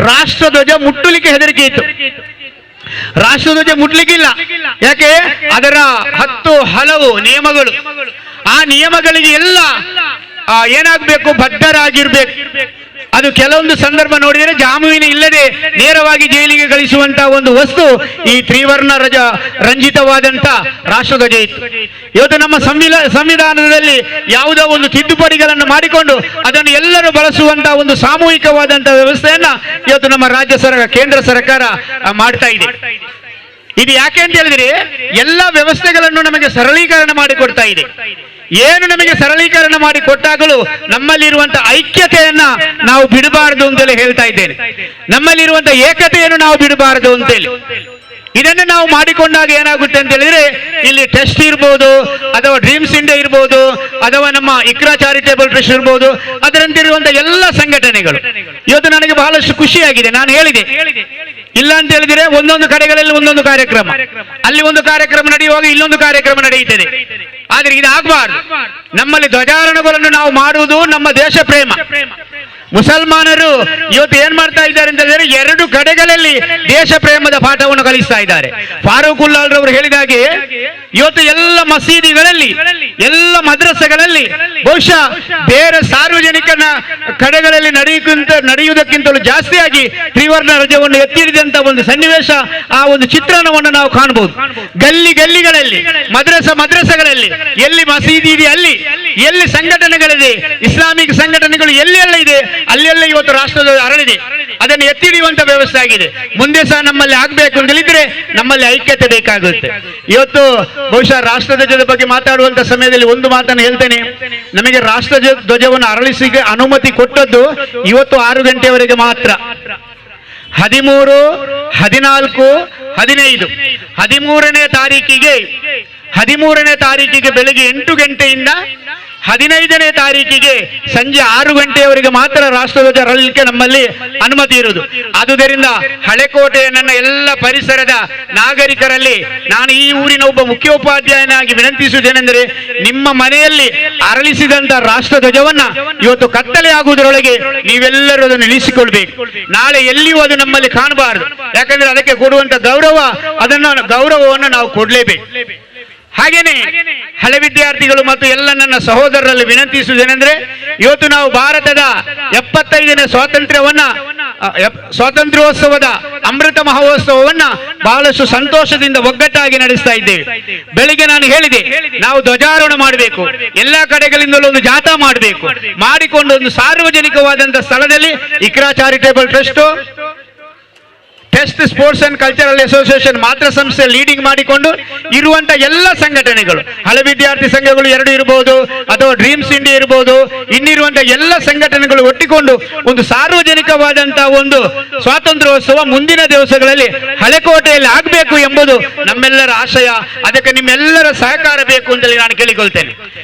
ರಾಷ್ಟ್ರಧ್ವಜ ಮುಟ್ಟಲಿಕ್ಕೆ ಹೆದರಿಕೆ ಇತ್ತು. ರಾಷ್ಟ್ರಧ್ವಜ ಮುಟ್ಲಿಕ್ಕಿಲ್ಲ. ಯಾಕೆ? ಅದರ 10 ಹಲವು ನಿಯಮಗಳು. ಆ ನಿಯಮಗಳಿಗೆ ಎಲ್ಲ ಏನಾಗಬೇಕು, ಬದ್ಧರಾಗಿರ್ಬೇಕು. ಅದು ಕೆಲವೊಂದು ಸಂದರ್ಭ ನೋಡಿದರೆ ಜಾಮೀನು ಇಲ್ಲದೆ ನೇರವಾಗಿ ಜೈಲಿಗೆ ಕಳಿಸುವಂತಹ ಒಂದು ವಸ್ತು ಈ ತ್ರಿವರ್ಣ ರಂಜಿತವಾದಂತ ರಾಷ್ಟ್ರಧ್ವಜ ಇತ್ತು. ಇವತ್ತು ನಮ್ಮ ಸಂವಿಧಾನದಲ್ಲಿ ಯಾವುದೋ ಒಂದು ತಿದ್ದುಪಡಿಗಳನ್ನು ಮಾಡಿಕೊಂಡು ಅದನ್ನು ಎಲ್ಲರೂ ಬಳಸುವಂತಹ ಒಂದು ಸಾಮೂಹಿಕವಾದಂತಹ ವ್ಯವಸ್ಥೆಯನ್ನ ಇವತ್ತು ನಮ್ಮ ಕೇಂದ್ರ ಸರ್ಕಾರ ಮಾಡ್ತಾ ಇದೆ. ಇದು ಯಾಕೆ ಅಂತ ಹೇಳಿದ್ರೆ, ಎಲ್ಲ ವ್ಯವಸ್ಥೆಗಳನ್ನು ನಮಗೆ ಸರಳೀಕರಣ ಮಾಡಿಕೊಡ್ತಾ ಇದೆ. ಏನು ನಮಗೆ ಸರಳೀಕರಣ ಮಾಡಿ ಕೊಟ್ಟಾಗಲೂ ನಮ್ಮಲ್ಲಿರುವಂತಹ ಐಕ್ಯತೆಯನ್ನ ನಾವು ಬಿಡಬಾರದು ಅಂತೇಳಿ ಹೇಳ್ತಾ ಇದ್ದೇನೆ. ನಮ್ಮಲ್ಲಿರುವಂತಹ ಏಕತೆಯನ್ನು ನಾವು ಬಿಡಬಾರದು ಅಂತೇಳಿ. ಇದನ್ನು ನಾವು ಮಾಡಿಕೊಂಡಾಗ ಏನಾಗುತ್ತೆ ಅಂತ ಹೇಳಿದ್ರೆ, ಇಲ್ಲಿ ಟೆಸ್ಟ್ ಇರ್ಬೋದು, ಅಥವಾ ಡ್ರೀಮ್ಸ್ ಇಂಡಿಯಾ ಇರ್ಬೋದು, ಅಥವಾ ನಮ್ಮ ಇಕ್ರಾ ಚಾರಿಟೇಬಲ್ ಟ್ರಸ್ಟ್ ಇರ್ಬೋದು, ಅದರಂತಿರುವಂತಹ ಎಲ್ಲ ಸಂಘಟನೆಗಳು ಇವತ್ತು ನನಗೆ ಬಹಳಷ್ಟು ಖುಷಿಯಾಗಿದೆ. ನಾನು ಹೇಳಿದೆ, ಇಲ್ಲ ಅಂತ ಹೇಳಿದ್ರೆ ಒಂದೊಂದು ಕಡೆಗಳಲ್ಲಿ ಒಂದೊಂದು ಕಾರ್ಯಕ್ರಮ, ಅಲ್ಲಿ ಒಂದು ಕಾರ್ಯಕ್ರಮ ನಡೆಯುವಾಗ ಇಲ್ಲೊಂದು ಕಾರ್ಯಕ್ರಮ ನಡೆಯುತ್ತದೆ. ಆದ್ರೆ ಇದಾಗಬಾರ್ದು. ನಮ್ಮಲ್ಲಿ ಧ್ವಜಾರೋಹಣಗಳನ್ನು ನಾವು ಮಾಡುವುದು ನಮ್ಮ ದೇಶ ಪ್ರೇಮ. ಮುಸಲ್ಮಾನರು ಇವತ್ತು ಏನ್ ಮಾಡ್ತಾ ಇದ್ದಾರೆ ಅಂತ ಹೇಳಿದ್ರೆ, 2 ಕಡೆಗಳಲ್ಲಿ ದೇಶ ಪ್ರೇಮದ ಪಾಠವನ್ನು ಕಲಿಸ್ತಾ ಇದ್ದಾರೆ. ಫಾರೂಕುಲ್ಲಾ ರವರು ಹೇಳಿದ ಹಾಗೆ ಇವತ್ತು ಎಲ್ಲ ಮಸೀದಿಗಳಲ್ಲಿ, ಎಲ್ಲ ಮದ್ರಸೆಗಳಲ್ಲಿ, ಬಹುಶಃ ಬೇರೆ ಸಾರ್ವಜನಿಕ ಕಡೆಗಳಲ್ಲಿ ನಡೆಯುವುದಕ್ಕಿಂತಲೂ ಜಾಸ್ತಿಯಾಗಿ ತ್ರಿವರ್ಣ ಧ್ವಜವನ್ನು ಎತ್ತಿಡಿದಂತ ಒಂದು ಸನ್ನಿವೇಶ, ಆ ಒಂದು ಚಿತ್ರಣವನ್ನು ನಾವು ಕಾಣಬಹುದು. ಗಲ್ಲಿಗಳಲ್ಲಿ, ಮದ್ರಸೆಗಳಲ್ಲಿ, ಎಲ್ಲಿ ಮಸೀದಿ ಇದೆ ಅಲ್ಲಿ, ಎಲ್ಲಿ ಸಂಘಟನೆಗಳಿದೆ, ಇಸ್ಲಾಮಿಕ್ ಸಂಘಟನೆಗಳು ಎಲ್ಲೆಲ್ಲ ಇದೆ, ಅಲ್ಲೆಲ್ಲ ಇವತ್ತು ರಾಷ್ಟ್ರಧ್ವಜ ಅರಳಿದೆ. ಅದನ್ನು ಎತ್ತಿಡಿಯುವಂತ ವ್ಯವಸ್ಥೆ ಆಗಿದೆ. ಮುಂದೆ ಸಹ ನಮ್ಮಲ್ಲಿ ಆಗ್ಬೇಕು ಅಂತ ಹೇಳಿದ್ರೆ ನಮ್ಮಲ್ಲಿ ಐಕ್ಯತೆ ಬೇಕಾಗುತ್ತೆ. ಇವತ್ತು ಬಹುಶಃ ರಾಷ್ಟ್ರಧ್ವಜದ ಬಗ್ಗೆ ಮಾತಾಡುವಂತ ಸಮಯದಲ್ಲಿ ಒಂದು ಮಾತನ್ನು ಹೇಳ್ತೇನೆ. ನಮಗೆ ರಾಷ್ಟ್ರಧ್ವಜವನ್ನು ಅರಳಿಸಿಗೆ ಅನುಮತಿ ಕೊಟ್ಟದ್ದು ಇವತ್ತು 6 ಗಂಟೆಯವರೆಗೆ ಮಾತ್ರ. 13, 14, 15, 13ನೇ ತಾರೀಕಿಗೆ ಬೆಳಗ್ಗೆ 8 ಗಂಟೆಯಿಂದ 15ನೇ ತಾರೀಕಿಗೆ ಸಂಜೆ 6 ಗಂಟೆಯವರೆಗೆ ಮಾತ್ರ ರಾಷ್ಟ್ರಧ್ವಜ ಅರಳಲಿಕ್ಕೆ ನಮ್ಮಲ್ಲಿ ಅನುಮತಿ ಇರುವುದು. ಆದುದರಿಂದ ಹಳೆಕೋಟೆಯ ನನ್ನ ಎಲ್ಲ ಪರಿಸರದ ನಾಗರಿಕರಲ್ಲಿ ನಾನು ಈ ಊರಿನ ಒಬ್ಬ ಮುಖ್ಯೋಪಾಧ್ಯಾಯನಾಗಿ ವಿನಂತಿಸುವುದೇನೆಂದರೆ, ನಿಮ್ಮ ಮನೆಯಲ್ಲಿ ಅರಳಿಸಿದಂತ ರಾಷ್ಟ್ರಧ್ವಜವನ್ನ ಇವತ್ತು ಕತ್ತಲೆ ಆಗುವುದರೊಳಗೆ ನೀವೆಲ್ಲರೂ ಅದನ್ನು ಇಳಿಸಿಕೊಳ್ಬೇಕು. ನಾಳೆ ಎಲ್ಲಿಯೂ ಅದು ನಮ್ಮಲ್ಲಿ ಕಾಣಬಾರದು. ಯಾಕಂದ್ರೆ ಅದಕ್ಕೆ ಕೊಡುವಂತ ಗೌರವವನ್ನು ನಾವು ಕೊಡ್ಲೇಬೇಕು. ಹಾಗೇನೆ ಹಳೆ ವಿದ್ಯಾರ್ಥಿಗಳು ಮತ್ತು ಎಲ್ಲ ನನ್ನ ಸಹೋದರರಲ್ಲಿ ವಿನಂತಿಸುವುದೇನೆಂದ್ರೆ, ಇವತ್ತು ನಾವು ಭಾರತದ 75ನೇ ಸ್ವಾತಂತ್ರ್ಯವನ್ನ ಸ್ವಾತಂತ್ರ್ಯೋತ್ಸವದ ಅಮೃತ ಮಹೋತ್ಸವವನ್ನ ಬಹಳಷ್ಟು ಸಂತೋಷದಿಂದ ಒಗ್ಗಟ್ಟಾಗಿ ನಡೆಸ್ತಾ ಇದ್ದೇವೆ. ಬೆಳಿಗ್ಗೆ ನಾನು ಹೇಳಿದೆ, ನಾವು ಧ್ವಜಾರೋಹಣ ಮಾಡಬೇಕು, ಎಲ್ಲಾ ಕಡೆಗಳಿಂದಲೂ ಒಂದು ಜಾಥಾ ಮಾಡಬೇಕು, ಮಾಡಿಕೊಂಡು ಒಂದು ಸಾರ್ವಜನಿಕವಾದಂತಹ ಸ್ಥಳದಲ್ಲಿ Iqra charitable trust, test sports and cultural association ಮಾತ್ರ ಸಂಸ್ಥೆ ಲೀಡಿಂಗ್ ಮಾಡಿಕೊಂಡು ಇರುವಂತ ಎಲ್ಲ ಸಂಘಟನೆಗಳು, ಹಳೆ ವಿದ್ಯಾರ್ಥಿ ಸಂಘಗಳು 2 ಇರಬಹುದು, ಅಥವಾ ಡ್ರೀಮ್ಸ್ ಇಂಡಿಯಾ ಇರಬಹುದು, ಇನ್ನಿರುವಂತ ಎಲ್ಲ ಸಂಘಟನೆಗಳು ಒಟ್ಟಿಕೊಂಡು ಒಂದು ಸಾರ್ವಜನಿಕವಾದಂತಹ ಒಂದು ಸ್ವಾತಂತ್ರ್ಯೋತ್ಸವ ಮುಂದಿನ ದಿವಸಗಳಲ್ಲಿ ಹಳೆಕೋಟೆಯಲ್ಲಿ ಆಗಬೇಕು ಎಂಬುದು ನಮ್ಮೆಲ್ಲರ ಆಶಯ. ಅದಕ್ಕೆ ನಿಮ್ಮೆಲ್ಲರ ಸಹಕಾರ ಬೇಕು ಅಂತೇಳಿ ನಾನು ಕೇಳಿಕೊಳ್ತೇನೆ.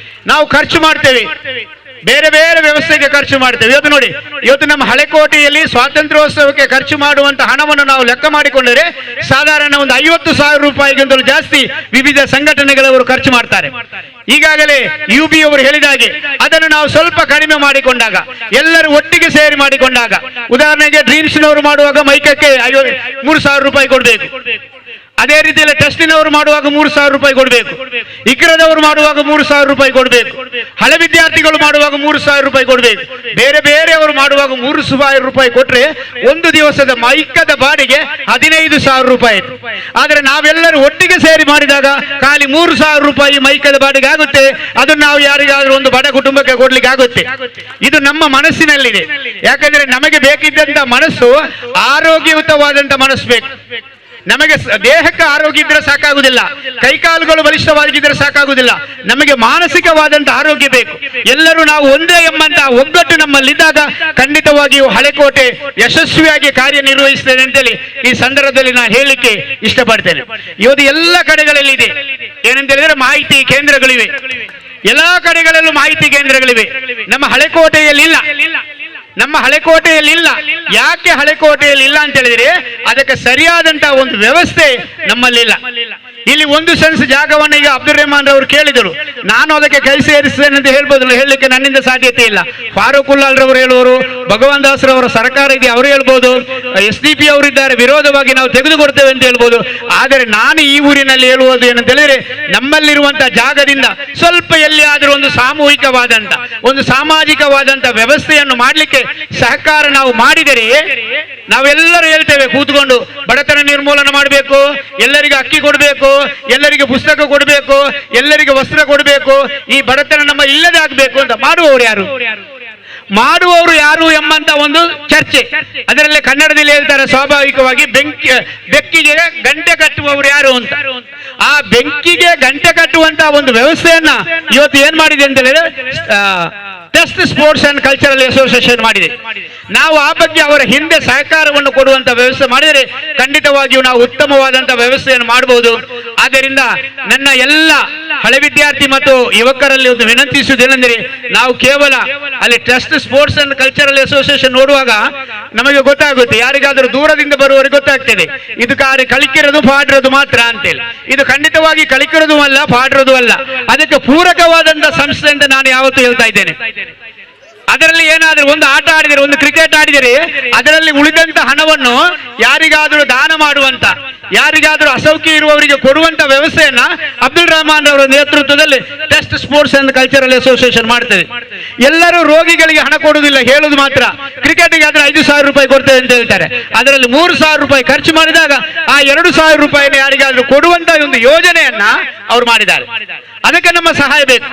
ನಾವು ಖರ್ಚು ಮಾಡ್ತೇವೆ, ಬೇರೆ ಬೇರೆ ವ್ಯವಸ್ಥೆಗೆ ಖರ್ಚು ಮಾಡ್ತೇವೆ. ಇವತ್ತು ನೋಡಿ, ಇವತ್ತು ನಮ್ಮ ಹಳೆಕೋಟೆಯಲ್ಲಿ ಸ್ವಾತಂತ್ರ್ಯೋತ್ಸವಕ್ಕೆ ಖರ್ಚು ಮಾಡುವಂತ ಹಣವನ್ನು ನಾವು ಲೆಕ್ಕ ಮಾಡಿಕೊಂಡರೆ ಸಾಧಾರಣ ಒಂದು 50,000 ರೂಪಾಯಿಗಿಂತಲೂ ಜಾಸ್ತಿ ವಿವಿಧ ಸಂಘಟನೆಗಳವರು ಖರ್ಚು ಮಾಡ್ತಾರೆ. ಈಗಾಗಲೇ UB ಅವರು ಹೇಳಿದ ಹಾಗೆ ಅದನ್ನು ನಾವು ಸ್ವಲ್ಪ ಕಡಿಮೆ ಮಾಡಿಕೊಂಡಾಗ, ಎಲ್ಲರೂ ಒಟ್ಟಿಗೆ ಸೇರಿ ಮಾಡಿಕೊಂಡಾಗ, ಉದಾಹರಣೆಗೆ ಡ್ರೀಮ್ಸ್ನವರು ಮಾಡುವಾಗ ಮೈಕಕ್ಕೆ 3,000 ರೂಪಾಯಿ ಕೊಡಬೇಕು, ಅದೇ ರೀತಿಯಲ್ಲಿ ಟೆಸ್ಟಿನವರು ಮಾಡುವಾಗ 3,000 ರೂಪಾಯಿ ಕೊಡಬೇಕು, ಇಕ್ರದವರು ಮಾಡುವಾಗ 3,000 ರೂಪಾಯಿ ಕೊಡಬೇಕು, ಹಳೆ ವಿದ್ಯಾರ್ಥಿಗಳು ಮಾಡುವಾಗ 3,000 ರೂಪಾಯಿ ಕೊಡಬೇಕು, ಬೇರೆ ಬೇರೆಯವರು ಮಾಡುವಾಗ 3,000 ರೂಪಾಯಿ ಕೊಟ್ರೆ ಒಂದು ದಿವಸದ ಮೈಕದ ಬಾಡಿಗೆ 15,000 ರೂಪಾಯಿ ಆಯ್ತು. ಆದ್ರೆ ನಾವೆಲ್ಲರೂ ಒಟ್ಟಿಗೆ ಸೇರಿ ಮಾಡಿದಾಗ ಖಾಲಿ 3,000 ರೂಪಾಯಿ ಮೈಕದ ಬಾಡಿಗೆ ಆಗುತ್ತೆ. ಅದನ್ನು ನಾವು ಯಾರಿಗಾದ್ರೂ ಒಂದು ಬಡ ಕುಟುಂಬಕ್ಕೆ ಕೊಡ್ಲಿಕ್ಕೆ ಆಗುತ್ತೆ. ಇದು ನಮ್ಮ ಮನಸ್ಸಿನಲ್ಲಿದೆ. ಯಾಕಂದ್ರೆ ನಮಗೆ ಬೇಕಿದ್ದಂತ ಮನಸ್ಸು ಆರೋಗ್ಯಯುತವಾದಂತ ಮನಸ್ಸು ಬೇಕು. ನಮಗೆ ದೇಹಕ್ಕೆ ಆರೋಗ್ಯ ಇದ್ರೆ ಸಾಕಾಗುದಿಲ್ಲ, ಕೈಕಾಲುಗಳು ಬಲಿಷ್ಠವಾಗಿದ್ರೆ ಸಾಕಾಗುದಿಲ್ಲ, ನಮಗೆ ಮಾನಸಿಕವಾದಂತ ಆರೋಗ್ಯ ಬೇಕು. ಎಲ್ಲರೂ ನಾವು ಒಂದೇ ಎಂಬಂತಹ ಒಗ್ಗಟ್ಟು ನಮ್ಮಲ್ಲಿದ್ದಾಗ ಖಂಡಿತವಾಗಿಯೂ ಹಳೆಕೋಟೆ ಯಶಸ್ವಿಯಾಗಿ ಕಾರ್ಯನಿರ್ವಹಿಸ್ತೇನೆ ಅಂತೇಳಿ ಈ ಸಂದರ್ಭದಲ್ಲಿ ನಾನು ಹೇಳಲಿಕ್ಕೆ ಇಷ್ಟಪಡ್ತೇನೆ. ಇವತ್ತು ಎಲ್ಲ ಕಡೆಗಳಲ್ಲಿ ಇದೆ ಏನಂತ ಹೇಳಿದ್ರೆ ಮಾಹಿತಿ ಕೇಂದ್ರಗಳಿವೆ, ಎಲ್ಲಾ ಕಡೆಗಳಲ್ಲೂ ಮಾಹಿತಿ ಕೇಂದ್ರಗಳಿವೆ. ನಮ್ಮ ಹಳೆಕೋಟೆಯಲ್ಲಿ ಇಲ್ಲ. ನಮ್ಮ ಹಳೆಕೋಟೆಯಲ್ಲಿ ಇಲ್ಲ. ಯಾಕೆ ಹಳೆಕೋಟೆಯಲ್ಲಿ ಇಲ್ಲ ಅಂತ ಹೇಳಿದ್ರೆ ಅದಕ್ಕೆ ಸರಿಯಾದಂತಹ ಒಂದು ವ್ಯವಸ್ಥೆ ನಮ್ಮಲ್ಲಿಲ್ಲ. ಇಲ್ಲಿ ಒಂದು ಸೆನ್ಸ್ ಜಾಗವನ್ನು ಈಗ ಅಬ್ದುಲ್ ರೆಹಮಾನ್ ರವರು ಕೇಳಿದರು, ನಾನು ಅದಕ್ಕೆ ಕೈ ಸೇರಿಸ್ತೇನೆ ಅಂತ ಹೇಳ್ಬೋದು, ಹೇಳಲಿಕ್ಕೆ ನನ್ನಿಂದ ಸಾಧ್ಯತೆ ಇಲ್ಲ. ಫಾರೂಕ್ ಉಲ್ಲಾಲ್ ರವರು ಹೇಳುವರು, ಭಗವಾನ್ ದಾಸ್ ರವರ ಸರ್ಕಾರ ಇದೆ ಅವರು ಹೇಳ್ಬೋದು, SDP ಅವರಿದ್ದಾರೆ ವಿರೋಧವಾಗಿ ನಾವು ತೆಗೆದುಕೊಡ್ತೇವೆ ಅಂತ ಹೇಳ್ಬೋದು. ಆದರೆ ನಾನು ಈ ಊರಿನಲ್ಲಿ ಹೇಳುವುದು ಏನಂತ ಹೇಳಿದ್ರೆ ನಮ್ಮಲ್ಲಿರುವಂತಹ ಜಾಗದಿಂದ ಸ್ವಲ್ಪ ಎಲ್ಲಿ ಆದರೂ ಒಂದು ಸಾಮೂಹಿಕವಾದಂತ ಒಂದು ಸಾಮಾಜಿಕವಾದಂತ ವ್ಯವಸ್ಥೆಯನ್ನು ಮಾಡಲಿಕ್ಕೆ ಸಹಕಾರ ನಾವು ಮಾಡಿದರೆ, ನಾವೆಲ್ಲರೂ ಹೇಳ್ತೇವೆ ಕೂತ್ಕೊಂಡು ಬಡತನ ನಿರ್ಮೂಲನ ಮಾಡಬೇಕು, ಎಲ್ಲರಿಗೂ ಅಕ್ಕಿ ಕೊಡಬೇಕು, ಎಲ್ಲರಿಗೆ ಪುಸ್ತಕ ಕೊಡಬೇಕು, ಎಲ್ಲರಿಗೆ ವಸ್ತ್ರ ಕೊಡಬೇಕು, ಈ ಬಡತನ ನಮ್ಮ ಇಲ್ಲದೆ ಆಗ್ಬೇಕು ಅಂತ ಮಾಡುವವರು ಯಾರು ಎಂಬಂತ ಒಂದು ಚರ್ಚೆ. ಅದರಲ್ಲೇ ಕನ್ನಡದಲ್ಲಿ ಹೇಳ್ತಾರೆ ಸ್ವಾಭಾವಿಕವಾಗಿ ಬೆಕ್ಕಿಗೆ ಗಂಟೆ ಕಟ್ಟುವವರು ಯಾರು ಅಂತ. ಆ ಬೆಂಕಿಗೆ ಗಂಟೆ ಕಟ್ಟುವಂತ ಒಂದು ವ್ಯವಸ್ಥೆಯನ್ನ ಇವತ್ತು ಏನ್ ಮಾಡಿದೆ ಅಂತ ಹೇಳಿದ್ರೆ test sports and cultural association ಮಾಡಿದೆ. ನಾವು ಆ ಬಗ್ಗೆ ಅವರ ಹಿಂದೆ ಸಹಕಾರವನ್ನು ಕೊಡುವಂತ ವ್ಯವಸ್ಥೆ ಮಾಡಿದರೆ ಖಂಡಿತವಾಗಿಯೂ ನಾವು ಉತ್ತಮವಾದಂತಹ ವ್ಯವಸ್ಥೆಯನ್ನು ಮಾಡಬಹುದು. ಆದ್ದರಿಂದ ನನ್ನ ಎಲ್ಲ ಹಳೆ ವಿದ್ಯಾರ್ಥಿ ಮತ್ತು ಯುವಕರಲ್ಲಿ ಒಂದು ವಿನಂತಿಸುವುದೇನೆಂದರೆ, ನಾವು ಕೇವಲ ಅಲ್ಲಿ test sports and cultural association ನೋಡುವಾಗ ನಮಗೆ ಗೊತ್ತಾಗುತ್ತೆ, ಯಾರಿಗಾದ್ರೂ ದೂರದಿಂದ ಬರುವವರಿಗೆ ಗೊತ್ತಾಗ್ತದೆ ಇದು ಕಲಿಕಿರೋದು ಪಾಡಿರೋದು ಮಾತ್ರ ಅಂತೇಳಿ. ಇದು ಖಂಡಿತವಾಗಿ ಕಲಿಕಿರೋದು ಅಲ್ಲ, ಪಾಡಿರೋದು ಅಲ್ಲ, ಅದಕ್ಕೆ ಪೂರಕವಾದಂತ ಸಂಸ್ಥೆ ಅಂತ ನಾನು ಯಾವತ್ತೂ ಹೇಳ್ತಾ ಇದ್ದೇನೆ. ಅದರಲ್ಲಿ ಏನಾದರೂ ಒಂದು ಆಟ ಆಡಿದರೆ, ಒಂದು ಕ್ರಿಕೆಟ್ ಆಡಿದರೆ ಅದರಲ್ಲಿ ಉಳಿದಂತ ಹಣವನ್ನು ಯಾರಿಗಾದರೂ ದಾನ ಮಾಡುವಂತ, ಯಾರಿಗಾದರೂ ಅಸೌಖ್ಯ ಇರುವವರಿಗೆ ಕೊಡುವಂತ ವ್ಯವಸ್ಥೆಯನ್ನ ಅಬ್ದುಲ್ ರೆಹಮಾನ್ ಅವರ ನೇತೃತ್ವದಲ್ಲಿ test sports and cultural association ಮಾಡ್ತದೆ. ಎಲ್ಲರೂ ರೋಗಿಗಳಿಗೆ ಹಣ ಕೊಡುವುದಿಲ್ಲ, ಹೇಳುದು ಮಾತ್ರ. ಕ್ರಿಕೆಟ್ಗೆ ಆದ್ರೆ 5,000 ರೂಪಾಯಿ ಕೊಡ್ತೇವೆ ಅಂತ ಹೇಳ್ತಾರೆ. ಅದರಲ್ಲಿ 3,000 ರೂಪಾಯಿ ಖರ್ಚು ಮಾಡಿದಾಗ ಆ 2,000 ರೂಪಾಯಿನ ಯಾರಿಗಾದ್ರೂ ಕೊಡುವಂತ ಒಂದು ಯೋಜನೆಯನ್ನ ಅವ್ರು ಮಾಡಿದ್ದಾರೆ. ಅದಕ್ಕೆ ನಮ್ಮ ಸಹಾಯ ಬೇಕು.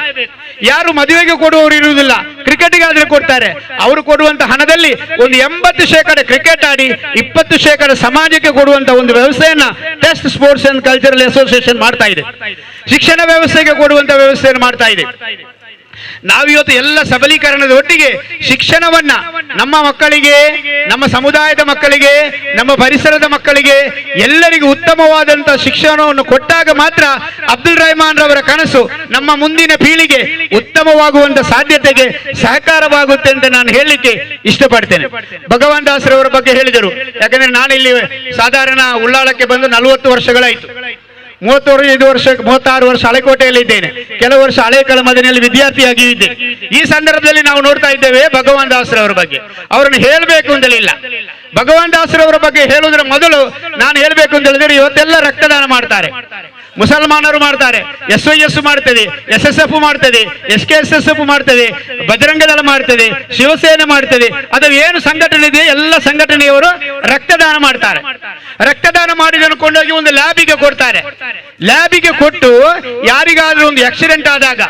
ಯಾರು ಮದುವೆಗೆ ಕೊಡುವವರು ಇರುವುದಿಲ್ಲ, ಕ್ರಿಕೆಟ್ಗೆ ಆದ್ರೆ ಕೊಡ್ತಾರೆ. ಅವರು ಕೊಡುವಂತ ಹಣದಲ್ಲಿ ಒಂದು 80% ಕ್ರಿಕೆಟ್ ಆಡಿ 20% ಸಮಾಜಕ್ಕೆ ಕೊಡುವಂತ ಒಂದು ವ್ಯವಸ್ಥೆಯನ್ನ test sports and cultural association ಮಾಡ್ತಾ ಇದೆ. ಶಿಕ್ಷಣ ವ್ಯವಸ್ಥೆಗೆ ಕೊಡುವಂತ ವ್ಯವಸ್ಥೆಯನ್ನು ಮಾಡ್ತಾ ಇದೆ. ನಾವಿವತ್ತು ಎಲ್ಲ ಸಬಲೀಕರಣದ ಒಟ್ಟಿಗೆ ಶಿಕ್ಷಣವನ್ನ ನಮ್ಮ ಮಕ್ಕಳಿಗೆ, ನಮ್ಮ ಸಮುದಾಯದ ಮಕ್ಕಳಿಗೆ, ನಮ್ಮ ಪರಿಸರದ ಮಕ್ಕಳಿಗೆ ಎಲ್ಲರಿಗೂ ಉತ್ತಮವಾದಂತಹ ಶಿಕ್ಷಣವನ್ನು ಕೊಟ್ಟಾಗ ಮಾತ್ರ ಅಬ್ದುಲ್ ರೆಹಮಾನ್ ರವರ ಕನಸು ನಮ್ಮ ಮುಂದಿನ ಪೀಳಿಗೆ ಉತ್ತಮವಾಗುವಂತ ಸಾಧ್ಯತೆಗೆ ಸಹಕಾರವಾಗುತ್ತೆ ಅಂತ ನಾನು ಹೇಳಲಿಕ್ಕೆ ಇಷ್ಟಪಡ್ತೇನೆ. ಭಗವಾನ್ ದಾಸ್ ರವರ ಬಗ್ಗೆ ಹೇಳಿದರು. ಯಾಕಂದ್ರೆ ನಾನಿಲ್ಲಿ ಸಾಧಾರಣ ಉಳ್ಳಾಳಕ್ಕೆ ಬಂದು 40 ವರ್ಷಗಳಾಯಿತು. 35 ವರ್ಷ 36 ವರ್ಷ ಹಳೆಕೋಟೆಯಲ್ಲಿ ಇದ್ದೇನೆ. ಕೆಲವು ವರ್ಷ ಹಳೆ ಕಳಮದಿನಲ್ಲಿ ವಿದ್ಯಾರ್ಥಿಯಾಗಿ ಇದ್ದೆ. ಈ ಸಂದರ್ಭದಲ್ಲಿ ನಾವು ನೋಡ್ತಾ ಇದ್ದೇವೆ ಭಗವಾನ್ ದಾಸರವರ ಬಗ್ಗೆ. ಅವರನ್ನು ಹೇಳಬೇಕು ಅಂತಲಿಲ್ಲ. ಭಗವಾನ್ ದಾಸರವರ ಬಗ್ಗೆ ಹೇಳುವುದರ ಮೊದಲು ನಾನು ಹೇಳಬೇಕು ಅಂತ ಹೇಳಿದ್ರೆ, ಇವತ್ತೆಲ್ಲ ರಕ್ತದಾನ ಮಾಡ್ತಾರೆ. ಮುಸಲ್ಮಾನರು ಮಾಡ್ತಾರೆ, SYS ಮಾಡ್ತದೆ, SSF ಮಾಡ್ತದೆ, SKSSF ಮಾಡ್ತದೆ, ಬಜರಂಗ ದಳ ಮಾಡ್ತದೆ, ಶಿವಸೇನೆ ಮಾಡ್ತದೆ. ಅದು ಏನು ಸಂಘಟನೆ ಇದೆ ಎಲ್ಲ ಸಂಘಟನೆಯವರು ರಕ್ತದಾನ ಮಾಡ್ತಾರೆ. ರಕ್ತದಾನ ಮಾಡಿದನ್ನು ಕೊಂಡೋಗಿ ಒಂದು ಲ್ಯಾಬಿಗೆ ಕೊಡ್ತಾರೆ. ಲ್ಯಾಬಿಗೆ ಕೊಟ್ಟು ಯಾರಿಗಾದ್ರೂ ಒಂದು ಆಕ್ಸಿಡೆಂಟ್ ಆದಾಗ,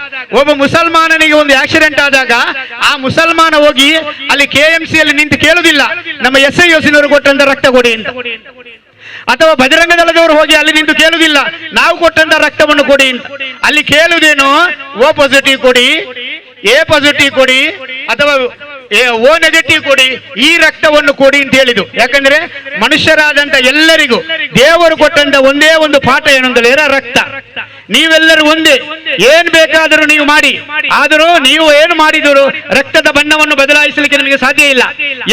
ಒಬ್ಬ ಮುಸಲ್ಮಾನನಿಗೆ ಒಂದು ಆಕ್ಸಿಡೆಂಟ್ ಆದಾಗ ಆ ಮುಸಲ್ಮಾನ ಹೋಗಿ ಅಲ್ಲಿ KMC ಯಲ್ಲಿ ನಿಂತು ಕೇಳುವುದಿಲ್ಲ ನಮ್ಮ SIOCನವರು ಕೊಟ್ಟಂತ ರಕ್ತ ಕೊಡಿ ಅಂತ, ಅಥವಾ ಬಜರಂಗ ದಳದವರು ಹೋಗಿ ಅಲ್ಲಿ ನಿಂತು ಕೇಳುವುದಿಲ್ಲ ನಾವು ಕೊಟ್ಟಂತ ರಕ್ತವನ್ನು ಕೊಡಿ ಅಂತ. ಅಲ್ಲಿ ಕೇಳುವುದೇನು, O ಪಾಸಿಟಿವ್ ಕೊಡಿ, A ಪಾಸಿಟಿವ್ ಕೊಡಿ, ಅಥವಾ O ನೆಗೆಟಿವ್ ಕೊಡಿ, ಈ ರಕ್ತವನ್ನು ಕೊಡಿ ಅಂತ ಹೇಳಿದ್ದು. ಯಾಕಂದ್ರೆ ಮನುಷ್ಯರಾದಂತ ಎಲ್ಲರಿಗೂ ದೇವರು ಕೊಟ್ಟಂತ ಒಂದೇ ಒಂದು ಪಾಠ ಏನು ಅಂತ ಹೇಳಿದ್ರೆ ರಕ್ತ. ನೀವೆಲ್ಲರೂ ಒಂದೇ, ಏನ್ ಬೇಕಾದರೂ ನೀವು ಮಾಡಿ, ಆದರೂ ನೀವು ಏನು ಮಾಡಿದರೂ ರಕ್ತದ ಬಣ್ಣವನ್ನು ಬದಲಾಯಿಸಲಿಕ್ಕೆ ನಿಮಗೆ ಸಾಧ್ಯ ಇಲ್ಲ.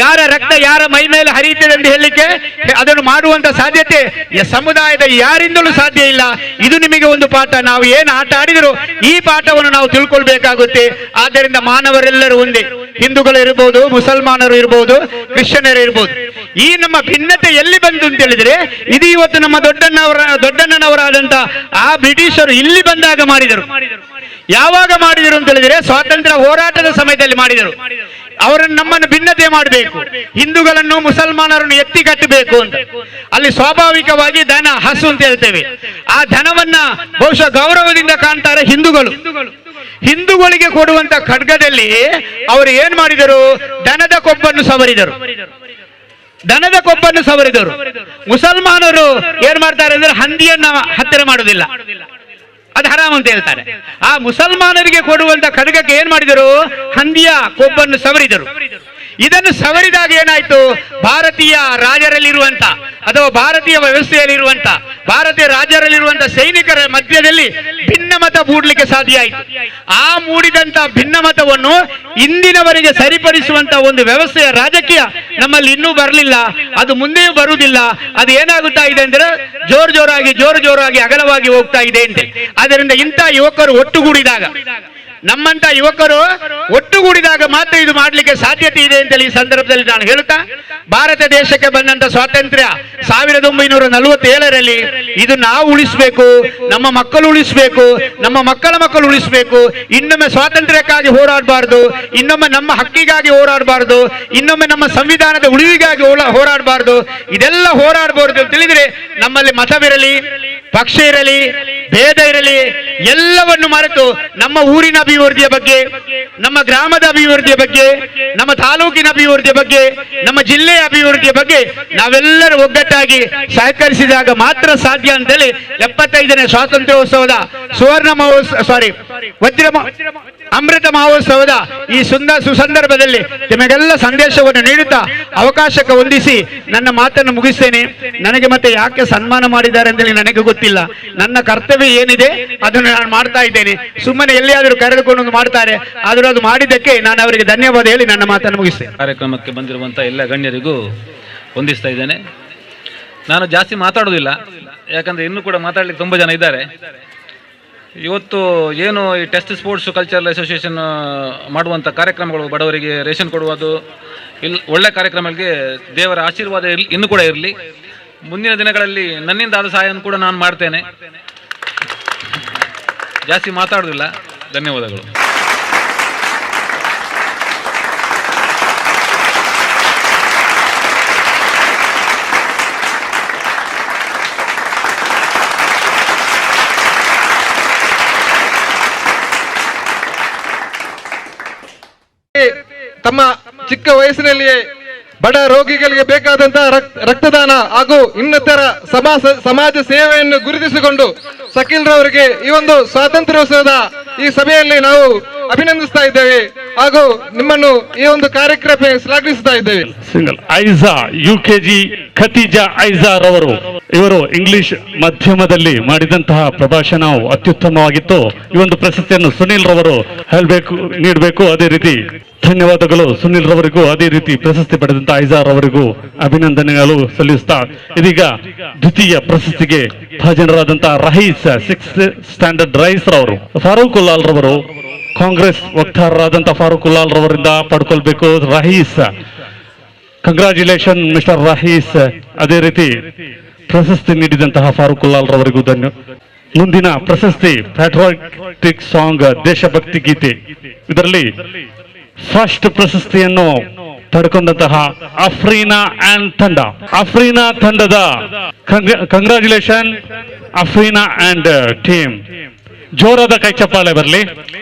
ಯಾರ ರಕ್ತ ಯಾರ ಮೈ ಮೇಲೆ ಹರಿಯುತ್ತದೆ ಅಂತ ಹೇಳಲಿಕ್ಕೆ ಅದನ್ನು ಮಾಡುವಂತ ಸಾಧ್ಯತೆ ಸಮುದಾಯದ ಯಾರಿಂದಲೂ ಸಾಧ್ಯ ಇಲ್ಲ. ಇದು ನಿಮಗೆ ಒಂದು ಪಾಠ. ನಾವು ಏನು ಆಟ ಆಡಿದರೂ ಈ ಪಾಠವನ್ನು ನಾವು ತಿಳ್ಕೊಳ್ಬೇಕಾಗುತ್ತೆ. ಆದ್ದರಿಂದ ಮಾನವರೆಲ್ಲರೂ ಒಂದೇ, ಹಿಂದೂಗಳು ಇರಬಹುದು, ಮುಸಲ್ಮಾನರು ಇರಬಹುದು, ಕ್ರಿಶ್ಚಿಯನರು ಇರಬಹುದು. ಈ ನಮ್ಮ ಭಿನ್ನತೆ ಎಲ್ಲಿ ಬಂತು ಅಂತ ಹೇಳಿದ್ರೆ ಇದು ಇವತ್ತು ನಮ್ಮ ದೊಡ್ಡಣ್ಣನವರಾದಂತ ಆ ಬ್ರಿಟಿಷರು ಇಲ್ಲಿ ಬಂದಾಗ ಮಾಡಿದರು. ಯಾವಾಗ ಮಾಡಿದರು ಅಂತ ಹೇಳಿದ್ರೆ ಸ್ವಾತಂತ್ರ್ಯ ಹೋರಾಟದ ಸಮಯದಲ್ಲಿ ಮಾಡಿದರು. ಅವರನ್ನು ನಮ್ಮನ್ನು ಭಿನ್ನತೆ ಮಾಡಬೇಕು, ಹಿಂದೂಗಳನ್ನು ಮುಸಲ್ಮಾನರನ್ನು ಎತ್ತಿ ಕಟ್ಟಬೇಕು ಅಂತ. ಅಲ್ಲಿ ಸ್ವಾಭಾವಿಕವಾಗಿ ದನ, ಹಸು ಅಂತ ಹೇಳ್ತೇವೆ, ಆ ಧನವನ್ನ ಬಹುಶಃ ಗೌರವದಿಂದ ಕಾಣ್ತಾರೆ ಹಿಂದೂಗಳು. ಹಿಂದೂಗಳಿಗೆ ಕೊಡುವಂತ ಖಡ್ಗದಲ್ಲಿ ಅವರು ಏನ್ ಮಾಡಿದರು, ದನದ ಕೊಬ್ಬನ್ನು ಸವರಿದರು. ದನದ ಕೊಬ್ಬನ್ನು ಸವರಿದರು. ಮುಸಲ್ಮಾನರು ಏನ್ ಮಾಡ್ತಾರೆ ಅಂದ್ರೆ ಹಂದಿಯನ್ನ ಹತ್ತಿರ ಮಾಡುವುದಿಲ್ಲ, ಅದು ಹರಾಮ್ ಅಂತ ಹೇಳ್ತಾರೆ. ಆ ಮುಸಲ್ಮಾನರಿಗೆ ಕೊಡುವಂತ ಖಡ್ಗಕ್ಕೆ ಏನ್ ಮಾಡಿದರು, ಹಂದಿಯ ಕೊಬ್ಬನ್ನು ಸವರಿದರು. ಇದನ್ನು ಸವರಿದಾಗ ಏನಾಯ್ತು, ಭಾರತೀಯ ರಾಜರಲ್ಲಿರುವಂತ ಅಥವಾ ಭಾರತೀಯ ವ್ಯವಸ್ಥೆಯಲ್ಲಿರುವಂತ ಭಾರತೀಯ ರಾಜ್ಯರಲ್ಲಿರುವಂತ ಸೈನಿಕರ ಮಧ್ಯದಲ್ಲಿ ಭಿನ್ನಮತ ಮೂಡಲಿಕ್ಕೆ ಸಾಧ್ಯ ಆಯಿತು. ಆ ಮೂಡಿದಂತ ಭಿನ್ನಮತವನ್ನು ಇಂದಿನವರೆಗೆ ಸರಿಪಡಿಸುವಂತ ಒಂದು ವ್ಯವಸ್ಥೆಯ ರಾಜಕೀಯ ನಮ್ಮಲ್ಲಿ ಇನ್ನೂ ಬರಲಿಲ್ಲ, ಅದು ಮುಂದೆಯೂ ಬರುವುದಿಲ್ಲ. ಅದು ಏನಾಗುತ್ತಾ ಇದೆ ಅಂದ್ರೆ ಜೋರಾಗಿ ಅಗಲವಾಗಿ ಹೋಗ್ತಾ ಇದೆ ಅಂತೆ. ಆದ್ದರಿಂದ ಇಂಥ ಯುವಕರು ಒಟ್ಟುಗೂಡಿದಾಗ, ನಮ್ಮಂತ ಯುವಕರು ಒಟ್ಟುಗೂಡಿದಾಗ ಮಾತ್ರ ಇದು ಮಾಡಲಿಕ್ಕೆ ಸಾಧ್ಯತೆ ಇದೆ ಅಂತೇಳಿ ಈ ಸಂದರ್ಭದಲ್ಲಿ ನಾನು ಹೇಳುತ್ತಾ, ಭಾರತ ದೇಶಕ್ಕೆ ಬಂದಂತ ಸ್ವಾತಂತ್ರ್ಯ 1947ರಲ್ಲಿ ಇದು ನಾವು ಉಳಿಸಬೇಕು, ನಮ್ಮ ಮಕ್ಕಳು ಉಳಿಸಬೇಕು, ನಮ್ಮ ಮಕ್ಕಳ ಮಕ್ಕಳು ಉಳಿಸಬೇಕು. ಇನ್ನೊಮ್ಮೆ ಸ್ವಾತಂತ್ರ್ಯಕ್ಕಾಗಿ ಹೋರಾಡಬಾರ್ದು, ಇನ್ನೊಮ್ಮೆ ನಮ್ಮ ಹಕ್ಕಿಗಾಗಿ ಹೋರಾಡಬಾರ್ದು, ಇನ್ನೊಮ್ಮೆ ನಮ್ಮ ಸಂವಿಧಾನದ ಉಳಿವಿಗಾಗಿ ಹೋರಾಡಬಾರ್ದು. ಇದೆಲ್ಲ ಹೋರಾಡಬಾರ್ದು ಅಂತ ತಿಳಿದ್ರೆ ನಮ್ಮಲ್ಲಿ ಮತವಿರಲಿ, ಪಕ್ಷ ಇರಲಿ, ಭೇದ ಇರಲಿ, ಎಲ್ಲವನ್ನು ಮರೆತು ನಮ್ಮ ಊರಿನ ಅಭಿವೃದ್ಧಿಯ ಬಗ್ಗೆ, ನಮ್ಮ ಗ್ರಾಮದ ಅಭಿವೃದ್ಧಿಯ ಬಗ್ಗೆ, ನಮ್ಮ ತಾಲೂಕಿನ ಅಭಿವೃದ್ಧಿಯ ಬಗ್ಗೆ, ನಮ್ಮ ಜಿಲ್ಲೆಯ ಅಭಿವೃದ್ಧಿಯ ಬಗ್ಗೆ ನಾವೆಲ್ಲರೂ ಒಗ್ಗಟ್ಟಾಗಿ ಸಹಕರಿಸಿದಾಗ ಮಾತ್ರ ಸಾಧ್ಯ ಅಂತೇಳಿ 75ನೇ ಸ್ವಾತಂತ್ರ್ಯೋತ್ಸವದ ಅಮೃತ ಮಹೋತ್ಸವದ ಈ ಸುಸಂದರ್ಭದಲ್ಲಿ ನಿಮಗೆಲ್ಲ ಸಂದೇಶವನ್ನು ನೀಡುತ್ತಾ ಅವಕಾಶಕ್ಕೆ ಹೊಂದಿಸಿ ನನ್ನ ಮಾತನ್ನು ಮುಗಿಸ್ತೇನೆ. ನನಗೆ ಮತ್ತೆ ಯಾಕೆ ಸನ್ಮಾನ ಮಾಡಿದ್ದಾರೆ ಅಂತೇಳಿ ನನಗೆ ಗೊತ್ತಿಲ್ಲ. ನನ್ನ ಕರ್ತವ್ಯ ಏನಿದೆ ಅದನ್ನು ನಾನು ಮಾಡ್ತಾ ಇದ್ದೇನೆ. ಸುಮ್ಮನೆ ಎಲ್ಲಿಯಾದರೂ ಕರೆದುಕೊಂಡು ಮಾಡ್ತಾರೆ, ಆದರೂ ಅದು ಮಾಡಿದ್ದಕ್ಕೆ ನಾನು ಅವರಿಗೆ ಧನ್ಯವಾದ ಹೇಳಿ ನನ್ನ ಮಾತನ್ನು ಮುಗಿಸ್ತೇನೆ. ಕಾರ್ಯಕ್ರಮಕ್ಕೆ ಬಂದಿರುವಂಥ ಎಲ್ಲ ಗಣ್ಯರಿಗೂ ವಂದಿಸ್ತಾ ಇದ್ದೇನೆ. ನಾನು ಜಾಸ್ತಿ ಮಾತಾಡೋದಿಲ್ಲ, ಯಾಕಂದರೆ ಇನ್ನೂ ಕೂಡ ಮಾತಾಡಲಿಕ್ಕೆ ತುಂಬ ಜನ ಇದ್ದಾರೆ. ಇವತ್ತು ಏನು ಈ ಟೆಸ್ಟ್ ಸ್ಪೋರ್ಟ್ಸ್ ಕಲ್ಚರಲ್ ಅಸೋಸಿಯೇಷನ್ ಮಾಡುವಂಥ ಕಾರ್ಯಕ್ರಮಗಳು, ಬಡವರಿಗೆ ರೇಷನ್ ಕೊಡುವುದು, ಒಳ್ಳೆ ಕಾರ್ಯಕ್ರಮಗಳಿಗೆ ದೇವರ ಆಶೀರ್ವಾದ ಇನ್ನೂ ಕೂಡ ಇರಲಿ. ಮುಂದಿನ ದಿನಗಳಲ್ಲಿ ನನ್ನಿಂದ ಆದ ಸಹಾಯವನ್ನು ಕೂಡ ನಾನು ಮಾಡ್ತೇನೆ. ಜಾಸ್ತಿ ಮಾತಾಡೋದಿಲ್ಲ. ಧನ್ಯವಾದಗಳು. ತಮ್ಮ ಚಿಕ್ಕ ವಯಸ್ಸಿನಲ್ಲಿಯೇ ಬಡ ರೋಗಿಗಳಿಗೆ ಬೇಕಾದಂತಹ ರಕ್ತದಾನ ಹಾಗೂ ಇನ್ನಿತರ ಸಮಾಜ ಸೇವೆಯನ್ನು ಗುರುತಿಸಿಕೊಂಡು ಶಕೀಲ್ ರವರಿಗೆ ಈ ಒಂದು ಸ್ವಾತಂತ್ರ್ಯೋತ್ಸವದ ಈ ಸಭೆಯಲ್ಲಿ ನಾವು ಅಭಿನಂದಿಸ್ತಾ ಇದ್ದೇವೆ ಹಾಗೂ ನಿಮ್ಮನ್ನು ಈ ಒಂದು ಕಾರ್ಯಕ್ರಮ ಶ್ಲಾಘಿಸ್ತಾ ಇದ್ದೇವೆ. ಸಿಂಗಲ್ ಐಜಾ UKG ಖತೀಜಾ ಐಜಾ ರವರು ಇವರು ಇಂಗ್ಲಿಷ್ ಮಾಧ್ಯಮದಲ್ಲಿ ಮಾಡಿದಂತಹ ಪ್ರಭಾಷಣ ಅತ್ಯುತ್ತಮವಾಗಿತ್ತು. ಈ ಒಂದು ಪ್ರಶಸ್ತಿಯನ್ನು ಸುನೀಲ್ ರವರು ನೀಡಬೇಕು. ಅದೇ ರೀತಿ ಧನ್ಯವಾದಗಳು ಸುನೀಲ್ ರವರಿಗೂ, ಅದೇ ರೀತಿ ಪ್ರಶಸ್ತಿ ಪಡೆದಂತ ಐಜಾ ರವರಿಗೂ ಅಭಿನಂದನೆಗಳು ಸಲ್ಲಿಸ್ತಾ ಇದೀಗ ದ್ವಿತೀಯ ಪ್ರಶಸ್ತಿಗೆ ಭಾಜನರಾದಂತಹ ರಹೀಸ್ 6th ಸ್ಟ್ಯಾಂಡರ್ಡ್ ರಹೀಸ್ ರವರು, ಫಾರೂಕ್ ಉಲ್ಲಾಲ್ ರವರು ಕಾಂಗ್ರೆಸ್ ವಕ್ತಾರರಾದಂತಹ ಫಾರೂಕ್ ಉಲ್ಲಾಲ್ ರವರಿಂದ ಪಡ್ಕೊಳ್ಬೇಕು. Rahees, congratulation mister Rahees. ಅದೇ ರೀತಿ ಪ್ರಶಸ್ತಿ ನೀಡಿದಂತಹ ಫಾರೂಕ್ ಉಲ್ಲಾಲ್ ರವರಿಗೂ ಮುಂದಿನ ಪ್ರಶಸ್ತಿ ಪ್ಯಾಟ್ರಿಯಾಟಿಕ್ ಸಾಂಗ್ ದೇಶಭಕ್ತಿ ಗೀತೆ. ಇದರಲ್ಲಿ ಫಸ್ಟ್ ಪ್ರಶಸ್ತಿಯನ್ನು ಪಡ್ಕೊಂಡಂತಹ ಅಫ್ರೀನಾ ಅಂಡ್ ತಂಡ. ಅಫ್ರೀನಾ ತಂಡದ ಕಂಗ್ರಾಚುಲೇಷನ್ ಅಫ್ರೀನಾ ಅಂಡ್ ಟೀಮ್. ಜೋರಾದ ಕೈ ಚಪ್ಪಾಳೆ ಬರಲಿ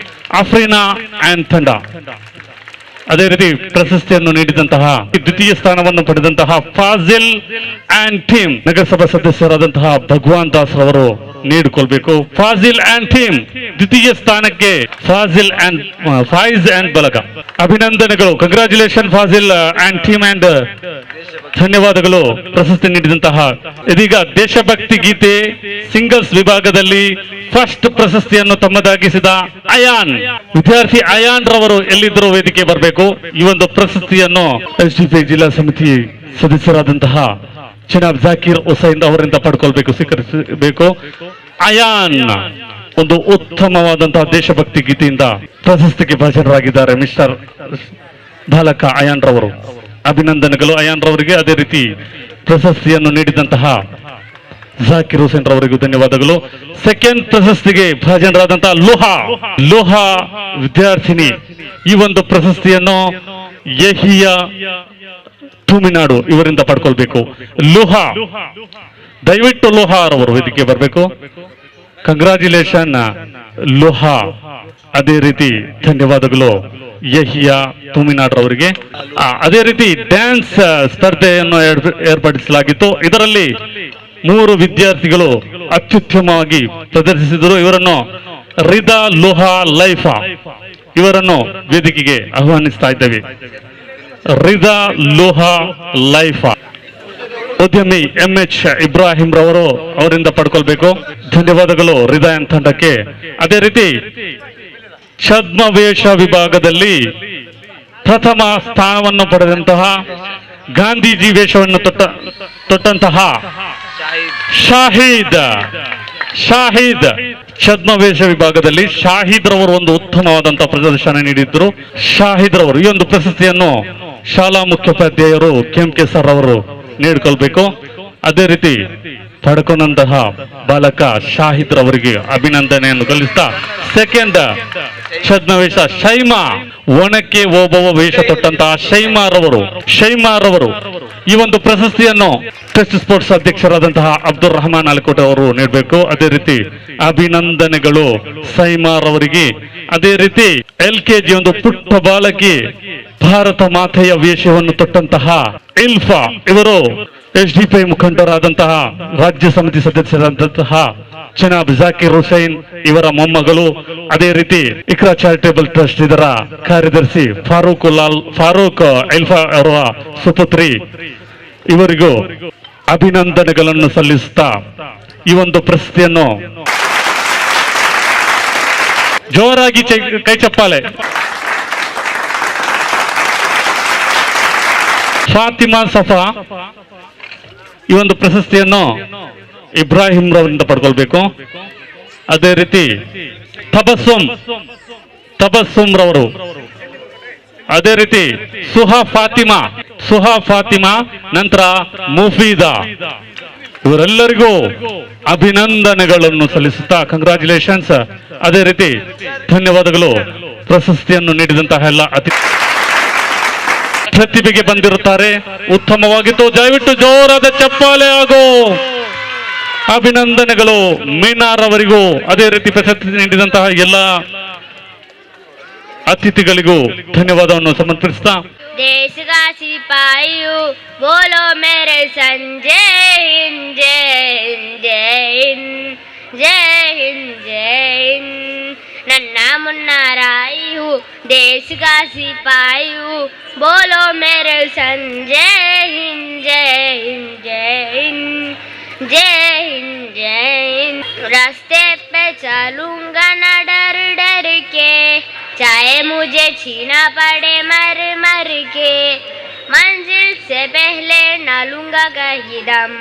ಅಫ್ರೀನಾ ಅಂಡ್ ತಂಡ. ಅದೇ ರೀತಿ ಪ್ರಶಸ್ತಿಯನ್ನು ನೀಡಿದಂತಹ ದ್ವಿತೀಯ ಸ್ಥಾನವನ್ನು ಪಡೆದಂತಹ ಫಾಜಿಲ್ ಅಂಡ್ ಟೀಮ್ ನಗರಸಭಾ ಸದಸ್ಯರಾದಂತಹ ಭಗವಾನ್ ದಾಸ್ ರವರು ನೀಡಿಕೊಳ್ಬೇಕು. ಫಾಜಿಲ್ ಅಂಡ್ ಟೀಮ್ ದ್ವಿತೀಯ ಸ್ಥಾನಕ್ಕೆ ಫಾಯಿಜ್ ಅಂಡ್ ಬಲಗ. ಅಭಿನಂದನೆಗಳು, congratulation Faasil and team and ಧನ್ಯವಾದಗಳು. ಪ್ರಶಸ್ತಿ ನೀಡಿದಂತಹ ಇದೀಗ ದೇಶಭಕ್ತಿ ಗೀತೆ ಸಿಂಗಲ್ಸ್ ವಿಭಾಗದಲ್ಲಿ ಫಸ್ಟ್ ಪ್ರಶಸ್ತಿಯನ್ನು ತಮ್ಮದಾಗಿಸಿದ ಅಯಾನ್ ವಿದ್ಯಾರ್ಥಿ ಅಯಾನ್ ರವರು ಎಲ್ಲಿದ್ದರೂ ವೇದಿಕೆ ಬರಬೇಕು. ಈ ಒಂದು ಪ್ರಶಸ್ತಿಯನ್ನು SDPI ಜಿಲ್ಲಾ ಸಮಿತಿ ಸದಸ್ಯರಾದಂತಹ ಜನಾಬ್ ಜಾಕೀರ್ ಹುಸೈನ್ ಅವರಿಂದ ಪಡ್ಕೊಳ್ಬೇಕು, ಸ್ವೀಕರಿಸಬೇಕು. ಅಯಾನ್ ಒಂದು ಉತ್ತಮವಾದಂತಹ ದೇಶಭಕ್ತಿ ಗೀತೆಯಿಂದ ಪ್ರಶಸ್ತಿಗೆ ಭಾಜನರಾಗಿದ್ದಾರೆ ಮಿಸ್ಟರ್ ಬಾಲಕ ಅಯಾನ್ ರವರು. ಅಭಿನಂದನೆಗಳು ಅಯಾನ್ ರವರಿಗೆ. ಅದೇ ರೀತಿ ಪ್ರಶಸ್ತಿಯನ್ನು ನೀಡಿದಂತಹ ಜಾಕಿರ್ ಹುಸೇನ್ ರವರಿಗೂ ಧನ್ಯವಾದಗಳು. ಸೆಕೆಂಡ್ ಪ್ರಶಸ್ತಿಗೆ ಭಾಜನರಾದಂತಹ ಲೋಹಾ ವಿದ್ಯಾರ್ಥಿನಿ. ಈ ಒಂದು ಪ್ರಶಸ್ತಿಯನ್ನು ಯಹಿಯಾ ತುಮಿನಾಡು ಇವರಿಂದ ಪಡ್ಕೊಳ್ಬೇಕು. ಲೋಹಾ, ದಯವಿಟ್ಟು ಲೋಹಾ ರವರು ವೇದಿಕೆ ಬರಬೇಕು. ಕಂಗ್ರಾಚುಲೇಷನ್ ಲೋಹಾ. ಅದೇ ರೀತಿ ಧನ್ಯವಾದಗಳು ಯಹಿಯಾ ತುಮಿನಾಡ್ ರವರಿಗೆ. ಅದೇ ರೀತಿ ಡ್ಯಾನ್ಸ್ ಸ್ಪರ್ಧೆಯನ್ನು ಏರ್ಪಡಿಸಲಾಗಿತ್ತು. ಇದರಲ್ಲಿ 3 ವಿದ್ಯಾರ್ಥಿಗಳು ಅತ್ಯುತ್ತಮವಾಗಿ ಪ್ರದರ್ಶಿಸಿದರು. ಇವರನ್ನು ರಿದಾ ಲೋಹಾ ಲೈಫಾ ಇವರನ್ನು ವೇದಿಕೆಗೆ ಆಹ್ವಾನಿಸ್ತಾ ಇದ್ದೇವೆ. ರಿದಾ ಲೋಹಾ ಲೈಫಾ ಉದ್ಯಮಿ MH ಇಬ್ರಾಹಿಂ ರವರು ಅವರಿಂದ ಪಡ್ಕೊಳ್ಬೇಕು. ಧನ್ಯವಾದಗಳು ರಿದಾ ತಂಡಕ್ಕೆ. ಅದೇ ರೀತಿ ಛದ್ಮವೇಷ ವಿಭಾಗದಲ್ಲಿ ಪ್ರಥಮ ಸ್ಥಾನವನ್ನು ಪಡೆದಂತಹ ಗಾಂಧೀಜಿ ವೇಷವನ್ನು ತೊಟ್ಟಂತಹ ಶಾಹಿದ್ ಛದ್ಮವೇಷ ವಿಭಾಗದಲ್ಲಿ ಶಾಹಿದ್ ರವರು ಒಂದು ಉತ್ತಮವಾದಂತಹ ಪ್ರದರ್ಶನ ನೀಡಿದ್ರು. ಶಾಹಿದ್ ರವರು ಈ ಒಂದು ಪ್ರಶಸ್ತಿಯನ್ನು ಶಾಲಾ ಮುಖ್ಯೋಪಾಧ್ಯಾಯರು KMK ಸರ್ ಅವರು ನೀಡಿಕೊಳ್ಬೇಕು. ಅದೇ ರೀತಿ ಪಡ್ಕೊಂಡಂತಹ ಬಾಲಕ ಶಾಹಿದ್ ರವರಿಗೆ ಅಭಿನಂದನೆಯನ್ನು ಕಲಿಸ್ತಾ ಸೆಕೆಂಡ್ ಛದ್ಮವೇಷ ಶೈಮಾ, ಒಣಕ್ಕೆ ಓಬವ್ವ ವೇಷ ತೊಟ್ಟಂತಹ ಶೈಮಾ ರವರು ಈ ಒಂದು ಪ್ರಶಸ್ತಿಯನ್ನು ಟೆಸ್ಟ್ ಸ್ಪೋರ್ಟ್ಸ್ ಅಧ್ಯಕ್ಷರಾದಂತಹ ಅಬ್ದುಲ್ ರಹಮಾನ್ ಅಲ್ಕೋಟೆ ಅವರು ನೀಡಬೇಕು. ಅದೇ ರೀತಿ ಅಭಿನಂದನೆಗಳು ಶೈಮಾ ರವರಿಗೆ. ಅದೇ ರೀತಿ LKG ಒಂದು ಪುಟ್ಟ ಬಾಲಕಿ ಭಾರತ ಮಾತೆಯ ವೇಷವನ್ನು ತೊಟ್ಟಂತಹ ಇಲ್ಫಾ ಇವರು SDPI ಮುಖಂಡರಾದಂತಹ ರಾಜ್ಯ ಸಮಿತಿ ಸದಸ್ಯರಾದಂತಹ ಜನಾಬ್ ಜಾಕಿರ್ ಹುಸೈನ್ ಇವರ ಮೊಮ್ಮಗಳು. ಅದೇ ರೀತಿ ಇಕ್ರಾ ಚಾರಿಟೇಬಲ್ ಟ್ರಸ್ಟ್ ಇದರ ಕಾರ್ಯದರ್ಶಿ ಫಾರೂಕ್ ಇಲ್ಫಾ ಅವರ ಸುಪುತ್ರಿ. ಇವರಿಗೂ ಅಭಿನಂದನೆಗಳನ್ನು ಸಲ್ಲಿಸುತ್ತಾ ಈ ಒಂದು ಪ್ರಶಸ್ತಿಯನ್ನು ಜೋರಾಗಿ ಕೈ ಚಪ್ಪಾಳೆ. ಫಾತಿಮಾ ಸಫಾ ಈ ಒಂದು ಪ್ರಶಸ್ತಿಯನ್ನು ಇಬ್ರಾಹಿಂ ರವರಿಂದ ಪಡ್ಕೊಳ್ಬೇಕು. ಅದೇ ರೀತಿ ತಬಸ್ಸುಮ್ ರವರು. ಅದೇ ರೀತಿ ಸುಹಾ ಫಾತಿಮಾ ನಂತರ ಮುಫೀದಾ ಇವರೆಲ್ಲರಿಗೂ ಅಭಿನಂದನೆಗಳನ್ನು ಸಲ್ಲಿಸುತ್ತಾ ಕಂಗ್ರಾಚುಲೇಷನ್ಸ್. ಅದೇ ರೀತಿ ಧನ್ಯವಾದಗಳು. ಪ್ರಶಸ್ತಿಯನ್ನು ನೀಡಿದಂತಹ ಎಲ್ಲ ಪ್ರತಿಭೆಗೆ ಬಂದಿರುತ್ತಾರೆ. ಉತ್ತಮವಾಗಿತ್ತು. ದಯವಿಟ್ಟು ಜೋರಾದ ಚಪ್ಪಾಳೆ ಹಾಗೂ ಅಭಿನಂದನೆಗಳು ಮೀನಾರ್ ಅವರಿಗೂ. ಅದೇ ರೀತಿ ಪ್ರಶಸ್ತಿ ನೀಡಿದಂತಹ ಎಲ್ಲ ಅತಿಥಿಗಳಿಗೂ ಧನ್ಯವಾದವನ್ನು ಸಮರ್ಪಿಸ್ತಾ देश का सिपाही बोलो मेरे संजय हिंद जय हिंद जय हिंद जय हिंद जय हिंद नन्ना मुन्ना राई हूँ देश का सिपाही हूँ बोलो मेरे संजय हिंद जय हिंद जय हिंद जय हिंद जय हिंद रास्ते पे चलूंगा न डर डर के चाहे मुझे छीना पड़े मर मर के मंजिल से पहले न लूंगा कहीं दम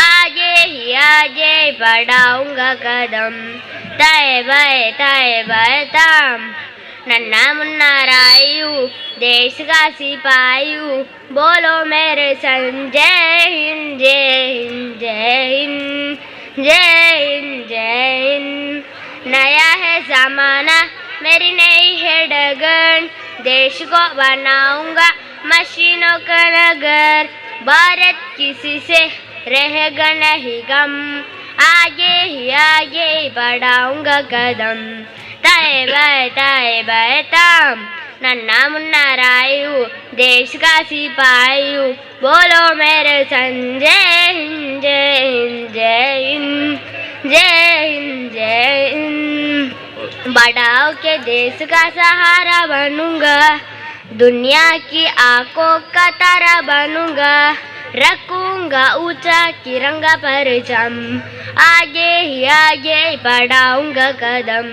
आगे ही आगे बढ़ाऊंगा कदम ताए बाए ताम नन्ना मुन्ना रायू देश का सिपाही बोलो मेरे संजय हिंद जय हिंद जय हिंद जय हिंद जय हिंद। नया है ज़माना मेरी नई है डगर, देश को बनाऊंगा मशीनों का नगर, भारत किसी से रहेगा नहीं गम, आगे ही बढ़ाऊंगा कदम, ताए बाए ताम नन्ना मुन्ना रायू देश का सिपाही हूँ, बोलो मेरे संजय हिंद जय हिंद जय हिंद जय हिंद जय हिंद। बढ़ाओ के देश का सहारा बनूंगा, दुनिया की आंखों का तारा बनूंगा, रखूंगा ऊंचा तिरंगा परचम, आगे ही बढ़ाऊंगा कदम,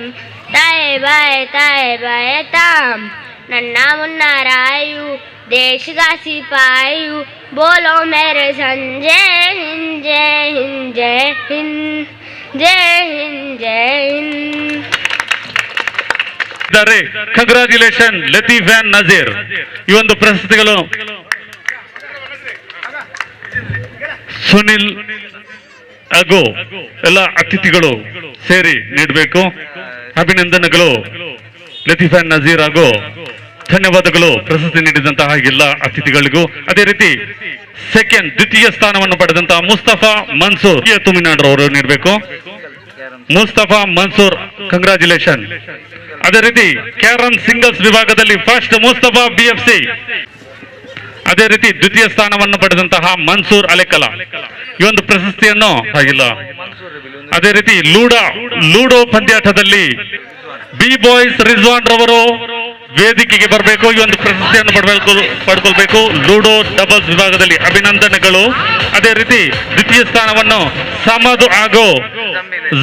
ताए बाए ताम नन्ना मुन्ना रायू देश का सिपाही हूँ, बोलो मेरे संजय हिंद जय हिंद जय हिंद जय हिंद जय हिंद। Congratulation Latif and Nazeer. ಈ ಒಂದು ಪ್ರಶಸ್ತಿಗಳು ಸುನಿಲ್ ಹಾಗೂ ಎಲ್ಲ ಅತಿಥಿಗಳು ಸೇರಿ ನೀಡಬೇಕು. ಅಭಿನಂದನೆಗಳು ಲತೀಫ್ ಆ್ಯಂಡ್ ನಜೀರ್ ಹಾಗೂ ಧನ್ಯವಾದಗಳು ಪ್ರಶಸ್ತಿ ನೀಡಿದಂತಹ ಎಲ್ಲ ಅತಿಥಿಗಳಿಗೂ. ಅದೇ ರೀತಿ ದ್ವಿತೀಯ ಸ್ಥಾನವನ್ನು ಪಡೆದಂತಹ ಮುಸ್ತಫಾ ಮನ್ಸೂರ್ ತುಮಿನಾಡ್ರು ಅವರು ನೀಡಬೇಕು. ಮುಸ್ತಫಾ ಮನ್ಸೂರ್ ಕಂಗ್ರಾಚ್ಯುಲೇಷನ್. ಅದೇ ರೀತಿ ಕ್ಯಾರನ್ ಸಿಂಗಲ್ಸ್ ವಿಭಾಗದಲ್ಲಿ ಫಸ್ಟ್ ಮುಸ್ತಫಾ BFC. ಅದೇ ರೀತಿ ದ್ವಿತೀಯ ಸ್ಥಾನವನ್ನು ಪಡೆದಂತಹ ಮನ್ಸೂರ್ ಅಲೆಕಲ ಈ ಒಂದು ಪ್ರಶಸ್ತಿಯನ್ನು ಆಗಿಲ್ಲ. ಅದೇ ರೀತಿ ಲೂಡೋ ಪಂದ್ಯಾಟದಲ್ಲಿ ಬಿ ಬಾಯ್ಸ್ ರಿಜ್ವಾನ್ ರವರು ವೇದಿಕೆಗೆ ಬರಬೇಕು, ಈ ಒಂದು ಪ್ರಶಸ್ತಿಯನ್ನು ಪಡ್ಕೊಳ್ಬೇಕು. ಲೂಡೋ ಡಬಲ್ಸ್ ವಿಭಾಗದಲ್ಲಿ ಅಭಿನಂದನೆಗಳು. ಅದೇ ರೀತಿ ದ್ವಿತೀಯ ಸ್ಥಾನವನ್ನು ಸಮದ್ ಹಾಗೂ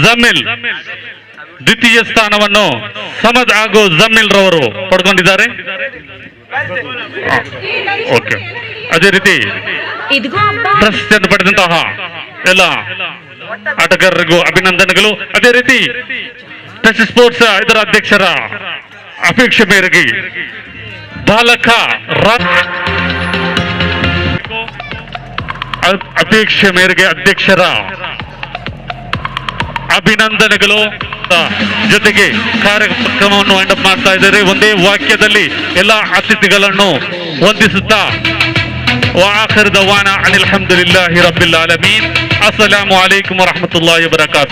ಜಮೀಲ್ ದ್ವಿತೀಯ ಸ್ಥಾನವನ್ನು ಸಮದ್ ಹಾಗೂ ಜಮೀಲ್ ರವರು ಪಡ್ಕೊಂಡಿದ್ದಾರೆ. ಓಕೆ. ಅದೇ ರೀತಿ ಪ್ರಶಸ್ತಿಯನ್ನು ಪಡೆದಂತಹ ಎಲ್ಲ ಆಟಗಾರರಿಗೂ ಅಭಿನಂದನೆಗಳು. ಅದೇ ರೀತಿ ಟಚ್ ಸ್ಪೋರ್ಟ್ಸ್ ಇದರ ಅಧ್ಯಕ್ಷರ ಅಪೇಕ್ಷೆ ಮೇರೆಗೆ ಅಪೇಕ್ಷೆ ಮೇರೆಗೆ ಅಧ್ಯಕ್ಷರ ಅಭಿನಂದನೆಗಳು ಜೊತೆಗೆ ಕಾರ್ಯಕ್ರಮವನ್ನು ವೈಂಡಪ್ ಮಾಡ್ತಾ ಇದ್ದಾರೆ. ಒಂದೇ ವಾಕ್ಯದಲ್ಲಿ ಎಲ್ಲ ಅತಿಥಿಗಳನ್ನು ವಂದಿಸುತ್ತಾ ವಾಖಿರ್ ದವಾನಾ ಅನಿಲ್ ಹಮ್ದುಲಿಲ್ಲಾಹಿ ರಬ್ಬಿಲ್ ಆಲಮೀನ್. ಅಸ್ಸಲಾಮು ಅಲೈಕುಂ ವರಹಮತುಲ್ಲಾಹಿ ವಬರಕಾತುಹು.